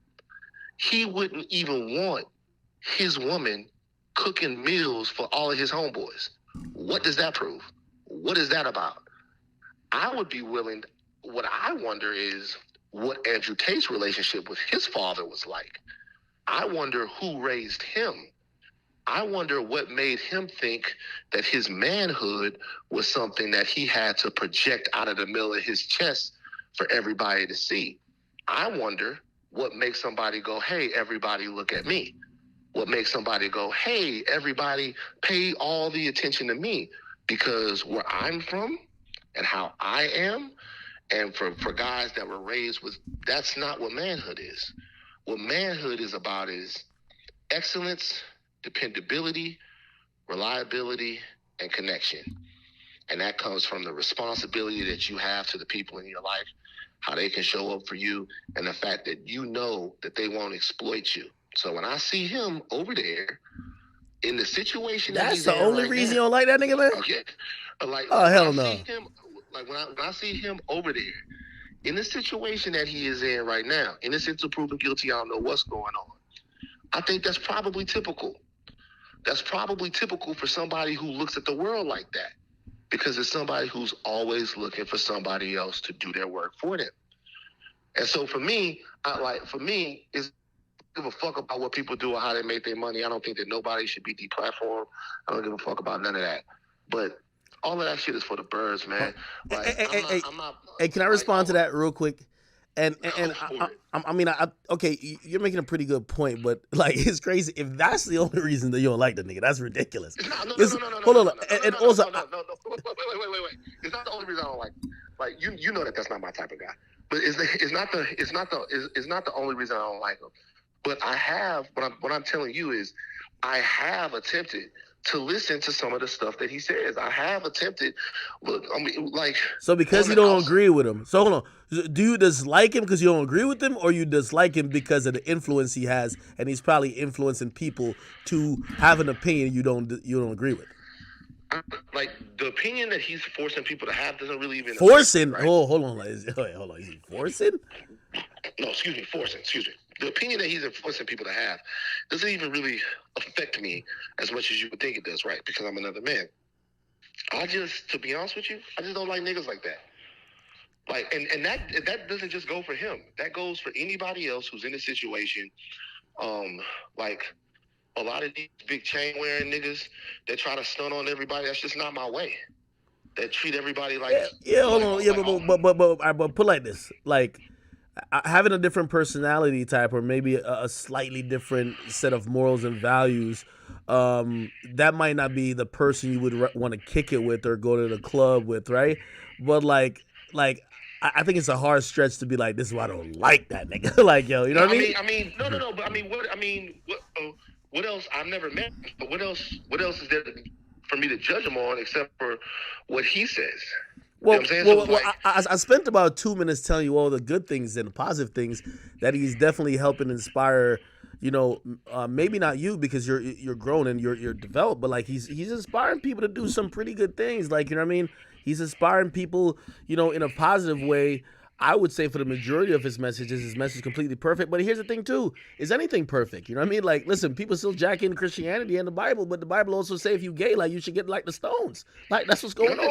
He wouldn't even want his woman cooking meals for all of his homeboys. What does that prove? What is that about? I would be willing. What I wonder is what Andrew Tate's relationship with his father was like. I wonder who raised him. I wonder what made him think that his manhood was something that he had to project out of the middle of his chest for everybody to see. I wonder what makes somebody go, hey, everybody look at me. What makes somebody go, hey, everybody pay all the attention to me. Because where I'm from and how I am, and for guys that were raised with, that's not what manhood is. What manhood is about is excellence, dependability, reliability, and connection. And that comes from the responsibility that you have to the people in your life, how they can show up for you, and the fact that you know that they won't exploit you. So when I see him over there in the situation that
That's
he's
the
in
only
right
reason
now,
you don't like that nigga, man?
okay,
Oh, hell
when I
no.
see him, when I see him over there in the situation that he is in right now, innocent to proven guilty, I don't know what's going on. I think that's probably typical. That's probably typical for somebody who looks at the world like that, because it's somebody who's always looking for somebody else to do their work for them. And so for me, it's give a fuck about what people do or how they make their money. I don't think that nobody should be deplatformed. I don't give a fuck about none of that. But all of that shit is for the birds, man. Like, I'm not.
Hey, can I respond to that real quick? And
for it.
I mean, okay, you're making a pretty good point, but like, it's crazy if that's the only reason that you don't like the nigga. That's ridiculous.
It's not. No.
Hold on, and also,
Wait. It's not the only reason I don't like. Like, you know that's not my type of guy. But it's not the only reason I don't like him. But I have what I'm telling you is I have attempted to listen to some of the stuff that he says. I have attempted. Look, I mean, like,
so because you don't agree with him. So hold on, do you dislike him because you don't agree with him, or you dislike him because of the influence he has, and he's probably influencing people to have an opinion you don't agree with?
Like, the opinion that he's forcing people to have doesn't really even
forcing.
Affect, right?
Oh, hold on, is he forcing?
No, excuse me, forcing. Excuse me. The opinion that he's forcing people to have doesn't even really affect me as much as you would think it does, right? Because I'm another man. To be honest with you, I just don't like niggas like that. Like, and that doesn't just go for him. That goes for anybody else who's in a situation. Like, a lot of these big chain wearing niggas that try to stun on everybody. That's just not my way. That treat everybody like
hold on, but put like this, like, having a different personality type or maybe a slightly different set of morals and values, that might not be the person you would want to kick it with or go to the club with, right? But like I think it's a hard stretch to be like, this is why I don't like that nigga. Like, yo, you know
No,
what I mean?
no. But what else? I've never met him. But what else is there for me to judge him on except for what he says? You know what I'm saying? So it's like,
I spent about 2 minutes telling you all the good things and the positive things that he's definitely helping inspire. You know, maybe not you because you're grown and you're developed, but like he's inspiring people to do some pretty good things. Like, you know what I mean? He's inspiring people, you know, in a positive way. I would say for the majority of his message is completely perfect. But here's the thing too: is anything perfect? You know what I mean? Like, listen, people still jack in Christianity and the Bible, but the Bible also say if you gay, like you should get like the stones. Like that's what's going on.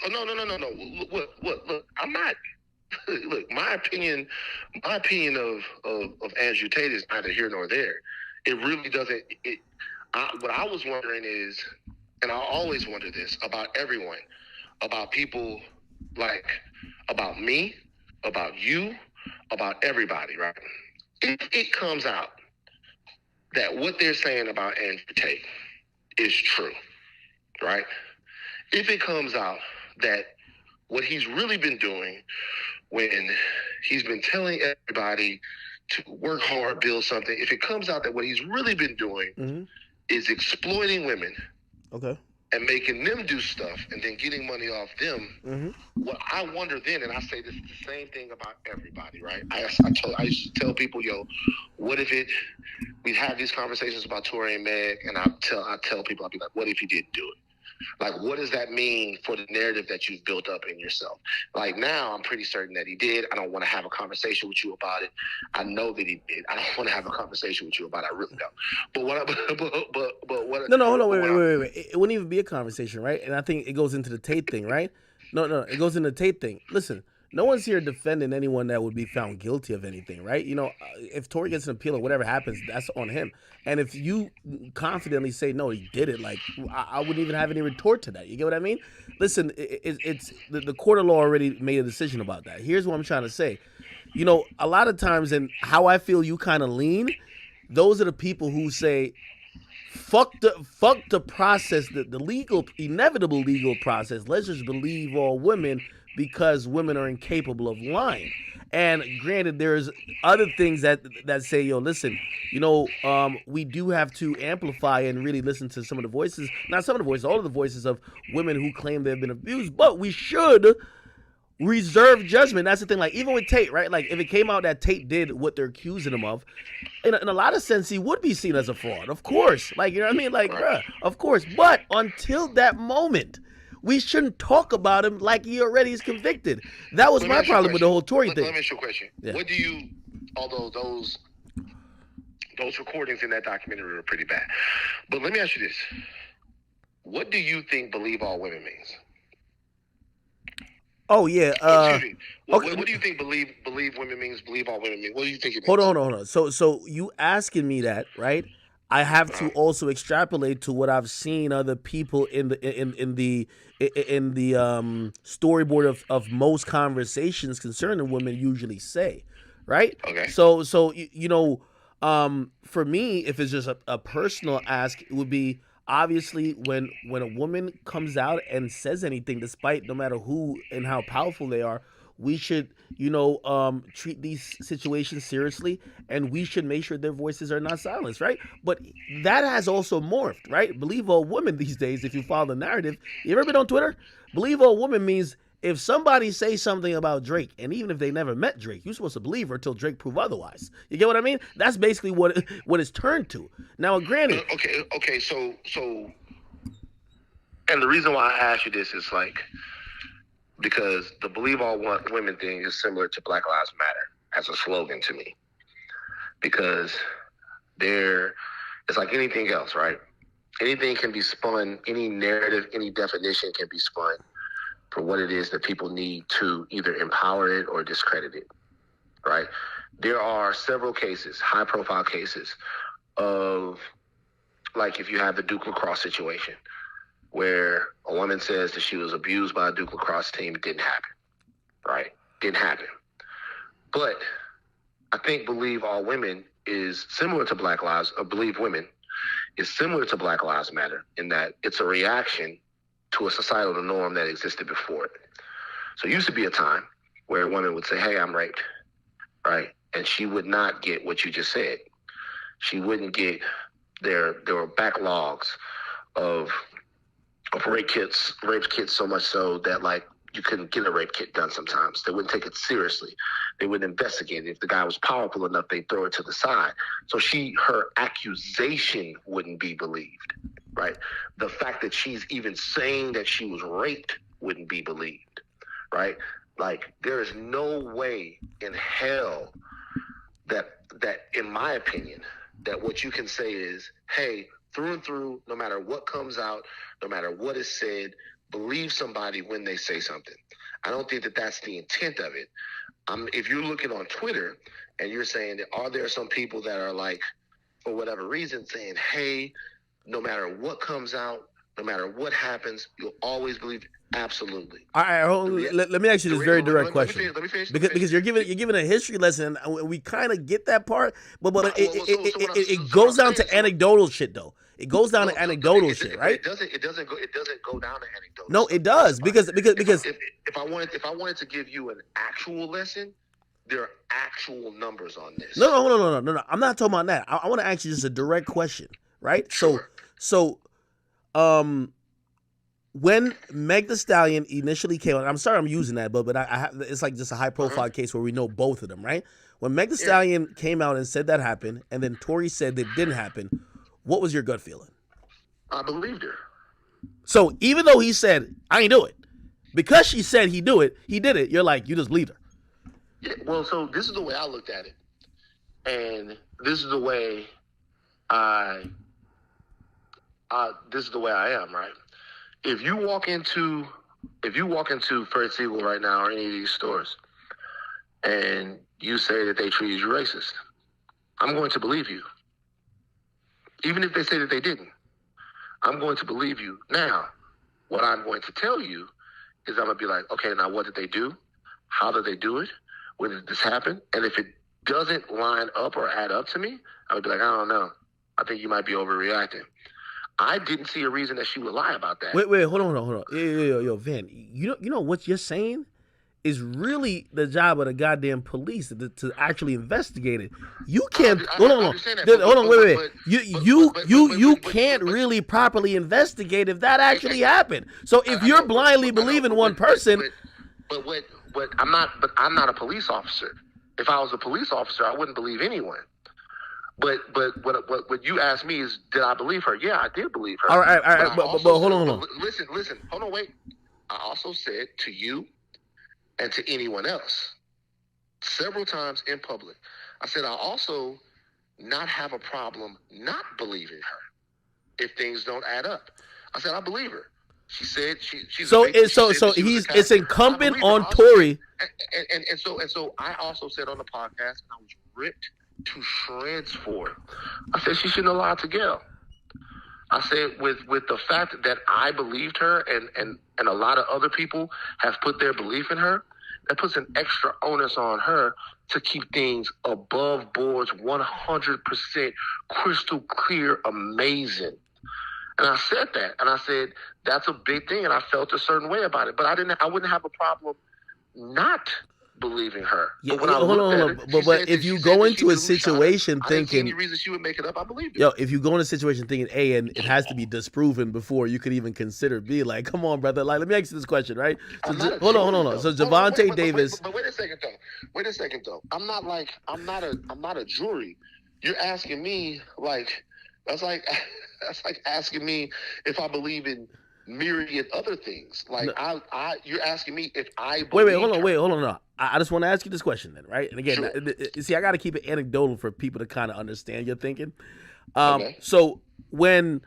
no. Look, I'm not. Look, my opinion of Andrew Tate is neither here nor there. It really doesn't. What I was wondering is, and I always wonder this about everyone, about people, like about me, about you, about everybody, right? If it comes out that what they're saying about Andrew Tate is true, right? If it comes out that what he's really been doing when he's been telling everybody to work hard, build something, if it comes out that what he's really been doing is exploiting women,
okay,
and making them do stuff and then getting money off them, what I wonder then, and I say this is the same thing about everybody, right? I used to tell people, yo, what if we'd have these conversations about Tory and Meg, and I tell people, I'd be like, what if he didn't do it? Like, what does that mean for the narrative that you've built up in yourself? Like, now I'm pretty certain that he did. I don't want to have a conversation with you about it. I know that he did. I don't want to have a conversation with you about it. I really don't. But what?
No, hold on, wait. It wouldn't even be a conversation, right? And I think it goes into the Tate thing, right? No, it goes into the Tate thing. Listen, no one's here defending anyone that would be found guilty of anything, right? You know, if Tory gets an appeal or whatever happens, that's on him. And if you confidently say no, he did it, like I wouldn't even have any retort to that. You get what I mean? Listen, it's the court of law already made a decision about that. Here's what I'm trying to say. You know, a lot of times, and how I feel you kind of lean, those are the people who say, fuck the process, the legal, inevitable legal process. Let's just believe all women because women are incapable of lying. And granted, there's other things that say, yo, listen, you know, we do have to amplify and really listen to some of the voices, not some of the voices, all of the voices of women who claim they've been abused, but we should reserve judgment. That's the thing. Like, even with Tate, right? Like, if it came out that Tate did what they're accusing him of, in a lot of sense, he would be seen as a fraud. Of course. Like, you know what I mean? Like, bruh, of course. But until that moment, we shouldn't talk about him like he already is convicted. That was my problem with the whole Tory thing.
Let me ask you a question. Yeah. What do you, although those recordings in that documentary were pretty bad, but let me ask you this. What do you think believe all women means?
Oh yeah.
Excuse me. What do you think believe women means? Believe all women means? What do you think it means?
Hold on. So you asking me that, right? I have to also extrapolate to what I've seen other people in the storyboard of most conversations concerning women usually say, right?
Okay.
So you know, for me, if it's just a personal ask, it would be obviously when a woman comes out and says anything, despite no matter who and how powerful they are, we should, you know, treat these situations seriously, and we should make sure their voices are not silenced, right? But that has also morphed, right? Believe all women these days, if you follow the narrative. You ever been on Twitter? Believe all women means if somebody says something about Drake, and even if they never met Drake, you're supposed to believe her till Drake prove otherwise. You get what I mean? That's basically what it's turned to. Now, granted.
Okay. So, and the reason why I asked you this is like, because the believe all women thing is similar to Black Lives Matter as a slogan to me. Because it's like anything else, right? Anything can be spun, any narrative, any definition can be spun for what it is that people need to either empower it or discredit it, right? There are several cases, high-profile cases of, like if you have the Duke lacrosse situation, where a woman says that she was abused by a Duke lacrosse team. It didn't happen, right? Didn't happen. But I think Believe All Women is similar to Black Lives, or Believe Women is similar to Black Lives Matter in that it's a reaction to a societal norm that existed before it. So it used to be a time where a woman would say, hey, I'm raped, right? And she would not get what you just said. She wouldn't get there were backlogs of rape kits so much so that like you couldn't get a rape kit done sometimes. They wouldn't take it seriously. They wouldn't investigate it. If the guy was powerful enough, they'd throw it to the side. So her accusation wouldn't be believed, right? The fact that she's even saying that she was raped wouldn't be believed, right? Like, there is no way in hell that in my opinion, that what you can say is, hey, through and through, no matter what comes out, no matter what is said, believe somebody when they say something. I don't think that that's the intent of it. If you're looking on Twitter and you're saying that, are there some people that are like, for whatever reason, saying, hey, no matter what comes out, no matter what happens, you'll always believe? Absolutely.
All right, let me ask you this very direct question. Let me finish. Because you're giving a history lesson, and we kind of get that part, but it goes down to anecdotal shit though. It goes down to anecdotal shit, right?
It doesn't go down to anecdotal.
No, it does because
if I wanted to give you an actual lesson, there are actual numbers on this.
No. I'm not talking about that. I want to ask you just a direct question, right?
Sure.
So, when Meg Thee Stallion initially came out, I'm sorry I'm using that, but it's like just a high profile case where we know both of them, right? When Meg Thee Stallion came out and said that happened, and then Tory said that didn't happen, what was your gut feeling?
I believed her.
So even though he said, I ain't do it, because she said he did it, you're like, you just believed her.
Yeah, well, so this is the way I looked at it. And this is the way I am, right? If you walk into First Eagle right now or any of these stores and you say that they treated you racist, I'm going to believe you. Even if they say that they didn't, I'm going to believe you. Now, what I'm going to tell you is I'm going to be like, okay, now what did they do? How did they do it? When did this happen? And if it doesn't line up or add up to me, I would be like, I don't know. I think you might be overreacting. I didn't see a reason that she would lie about that.
Wait, hold on. Yo, Van, you know what you're saying is really the job of the goddamn police to actually investigate it. You can't. Hold on. Wait. You can't really properly investigate if that actually happened. So if you're blindly believing one person,
but I'm not a police officer. If I was a police officer, I wouldn't believe anyone. But what you asked me is, did I believe her? Yeah, I did believe her.
All right. But hold on.
Listen. Hold on, wait. I also said to you and to anyone else several times in public, I said I also not have a problem not believing her if things don't add up. I said I believe her. She said she's
it's incumbent on Tory.
And so I also said on the podcast, and I was ripped to shreds for it. I said she shouldn't have lied to Gail. I said with the fact that I believed her and a lot of other people have put their belief in her, that puts an extra onus on her to keep things above boards, 100% crystal clear, amazing. And I said that, and I said that's a big thing, and I felt a certain way about it. But I wouldn't have a problem not believing her.
Yeah, but hold on. But if you go into a situation thinking, I didn't see
any reason she would make it up, I believed it.
Yo, if you go in a situation thinking A and it has to be disproven before you could even consider B, like, come on, brother. Like, let me ask you this question, right? So hold on. So Javante Davis.
But wait a second though. I'm not a jury. You're asking me that's like asking me if I believe in myriad other things. Like no. You're asking me if I believe
hold on. No. I just want to ask you this question then, right? And again, sure. See, I got to keep it anecdotal for people to kind of understand your thinking.
Okay.
So when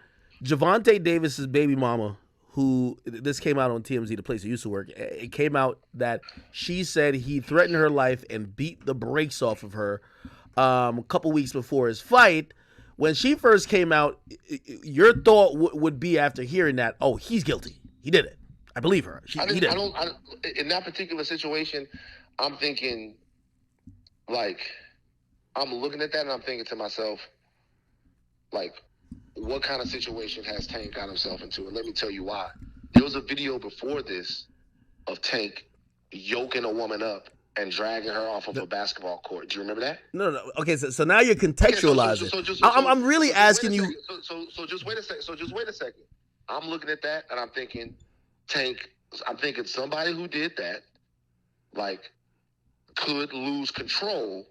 Javante Davis's baby mama, who this came out on TMZ, the place he used to work, it came out that she said he threatened her life and beat the brakes off of her a couple weeks before his fight. When she first came out, your thought would be after hearing that, oh, he's guilty. He did it. I believe her. He did it.
In that particular situation, I'm thinking, like, I'm looking at that and I'm thinking to myself, like, what kind of situation has Tank got himself into? And let me tell you why. There was a video before this of Tank yoking a woman up and dragging her off of a basketball court. Do you remember that?
No. Okay, so now you're contextualizing. I'm really asking you.
So just wait a second. So just wait a second. I'm looking at that and I'm thinking, Tank. I'm thinking somebody who did that, like, could lose control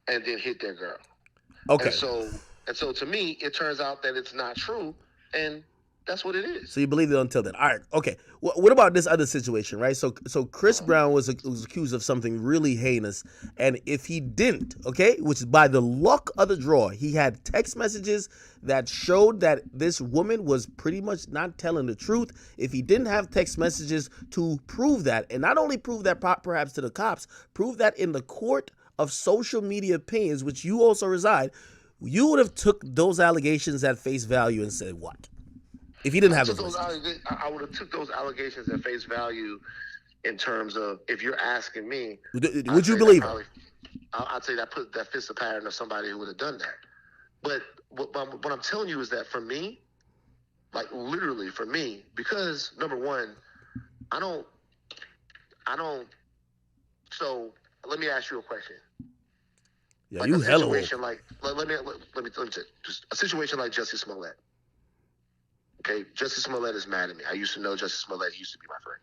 and then hit their girl.
Okay.
And so to me, it turns out that it's not true, and that's what it is.
So you believed it until then. All right. Okay. What about this other situation, right? So Chris Brown was accused of something really heinous, and if he didn't, okay, which is by the luck of the draw, he had text messages that showed that this woman was pretty much not telling the truth. If he didn't have text messages to prove that, and not only prove that perhaps to the cops, prove that in the court of social media opinions, which you also reside, you would have took those allegations at face value and said what? If he didn't have those
I would have took those allegations at face value in terms of, if you're asking me,
would you believe it?
I'd say that fits the pattern of somebody who would have done that. But what I'm telling you is that for me, like literally for me, because number one, I don't. So let me ask you a question.
Yeah,
like
you
a
hella
situation old. Like let me just a situation like Jussie Smollett. Okay, Jussie Smollett is mad at me. I used to know Jussie Smollett. He used to be my friend.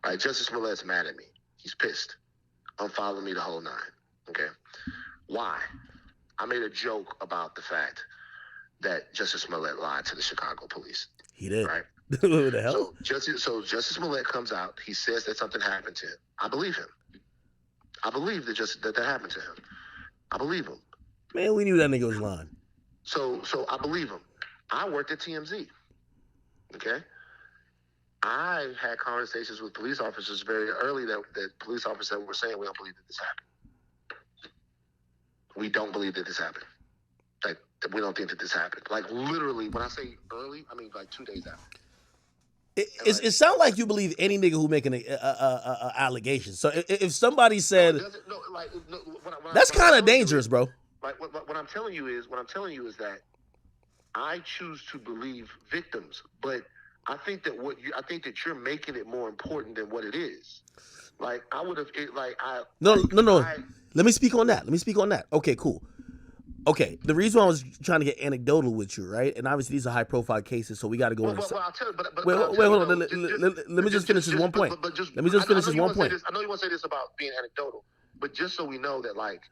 All right, Jussie Smollett's mad at me. He's pissed. Unfollowing me the whole nine. Okay, why? I made a joke about the fact that Jussie Smollett lied to the Chicago police.
He did.
Right?
What the hell?
So Jussie Smollett comes out. He says that something happened to him. I believe him. I believe that happened to him. I believe him.
Man, we knew that nigga was lying.
So I believe him. I worked at TMZ. Okay? I had conversations with police officers very early that police officers were saying, we don't believe that this happened. We don't believe that this happened. Like, we don't think that this happened. Like, literally, when I say early, I mean like 2 days after.
It sounds like you believe any nigga who making an allegation. So if somebody said, that's kind of dangerous, bro.
Like what I'm telling you is that I choose to believe victims, but I think that you're making it more important than what it is. Like I would have,
No. Let me speak on that. Okay, cool. Okay, the reason why I was trying to get anecdotal with you, right? And obviously these are high-profile cases, so we got to go into.
Well, I'll tell you,
wait, hold on. Let me just finish this one point. Let me just finish this one point.
I know you want to say this about being anecdotal, but just so we know that, like,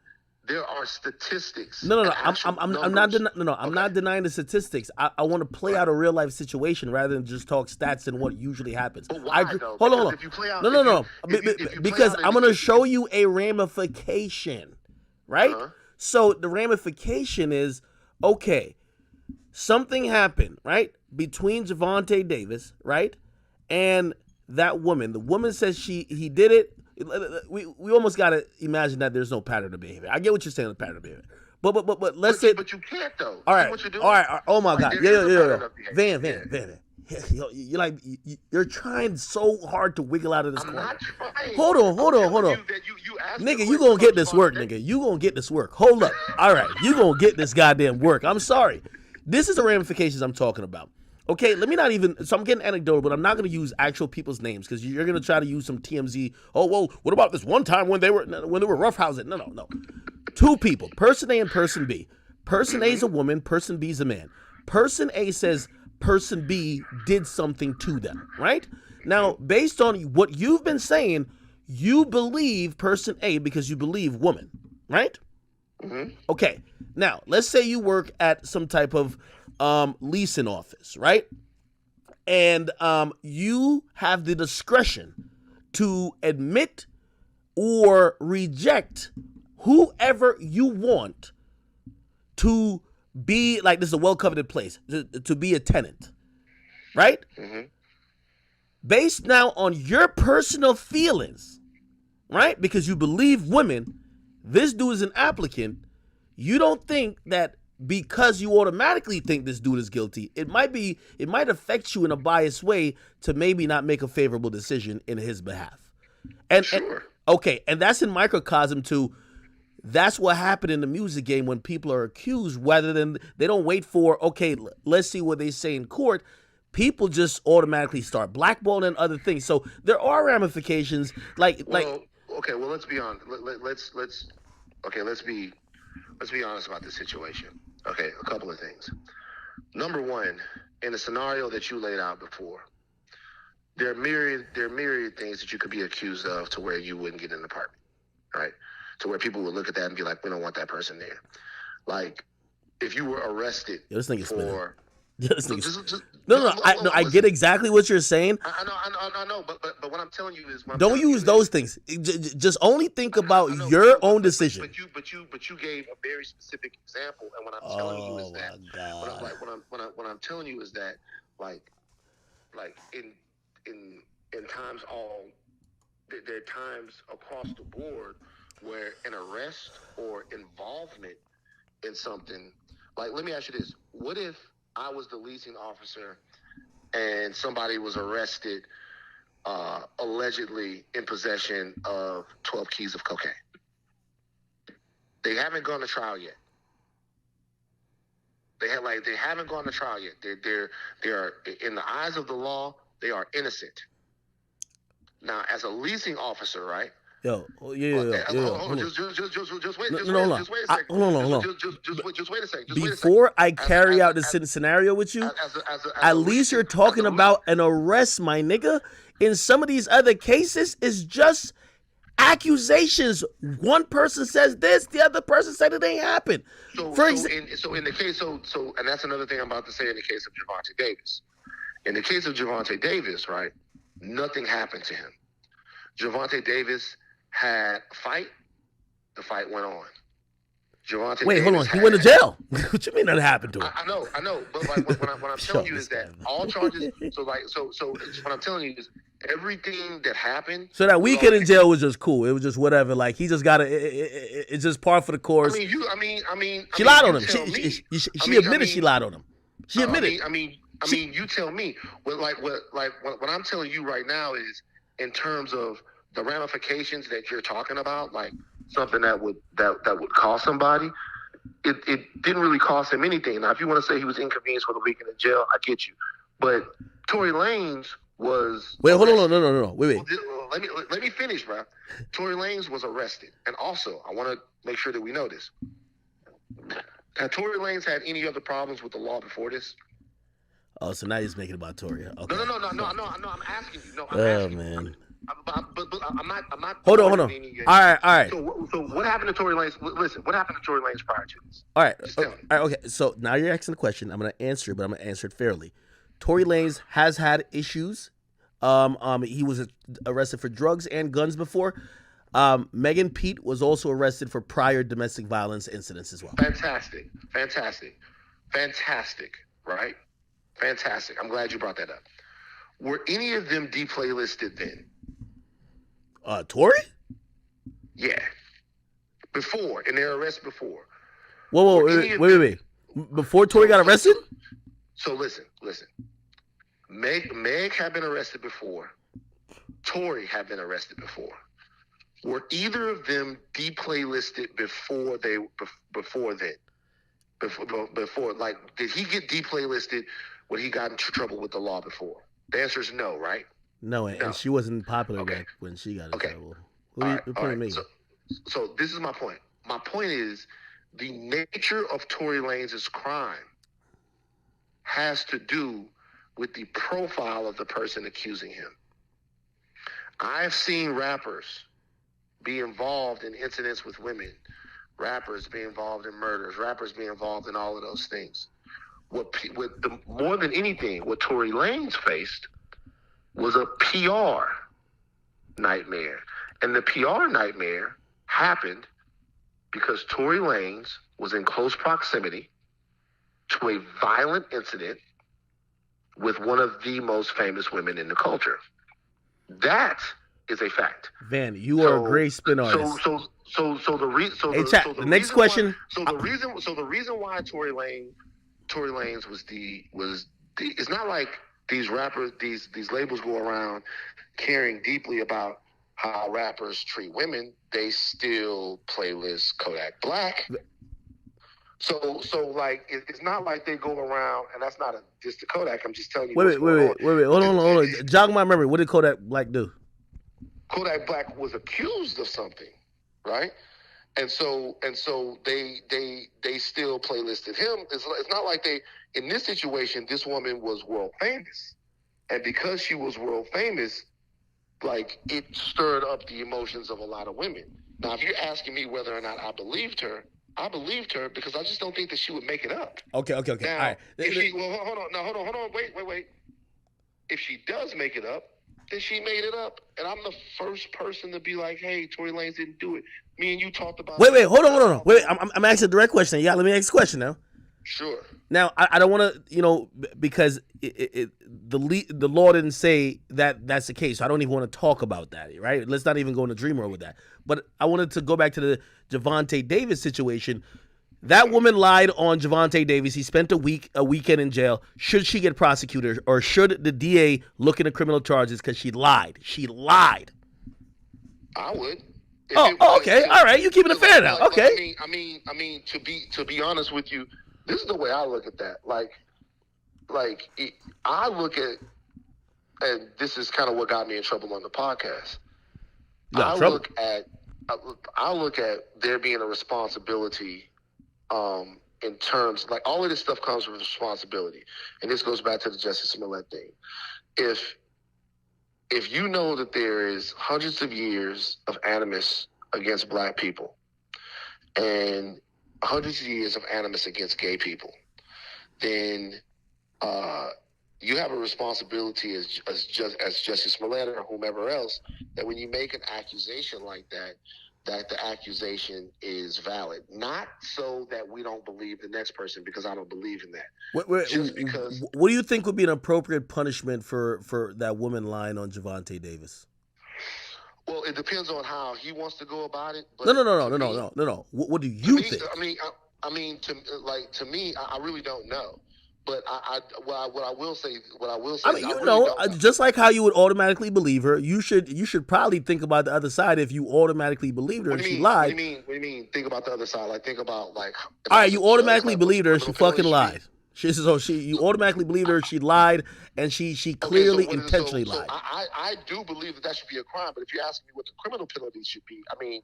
there are statistics.
No. I'm not denying the statistics. I want to play out a real life situation rather than just talk stats and what usually happens.
But why, though?
Hold on.
If you play out,
No. Because I'm gonna show you a ramification, right?
Uh-huh.
So the ramification is, okay, something happened, right, between Javonte Davis, right, and that woman. The woman says he did it. We almost gotta imagine that there's no pattern of behavior. I get what you're saying, the pattern of behavior, but let's say.
But you can't though.
All right, all right. Oh my God, yeah. Van. You're trying so hard to wiggle out of this corner.
I'm not trying.
Hold on. Nigga, you gonna get this work, nigga. You gonna get this work. Hold up. All right, you gonna get this goddamn work. I'm sorry. This is the ramifications I'm talking about. Okay, let me not even. So I'm getting anecdotal, but I'm not gonna use actual people's names because you're gonna try to use some TMZ. Oh well, what about this one time when they were roughhousing? No. Two people, person A and person B. Person A is a woman. Person B is a man. Person A says person B did something to them, right? Now, based on what you've been saying, you believe person A because you believe woman, right?
Mm-hmm.
Okay. Now, let's say you work at some type of leasing office, right? And you have the discretion to admit or reject whoever you want to be, like, this is a well-coveted place, to be a tenant, right?
Mm-hmm.
Based now on your personal feelings, right? Because you believe women, this dude is an applicant. You don't think that because you automatically think this dude is guilty, it might affect you in a biased way to maybe not make a favorable decision in his behalf. And
sure.
And that's in microcosm to That's what happened in the music game when people are accused, rather than they don't wait for, okay, let's see what they say in court. People just automatically start blackballing other things. So there are ramifications.
Okay. Well, let's be on. Let's okay. Let's be honest about this situation. Okay, a couple of things. Number one, in the scenario that you laid out before, there are myriad things that you could be accused of to where you wouldn't get an apartment, right? To where people would look at that and be like, we don't want that person there. Like, if you were arrested
this thing is
for...
I get exactly what you're saying.
I know, but what I'm telling you is...
Don't use those things. Just only think about your own decision.
But you gave a very specific example, and what I'm telling you is that... What I'm telling you is that, like in times there are times across the board where an arrest or involvement in something, like, let me ask you this. What if I was the leasing officer and somebody was arrested allegedly in possession of 12 keys of cocaine? They haven't gone to trial yet. They haven't gone to trial yet. They are, in the eyes of the law, they are innocent. Now, as a leasing officer, right?
Just wait
a second.
Before I carry out the scenario with you, at least you're talking about an arrest, my nigga. In some of these other cases, it's just accusations. One person says this, the other person said it ain't happened.
In the case, and that's another thing I'm about to say in the case of Gervonta Davis. In the case of Gervonta Davis, right, nothing happened to him. Gervonta Davis had a fight. The fight went on.
Hold on. He went to jail. What you mean that happened to him?
I know. But like, what I'm telling you is that all charges. So what I'm telling you is everything that happened.
So that weekend in jail was just cool. It was just whatever. Like, he just got it's just par for the course. She lied on him. She admitted she lied on him. She admitted.
You tell me. What I'm telling you right now is, in terms of the ramifications that you're talking about, like something that would cost somebody, it didn't really cost him anything. Now, if you want to say he was inconvenienced for the weekend in jail, I get you. But Tory Lanez was...
Wait, hold on. No. Wait.
Let me finish, bro. Tory Lanez was arrested. And also, I want to make sure that we know this. Had Tory Lanez had any other problems with the law before this?
Oh, so now he's making it about Tory. Okay.
No, I'm asking you. No,
man.
But I'm not.
Hold on. All right.
So what happened to Tory Lanez? Listen, what happened to Tory Lanez prior to this?
All right. Okay. So now you're asking the question. I'm going to answer it, but I'm going to answer it fairly. Tory Lanez has had issues. He was arrested for drugs and guns before. Megan Pete was also arrested for prior domestic violence incidents as well.
Fantastic. Right? Fantastic. I'm glad you brought that up. Were any of them deplaylisted then?
Tory?
Yeah. Before, in their arrest before.
Whoa, wait. Before Tory got arrested?
So listen. Meg had been arrested before. Tory had been arrested before. Were either of them deplaylisted before then? Before, like, did he get deplaylisted when he got into trouble with the law before? The answer is no, right?
No, and she wasn't popular back when she got in trouble.
So this is my point. My point is, the nature of Tory Lanez's crime has to do with the profile of the person accusing him. I've seen rappers be involved in incidents with women, rappers be involved in murders, rappers be involved in all of those things. More than anything, what Tory Lanez faced was a PR nightmare. And the PR nightmare happened because Tory Lanez was in close proximity to a violent incident with one of the most famous women in the culture. That is a fact.
Van, you are a great spin artist.
The
next question.
The reason why Tory Lanez was it's not like these rappers, these labels go around caring deeply about how rappers treat women, they still playlist Kodak Black. So like it's not like they go around, and that's not a diss to Kodak. I'm just telling you
Wait,
what's
wait, wait,
going on.
wait, wait, wait. Hold on, hold on. Jog my memory. What did Kodak Black do?
Kodak Black was accused of something, right? And so they still playlisted him. It's not like they, in this situation, this woman was world famous, and because she was world famous, like it stirred up the emotions of a lot of women. Now, if you're asking me whether or not I believed her because I just don't think that she would make it up.
Okay.
Now,
All right.
if she, well, hold on, wait. If she does make it up, then she made it up, and I'm the first person to be like, "Hey, Tory Lanez didn't do it." Me and you talked about.
Wait, hold on. Wait, I'm asking a direct question. Yeah, let me ask a question now.
Sure.
Now, I don't want to, because the law didn't say that that's the case. So I don't even want to talk about that, right? Let's not even go into dream world with that. But I wanted to go back to the Javante Davis situation. That woman lied on Javante Davis. He spent a weekend in jail. Should she get prosecuted, or should the DA look into criminal charges because she lied? She lied.
I would.
Okay. All right. You keeping it fair now. Okay.
I mean, to be honest with you, this is the way I look at that. I look at, and this is kind of what got me in trouble on the podcast. I look at there being a responsibility, in terms, like, all of this stuff comes with responsibility, and this goes back to the Justice Smollett thing. If you know that there is hundreds of years of animus against black people and hundreds of years of animus against gay people, then you have a responsibility as Justice Smollett or whomever else, that when you make an accusation like that, that the accusation is valid. Not so that we don't believe the next person, because I don't believe in that.
Just because. What do you think would be an appropriate punishment for that woman lying on Javante Davis?
Well, it depends on how he wants to go about it.
But no. What do you think?
I mean, to me, I really don't know. But what I will say.
I mean, just like how you would automatically believe her, you should probably think about the other side. If you automatically believed her and she lied.
What do you mean? Think about the other side. Like, think about, like.
All right, you automatically believed her. She fucking lied. You automatically believed her. She lied, and she clearly intentionally lied.
I do believe that should be a crime. But if you're asking me what the criminal penalty should be, I mean,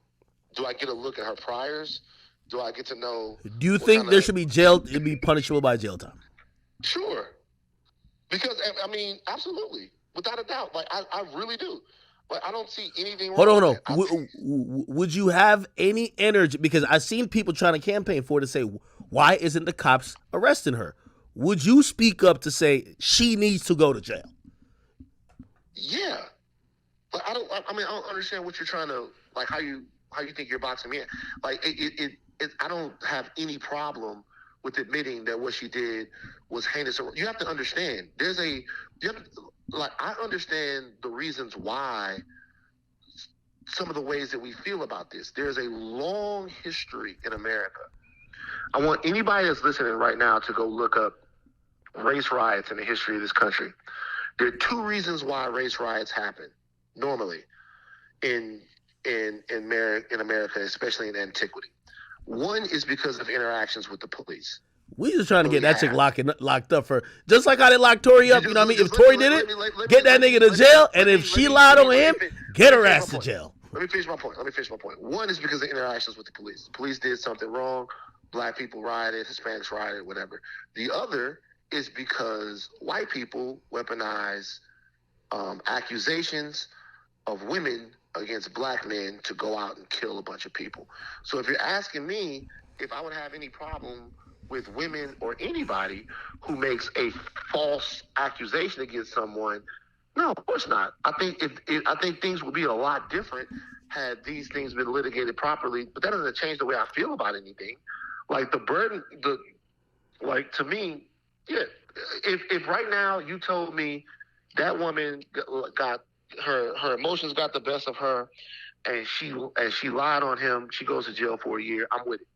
do I get a look at her priors? Do I get to know?
Do you think there should be jail? It'd be punishable by jail time.
Sure. Because, I mean, absolutely. Without a doubt. Like, I really do. But I don't see anything wrong.
Hold on. Would you have any energy? Because I've seen people trying to campaign for it to say, why isn't the cops arresting her? Would you speak up to say she needs to go to jail?
Yeah. But I don't understand what you're trying to, like, how you think you're boxing me in. Like, I don't have any problem with admitting that what she did was heinous. You have to understand, I understand the reasons why, some of the ways that we feel about this. There's a long history in America. I want anybody that's listening right now to go look up race riots in the history of this country. There are two reasons why race riots happen normally in America, especially in antiquity. One is because of interactions with the police.
We just trying to get that chick locked up for, just like how they locked Tory up. You know what I mean? If Tory did it, get that nigga to jail, and if she lied on him, get her ass to jail.
Let me finish my point. One is because of interactions with the police. The police did something wrong. Black people rioted, Hispanics rioted, whatever. The other is because white people weaponize accusations of women against black men to go out and kill a bunch of people. So if you're asking me if I would have any problem with women or anybody who makes a false accusation against someone, no, of course not. I think things would be a lot different had these things been litigated properly. But that doesn't change the way I feel about anything. Like, the burden, to me, yeah. If right now you told me that woman got her emotions got the best of her, and she lied on him, she goes to jail for a year, I'm with it.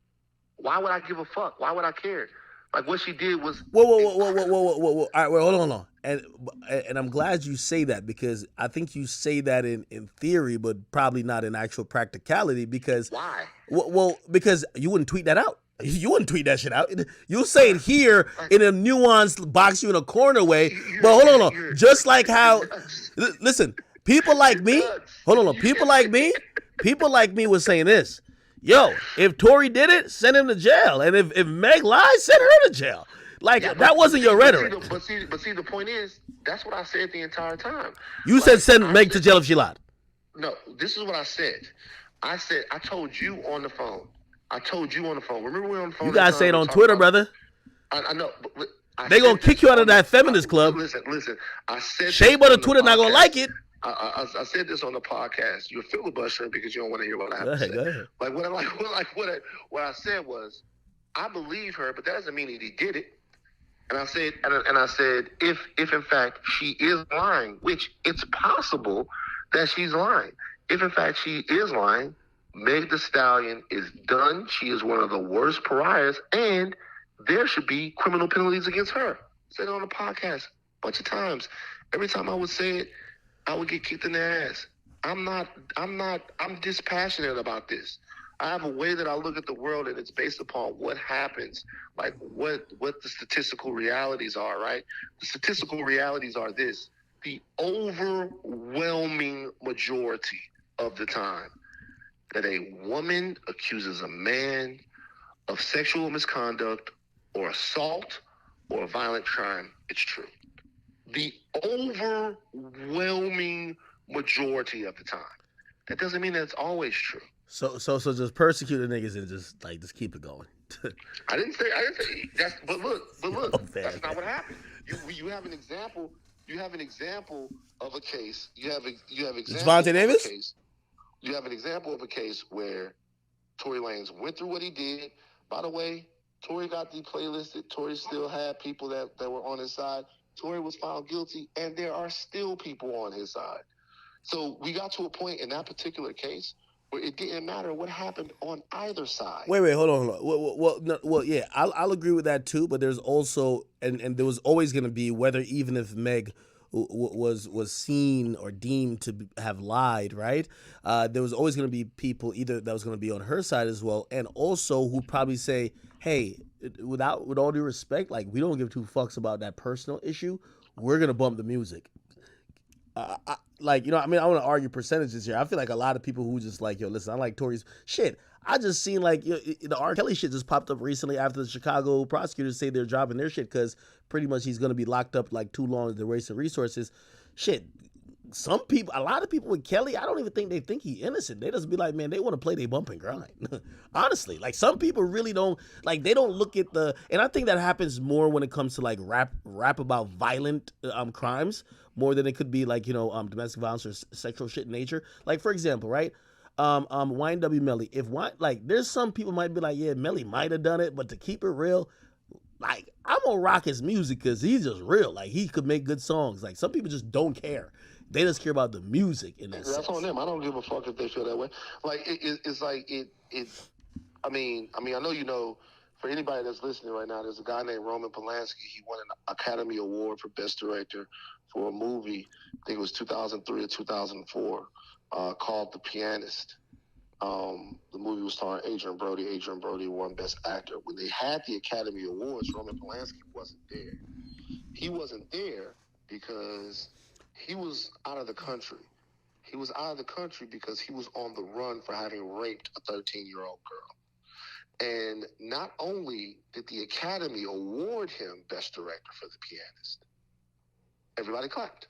Why would I give a fuck? Why would I care? Like, what she did was...
Whoa. All right, hold on. and and I'm glad you say that because I think you say that in theory, but probably not in actual practicality. Because,
Why?
well, because you wouldn't tweet that out. You wouldn't tweet that shit out. You'll say it
Bruh,
here
like
in a nuanced box you in a corner way. But
you're
hold on,
you're
hold on.
you're
Just like
you're
how,
nuts.
listen, people like
You're
me.
nuts.
Hold on,
You
people
can't
like
say
me. People like me was saying this. Yo, if Tory did it, send him to jail. And if Meg lied, send her to jail. Like
yeah,
that wasn't your rhetoric.
but see, the point is that's what I said the entire time.
You said
Like
send
I
Meg to
said,
jail if she lied.
no, this is what I said. I said I told you on the phone. I told you on the phone. Remember we were on the
You
phone that
guys say
time
it
we were
on
talking
Twitter,
about.
brother.
I know. But I
They gonna
said
kick
this
you out of
on the.
that feminist club.
Listen. I said
Shea
this
Butter
on the
Twitter not gonna
podcast.
like it.
I said this on the podcast. You're filibustering because you don't want to hear what I have
Go
to
ahead,
say.
go ahead.
What I said was, I believe her, but that doesn't mean that he did it. And I said, if in fact she is lying, which it's possible that she's lying. If in fact she is lying, Meg the Stallion is done. She is one of the worst pariahs, and there should be criminal penalties against her. I said it on the podcast a bunch of times. Every time I would say it, I would get kicked in the ass. I'm dispassionate about this. I have a way that I look at the world, and it's based upon what happens, like what the statistical realities are, right? The statistical realities are this: the overwhelming majority of the time that a woman accuses a man of sexual misconduct or assault or a violent crime, it's true. The overwhelming majority of the time. That doesn't mean that it's always true.
So just persecute the niggas and just keep it going.
I didn't say that's. But look,
Oh, man.
that's not what happened. You have an example. You have an example of a case. You have example
Javante
of
Davis?
a case. You have an example of a case where Tory Lanez went through what he did. By the way, Tory got deplaylisted. Tory still had people that were on his side. Tory was found guilty, and there are still people on his side. So we got to a point in that particular case where it didn't matter what happened on either side.
Wait, hold on. Well, yeah, I'll agree with that too. But there's also, and there was always going to be, whether even if Meg was seen or deemed to have lied, right? There was always going to be people either that was going to be on her side as well, and also who probably say, "Hey, with all due respect, like we don't give two fucks about that personal issue. We're gonna bump the music." Like, I mean, I want to argue percentages here. I feel like a lot of people who just like, yo, listen, I like Tory's shit. I just seen like the R. Kelly shit just popped up recently after the Chicago prosecutors say they're dropping their shit because pretty much he's gonna be locked up like too long to waste of resources. Shit, a lot of people with Kelly, I don't even think they think he innocent. They just be like, man, they want to play they bump and grind. Honestly, like some people really don't like. They don't look at and I think that happens more when it comes to like rap about violent crimes more than it could be like domestic violence or sexual shit in nature. Like for example, right? YNW Melly. If like there's some people might be like, yeah, Melly might have done it, but to keep it real, like I'm gonna rock his music because he's just real. Like he could make good songs. Like some people just don't care. They just care about the music in that sense.
That's on them. I don't give a fuck if they feel that way. Like it's like it. I mean, I know you know. For anybody that's listening right now, there's a guy named Roman Polanski. He won an Academy Award for Best Director for a movie. I think it was 2003 or 2004, called The Pianist. The movie was starring Adrian Brody. Adrian Brody won Best Actor. When they had the Academy Awards, Roman Polanski wasn't there. He wasn't there because he was out of the country. He was out of the country because he was on the run for having raped a 13-year-old girl. And not only did the Academy award him Best Director for The Pianist, everybody clapped.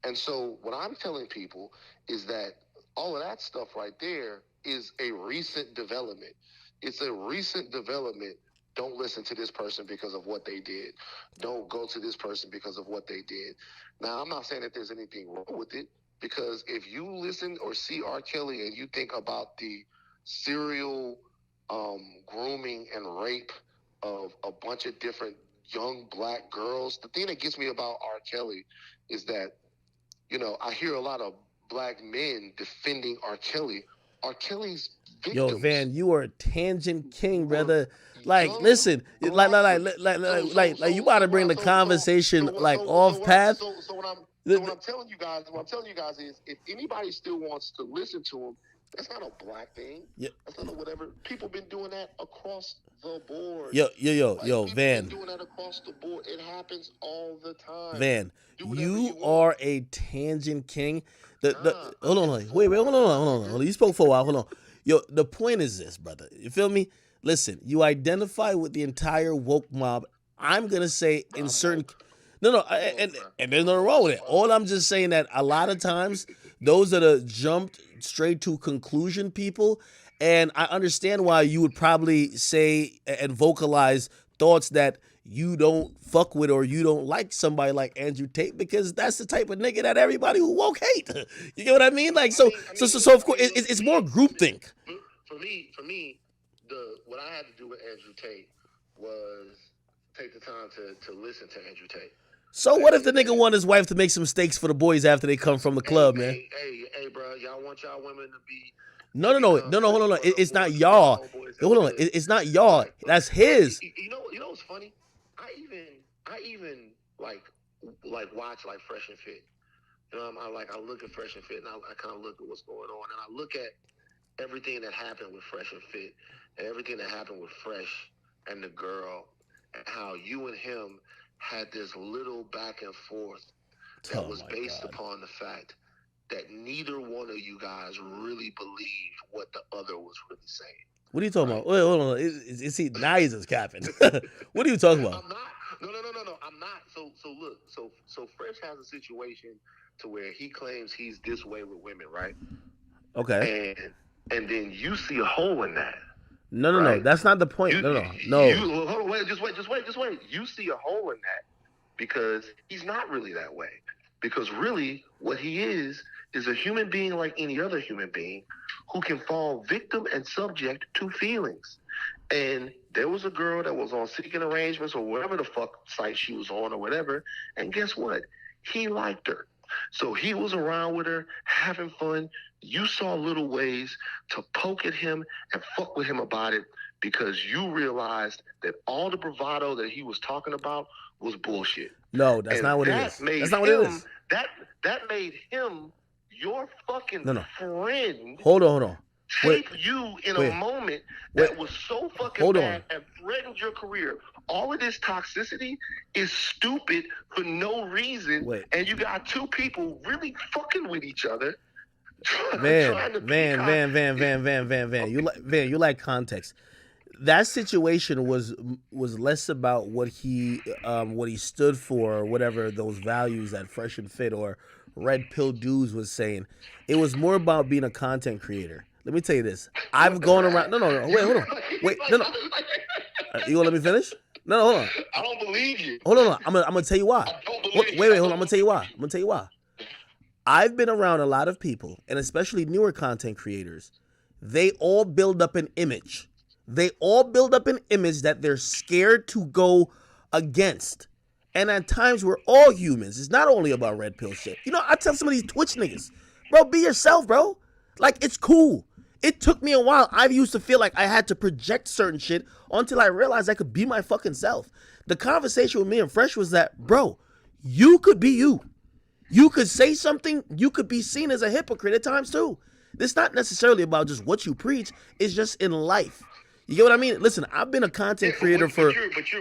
And so what I'm telling people is that all of that stuff right there is a recent development. It's a recent development. Don't listen to this person because of what they did. Don't go to this person because of what they did. Now, I'm not saying that there's anything wrong with it, because if you listen or see R. Kelly and you think about the serial grooming and rape of a bunch of different young black girls, the thing that gets me about R. Kelly is that, I hear a lot of black men defending R. Kelly R. Kelly's
Yo,
victims
Van, you are a tangent king,
were
brother. Like,
young
listen,
black women.
you about to bring the conversation like off path.
What I'm telling you guys is, if anybody still wants to listen to him, that's not a black thing.
Yeah.
That's not a whatever. People been doing that across the board.
Yo, Van.
Been doing that across the board. It happens all the time.
Van,
You
you
want.
are a tangent king. Hold on, wait, hold on. You spoke for a while. Hold on. Yo, the point is this, brother. You feel me? Listen, you identify with the entire woke mob. I'm gonna say in certain. No, and there's nothing wrong with it. All I'm just saying that a lot of times those are the jumped straight to conclusion people, and I understand why you would probably say and vocalize thoughts that you don't fuck with or you don't like somebody like Andrew Tate, because that's the type of nigga that everybody who woke hate. You get what I mean? Like, so of course it's more groupthink.
For me, what I had to do with Andrew Tate was take the time to listen to Andrew Tate.
So what if the nigga want his wife to make some steaks for the boys after they come from the club, man?
Hey, bro, y'all want y'all women to be.
No, hold on. It's not y'all. Hold on, it's not y'all. That's his.
You know what's funny? I even like watch like Fresh and Fit. You know, I look at Fresh and Fit, and I kind of look at what's going on, and I look at everything that happened with Fresh and Fit, and everything that happened with Fresh and the girl, and how you and him had this little back and forth that was based upon the fact that neither one of you guys really believed what the other was really saying.
What are you talking about? Wait, hold on. Is he now he's just capping? What are you talking about?
I'm not. No. I'm not. So look. So Fresh has a situation to where he claims he's this way with women, right?
Okay.
And then you see a hole in that.
No. That's not the point. No.
Hold on, wait. Just wait. You see a hole in that because he's not really that way. Because really, what he is a human being like any other human being who can fall victim and subject to feelings. And there was a girl that was on Seeking Arrangements or whatever the fuck site she was on or whatever. And guess what? He liked her. So he was around with her, having fun. You saw little ways to poke at him and fuck with him about it because you realized that all the bravado that he was talking about was bullshit.
No, that's not what it is. That's not what it is.
That made him your fucking friend.
Hold on.
Tape you in a moment that was so fucking bad and threatened your career. All of this toxicity is stupid for no reason. And you got two people really fucking with each other.
Van. You like context. That situation was less about what he stood for or whatever those values that Fresh and Fit or Red Pill Dudes was saying. It was more about being a content creator. Let me tell you this. I've gone around. No. Wait, hold on. No. You gonna let me finish? No, hold on.
I don't believe you.
Hold on. I'm gonna tell you why. Wait, hold on. I'm gonna tell you why. I've been around a lot of people, and especially newer content creators. They all build up an image. That they're scared to go against. And at times, we're all humans. It's not only about red pill shit. You know, I tell some of these Twitch niggas, bro, be yourself, bro. Like, it's cool. It took me a while. I used to feel like I had to project certain shit until I realized I could be my fucking self. The conversation with me and Fresh was that, bro, you could be you. You could say something. You could be seen as a hypocrite at times, too. It's not necessarily about just what you preach. It's just in life. You get what I mean? Listen, I've been a content creator for.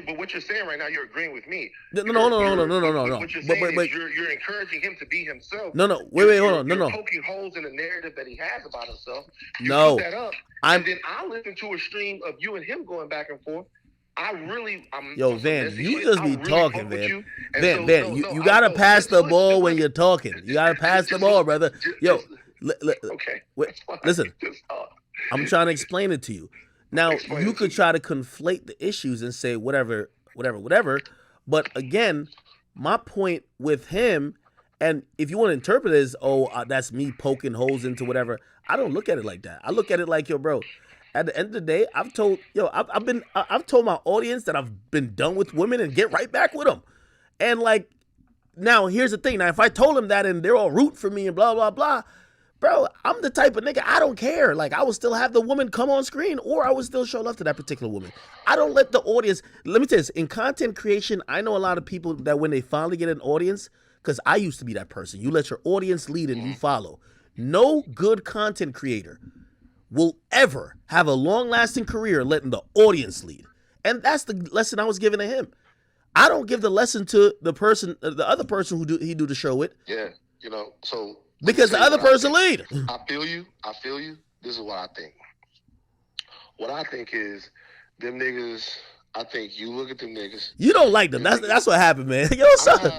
But what you're saying right now, you're agreeing with me.
No.
What you're saying is you're encouraging him to be himself.
No. Wait, hold on.
You're poking holes in the narrative that he has about himself. You
put
that up, and then I listen to a stream of you and him going back and forth. I'm
Van, you just be talking, man. Van, you gotta pass the ball when you're talking. You gotta pass the ball, brother. Yo,
okay.
Listen, I'm trying to explain it to you. Now, you could try to conflate the issues and say whatever. But again, my point with him, and if you want to interpret it as, that's me poking holes into whatever, I don't look at it like that. I look at it like, yo, bro, at the end of the day, I've told my audience that I've been done with women and get right back with them. And like, now here's the thing. Now, if I told them that and they're all rooting for me and blah, blah, blah, bro, I'm the type of nigga, I don't care. Like, I will still have the woman come on screen, or I will still show love to that particular woman. I don't let the audience. Let me tell you this: in content creation, I know a lot of people that when they finally get an audience, because I used to be that person. You let your audience lead and you follow. No good content creator will ever have a long-lasting career letting the audience lead, and that's the lesson I was giving to him. I don't give the lesson to the other person he do the show with.
Yeah, so
because the other person lead.
I feel you. This is what I think. What I think is them niggas. I think you look at them niggas.
You don't like them. That's what happened, man. Yo, son.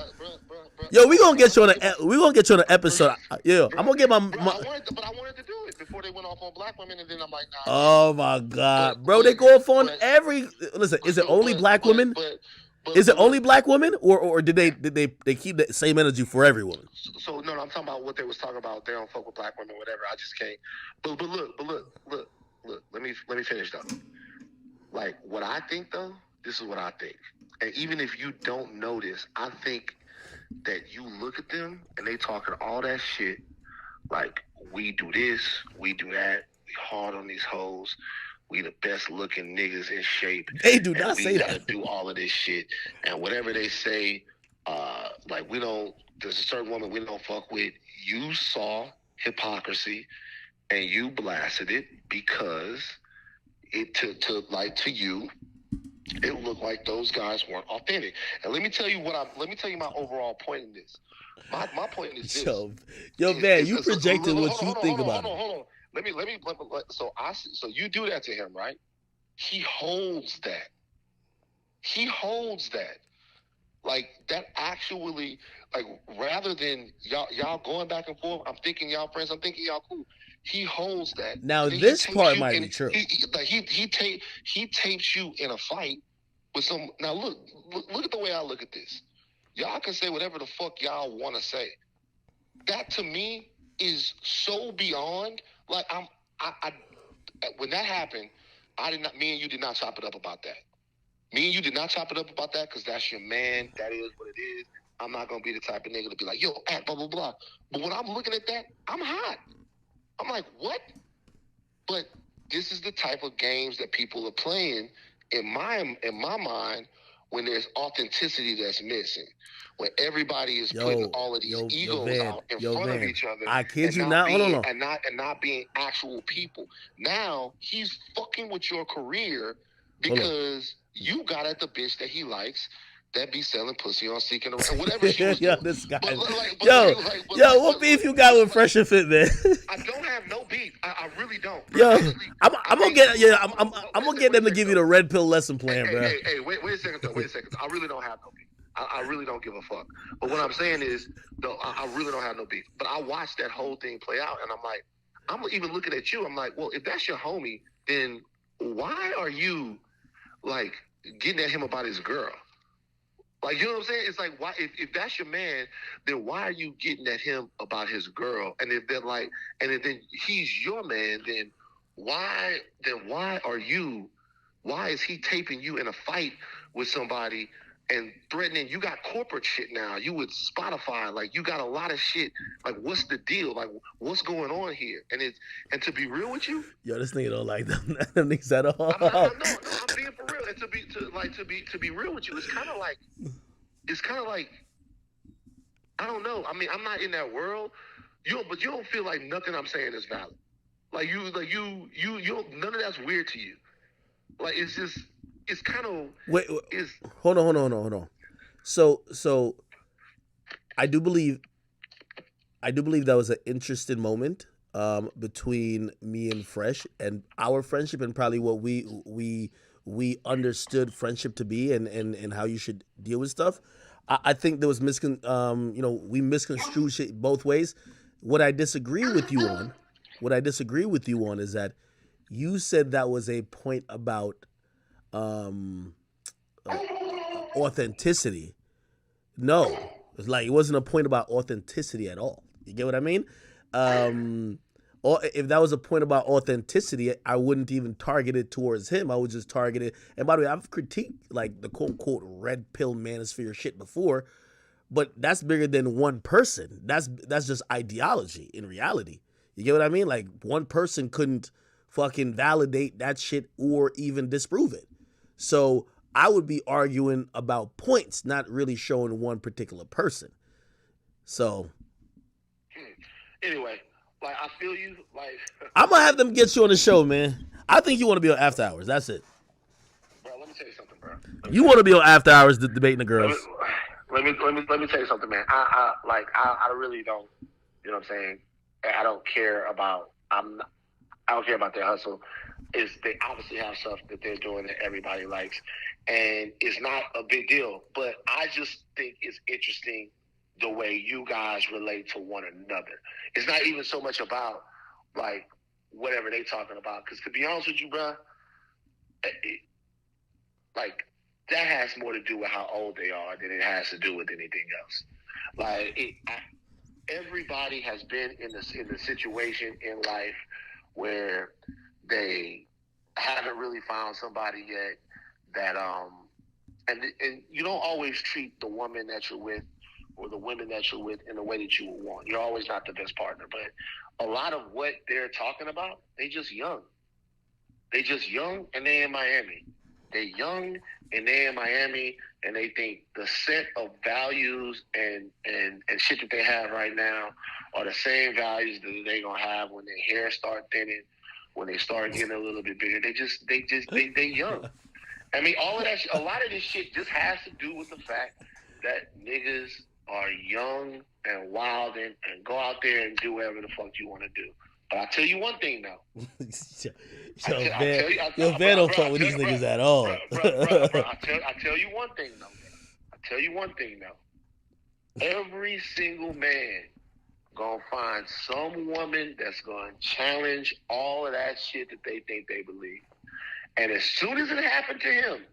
Yo, we gonna get you on an episode. Yo, I'm gonna get my.
I wanted to do it before they went off on black women, and then I'm like, nah.
Oh my god, bro, they go off on every. Listen, is it only black women? Is it only black women, or did they keep the same energy for every woman?
So no, I'm talking about what they was talking about. They don't fuck with black women, whatever. I just can't. But look. Let me finish though. Like what I think though, this is what I think. And even if you don't know this, I think that you look at them and they talking all that shit. Like we do this, we do that. We hard on these hoes. We the best looking niggas in shape.
They do not say that.
We gotta do all of this shit. And whatever they say, like we don't, there's a certain woman we don't fuck with. You saw hypocrisy and you blasted it because it to you, it looked like those guys weren't authentic. And let me tell you my overall point in this. My point is this.
Yo, man, you projected what you think about it.
Hold on. Let me. So you do that to him, right? He holds that. Like that actually, like rather than y'all going back and forth, I'm thinking y'all friends, I'm thinking y'all cool. He holds that.
Now this part might be true.
He tapes you in a fight with some. Now look at the way I look at this. Y'all can say whatever the fuck y'all want to say. That to me is so beyond. Like I when that happened, me and you did not chop it up about that. Me and you did not chop it up about that because that's your man. That is what it is. I'm not gonna be the type of nigga to be like, yo, blah blah blah. But when I'm looking at that, I'm hot. I'm like, what? But this is the type of games that people are playing in my mind when there's authenticity that's missing. When everybody is putting all of these egos out in front of each other.
I kid you not. Hold on.
And not being actual people. Now he's fucking with your career because you got at the bitch that he likes that be selling pussy on Seeking and whatever she was doing.
This guy. What beef you got with Fresh and Fit, man?
I don't have no beef. I really don't.
Yo, I'm gonna get them to give you the red pill lesson plan, bro.
Hey, wait a second. I really don't have no beef. I really don't give a fuck. But what I'm saying is, no, I really don't have no beef. But I watched that whole thing play out, and I'm like, I'm even looking at you. I'm like, well, if that's your homie, then why are you like getting at him about his girl? Like, you know what I'm saying? It's like, why? If that's your man, then why are you getting at him about his girl? And if they're like, if then he's your man, then why is he taping you in a fight with somebody and threatening? You got corporate shit now. You with Spotify, like you got a lot of shit. Like, what's the deal? Like, what's going on here? And to be real with you,
yo, this nigga don't like them niggas at all.
I'm being for real. And to be real with you, it's kind of like, I don't know. I mean, I'm not in that world. But you don't feel like nothing I'm saying is valid. Like you don't, none of that's weird to you. Like it's just. It's kind of
hold on. So I do believe that was an interesting moment between me and Fresh and our friendship and probably what we understood friendship to be and how you should deal with stuff. I think there was we misconstrued shit both ways. What I disagree with you on is that you said that was a point about authenticity. No, it's like it wasn't a point about authenticity at all. You get what I mean? Or if that was a point about authenticity, I wouldn't even target it towards him. I would just target it. And by the way, I've critiqued like the quote unquote red pill manosphere shit before, but that's bigger than one person. That's just ideology in reality. You get what I mean? Like one person couldn't fucking validate that shit or even disprove it. So I would be arguing about points, not really showing one particular person. So
Anyway, like I feel you. Like,
I'm gonna have them get you on the show, man. I think you want to be on After Hours. That's it.
bro, let me tell you something, bro.
You want to be on After Hours debating the girls.
Let me tell you something, man. I really don't. You know what I'm saying? I don't care about. I don't care about their hustle. Is they obviously have stuff that they're doing that everybody likes, and it's not a big deal. But I just think it's interesting the way you guys relate to one another. It's not even so much about like whatever they talking about. Because to be honest with you, bro, like that has more to do with how old they are than it has to do with anything else. Everybody has been in the situation in life where they haven't really found somebody yet that and you don't always treat the woman that you're with or the women that you're with in the way that you would want. You're always not the best partner, but a lot of what they're talking about, they just young. They just young and they in Miami. They're young and they in Miami and they think the set of values and shit that they have right now are the same values that they're gonna have when their hair start thinning, when they start getting a little bit bigger. They young. I mean, all of that, a lot of this shit just has to do with the fact that niggas are young and wild and go out there and do whatever the fuck you want to do. But I tell you one thing though.
Van don't fuck with these niggas at all.
I tell you one thing though. I tell you one thing though. Every single man gonna find some woman that's gonna challenge all of that shit that they think they believe. And as soon as it happened to him,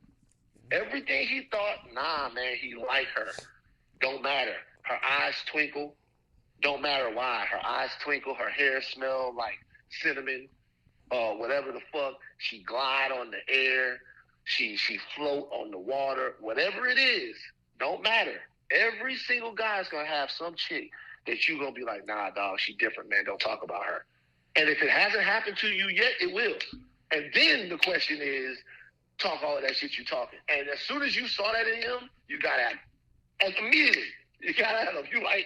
everything he thought, nah, man, he like her. Don't matter. Her eyes twinkle. Don't matter why. Her eyes twinkle. Her hair smell like cinnamon. Whatever the fuck. She glide on the air. She float on the water. Whatever it is, don't matter. Every single guy's gonna have some chick that you gonna be like, nah, dog, she different, man. Don't talk about her. And if it hasn't happened to you yet, it will. And then the question is, talk all of that shit you talking. And as soon as you saw that in him, you got at him. And immediately, you got at him. You like,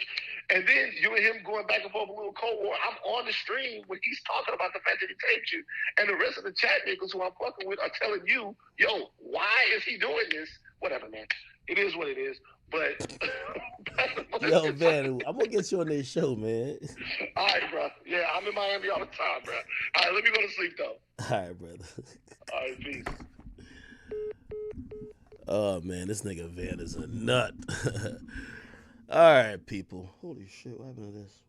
and then you and him going back and forth a little Cold War. I'm on the stream when he's talking about the fact that he taped you. And the rest of the chat niggas who I'm fucking with are telling you, yo, why is he doing this? Whatever, man. It is what it is. But
yo, man, I'm gonna get you on this show, man.
All right, bro. Yeah, I'm in Miami all the time, bro. All right, let me go to sleep though.
All right, brother.
All right, peace.
Oh man, this nigga Van is a nut. All right, people. Holy shit, what happened to this?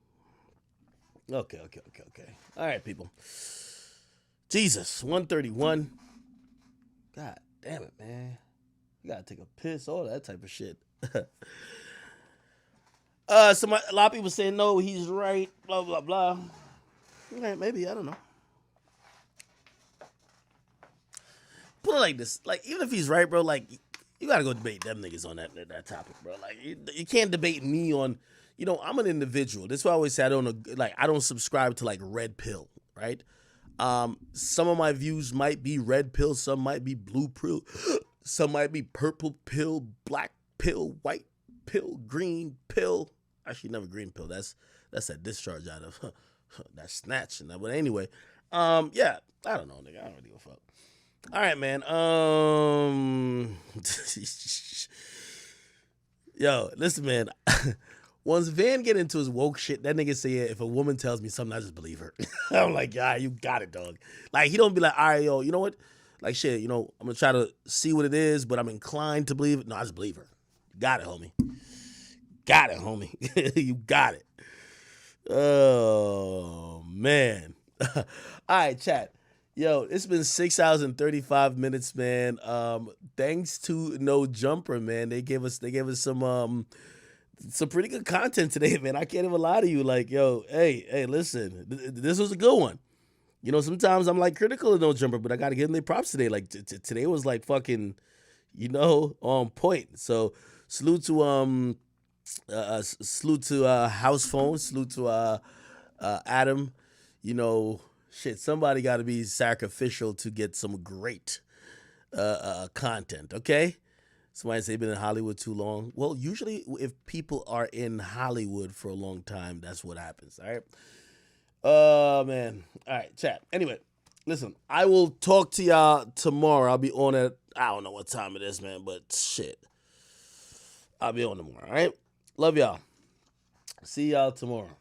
Okay. All right, people. Jesus, 131. God damn it, man. You gotta take a piss, all that type of shit. A lot of people saying no, he's right, blah blah blah. Okay, maybe, I don't know. Put it like this, like even if he's right, bro, like you gotta go debate them niggas on that topic, bro. Like you can't debate me on, I'm an individual. That's why I always say I don't subscribe to like red pill, right? Some of my views might be red pill, some might be blue pill, some might be purple pill, black pill, white pill, green pill. Actually, never green pill. That's that discharge out of that snatch. But anyway, yeah, I don't know, nigga. I don't really give a fuck. All right, man. Yo, listen, man. Once Van get into his woke shit, that nigga say, yeah, if a woman tells me something, I just believe her. I'm like, yeah, you got it, dog. Like, he don't be like, all right, yo, you know what? Like, shit, I'm going to try to see what it is, but I'm inclined to believe it. No, I just believe her. Got it, homie. Got it, homie. You got it. Oh, man. All right, chat. Yo, it's been 6 hours and 35 minutes, man. Thanks to No Jumper, man. They gave us some pretty good content today, man. I can't even lie to you. Like, yo, hey, listen, this was a good one. Sometimes I'm like critical of No Jumper, but I gotta give them their props today. Like today was like fucking, on point. So salute to House Phone. Salute to Adam. shit, somebody got to be sacrificial to get some great content, okay? Somebody say been in Hollywood too long. Well, usually if people are in Hollywood for a long time, that's what happens, all right? Man. All right, chat. Anyway, listen, I will talk to y'all tomorrow. I'll be on at, I don't know what time it is, man, but shit. I'll be on tomorrow, all right? Love y'all. See y'all tomorrow.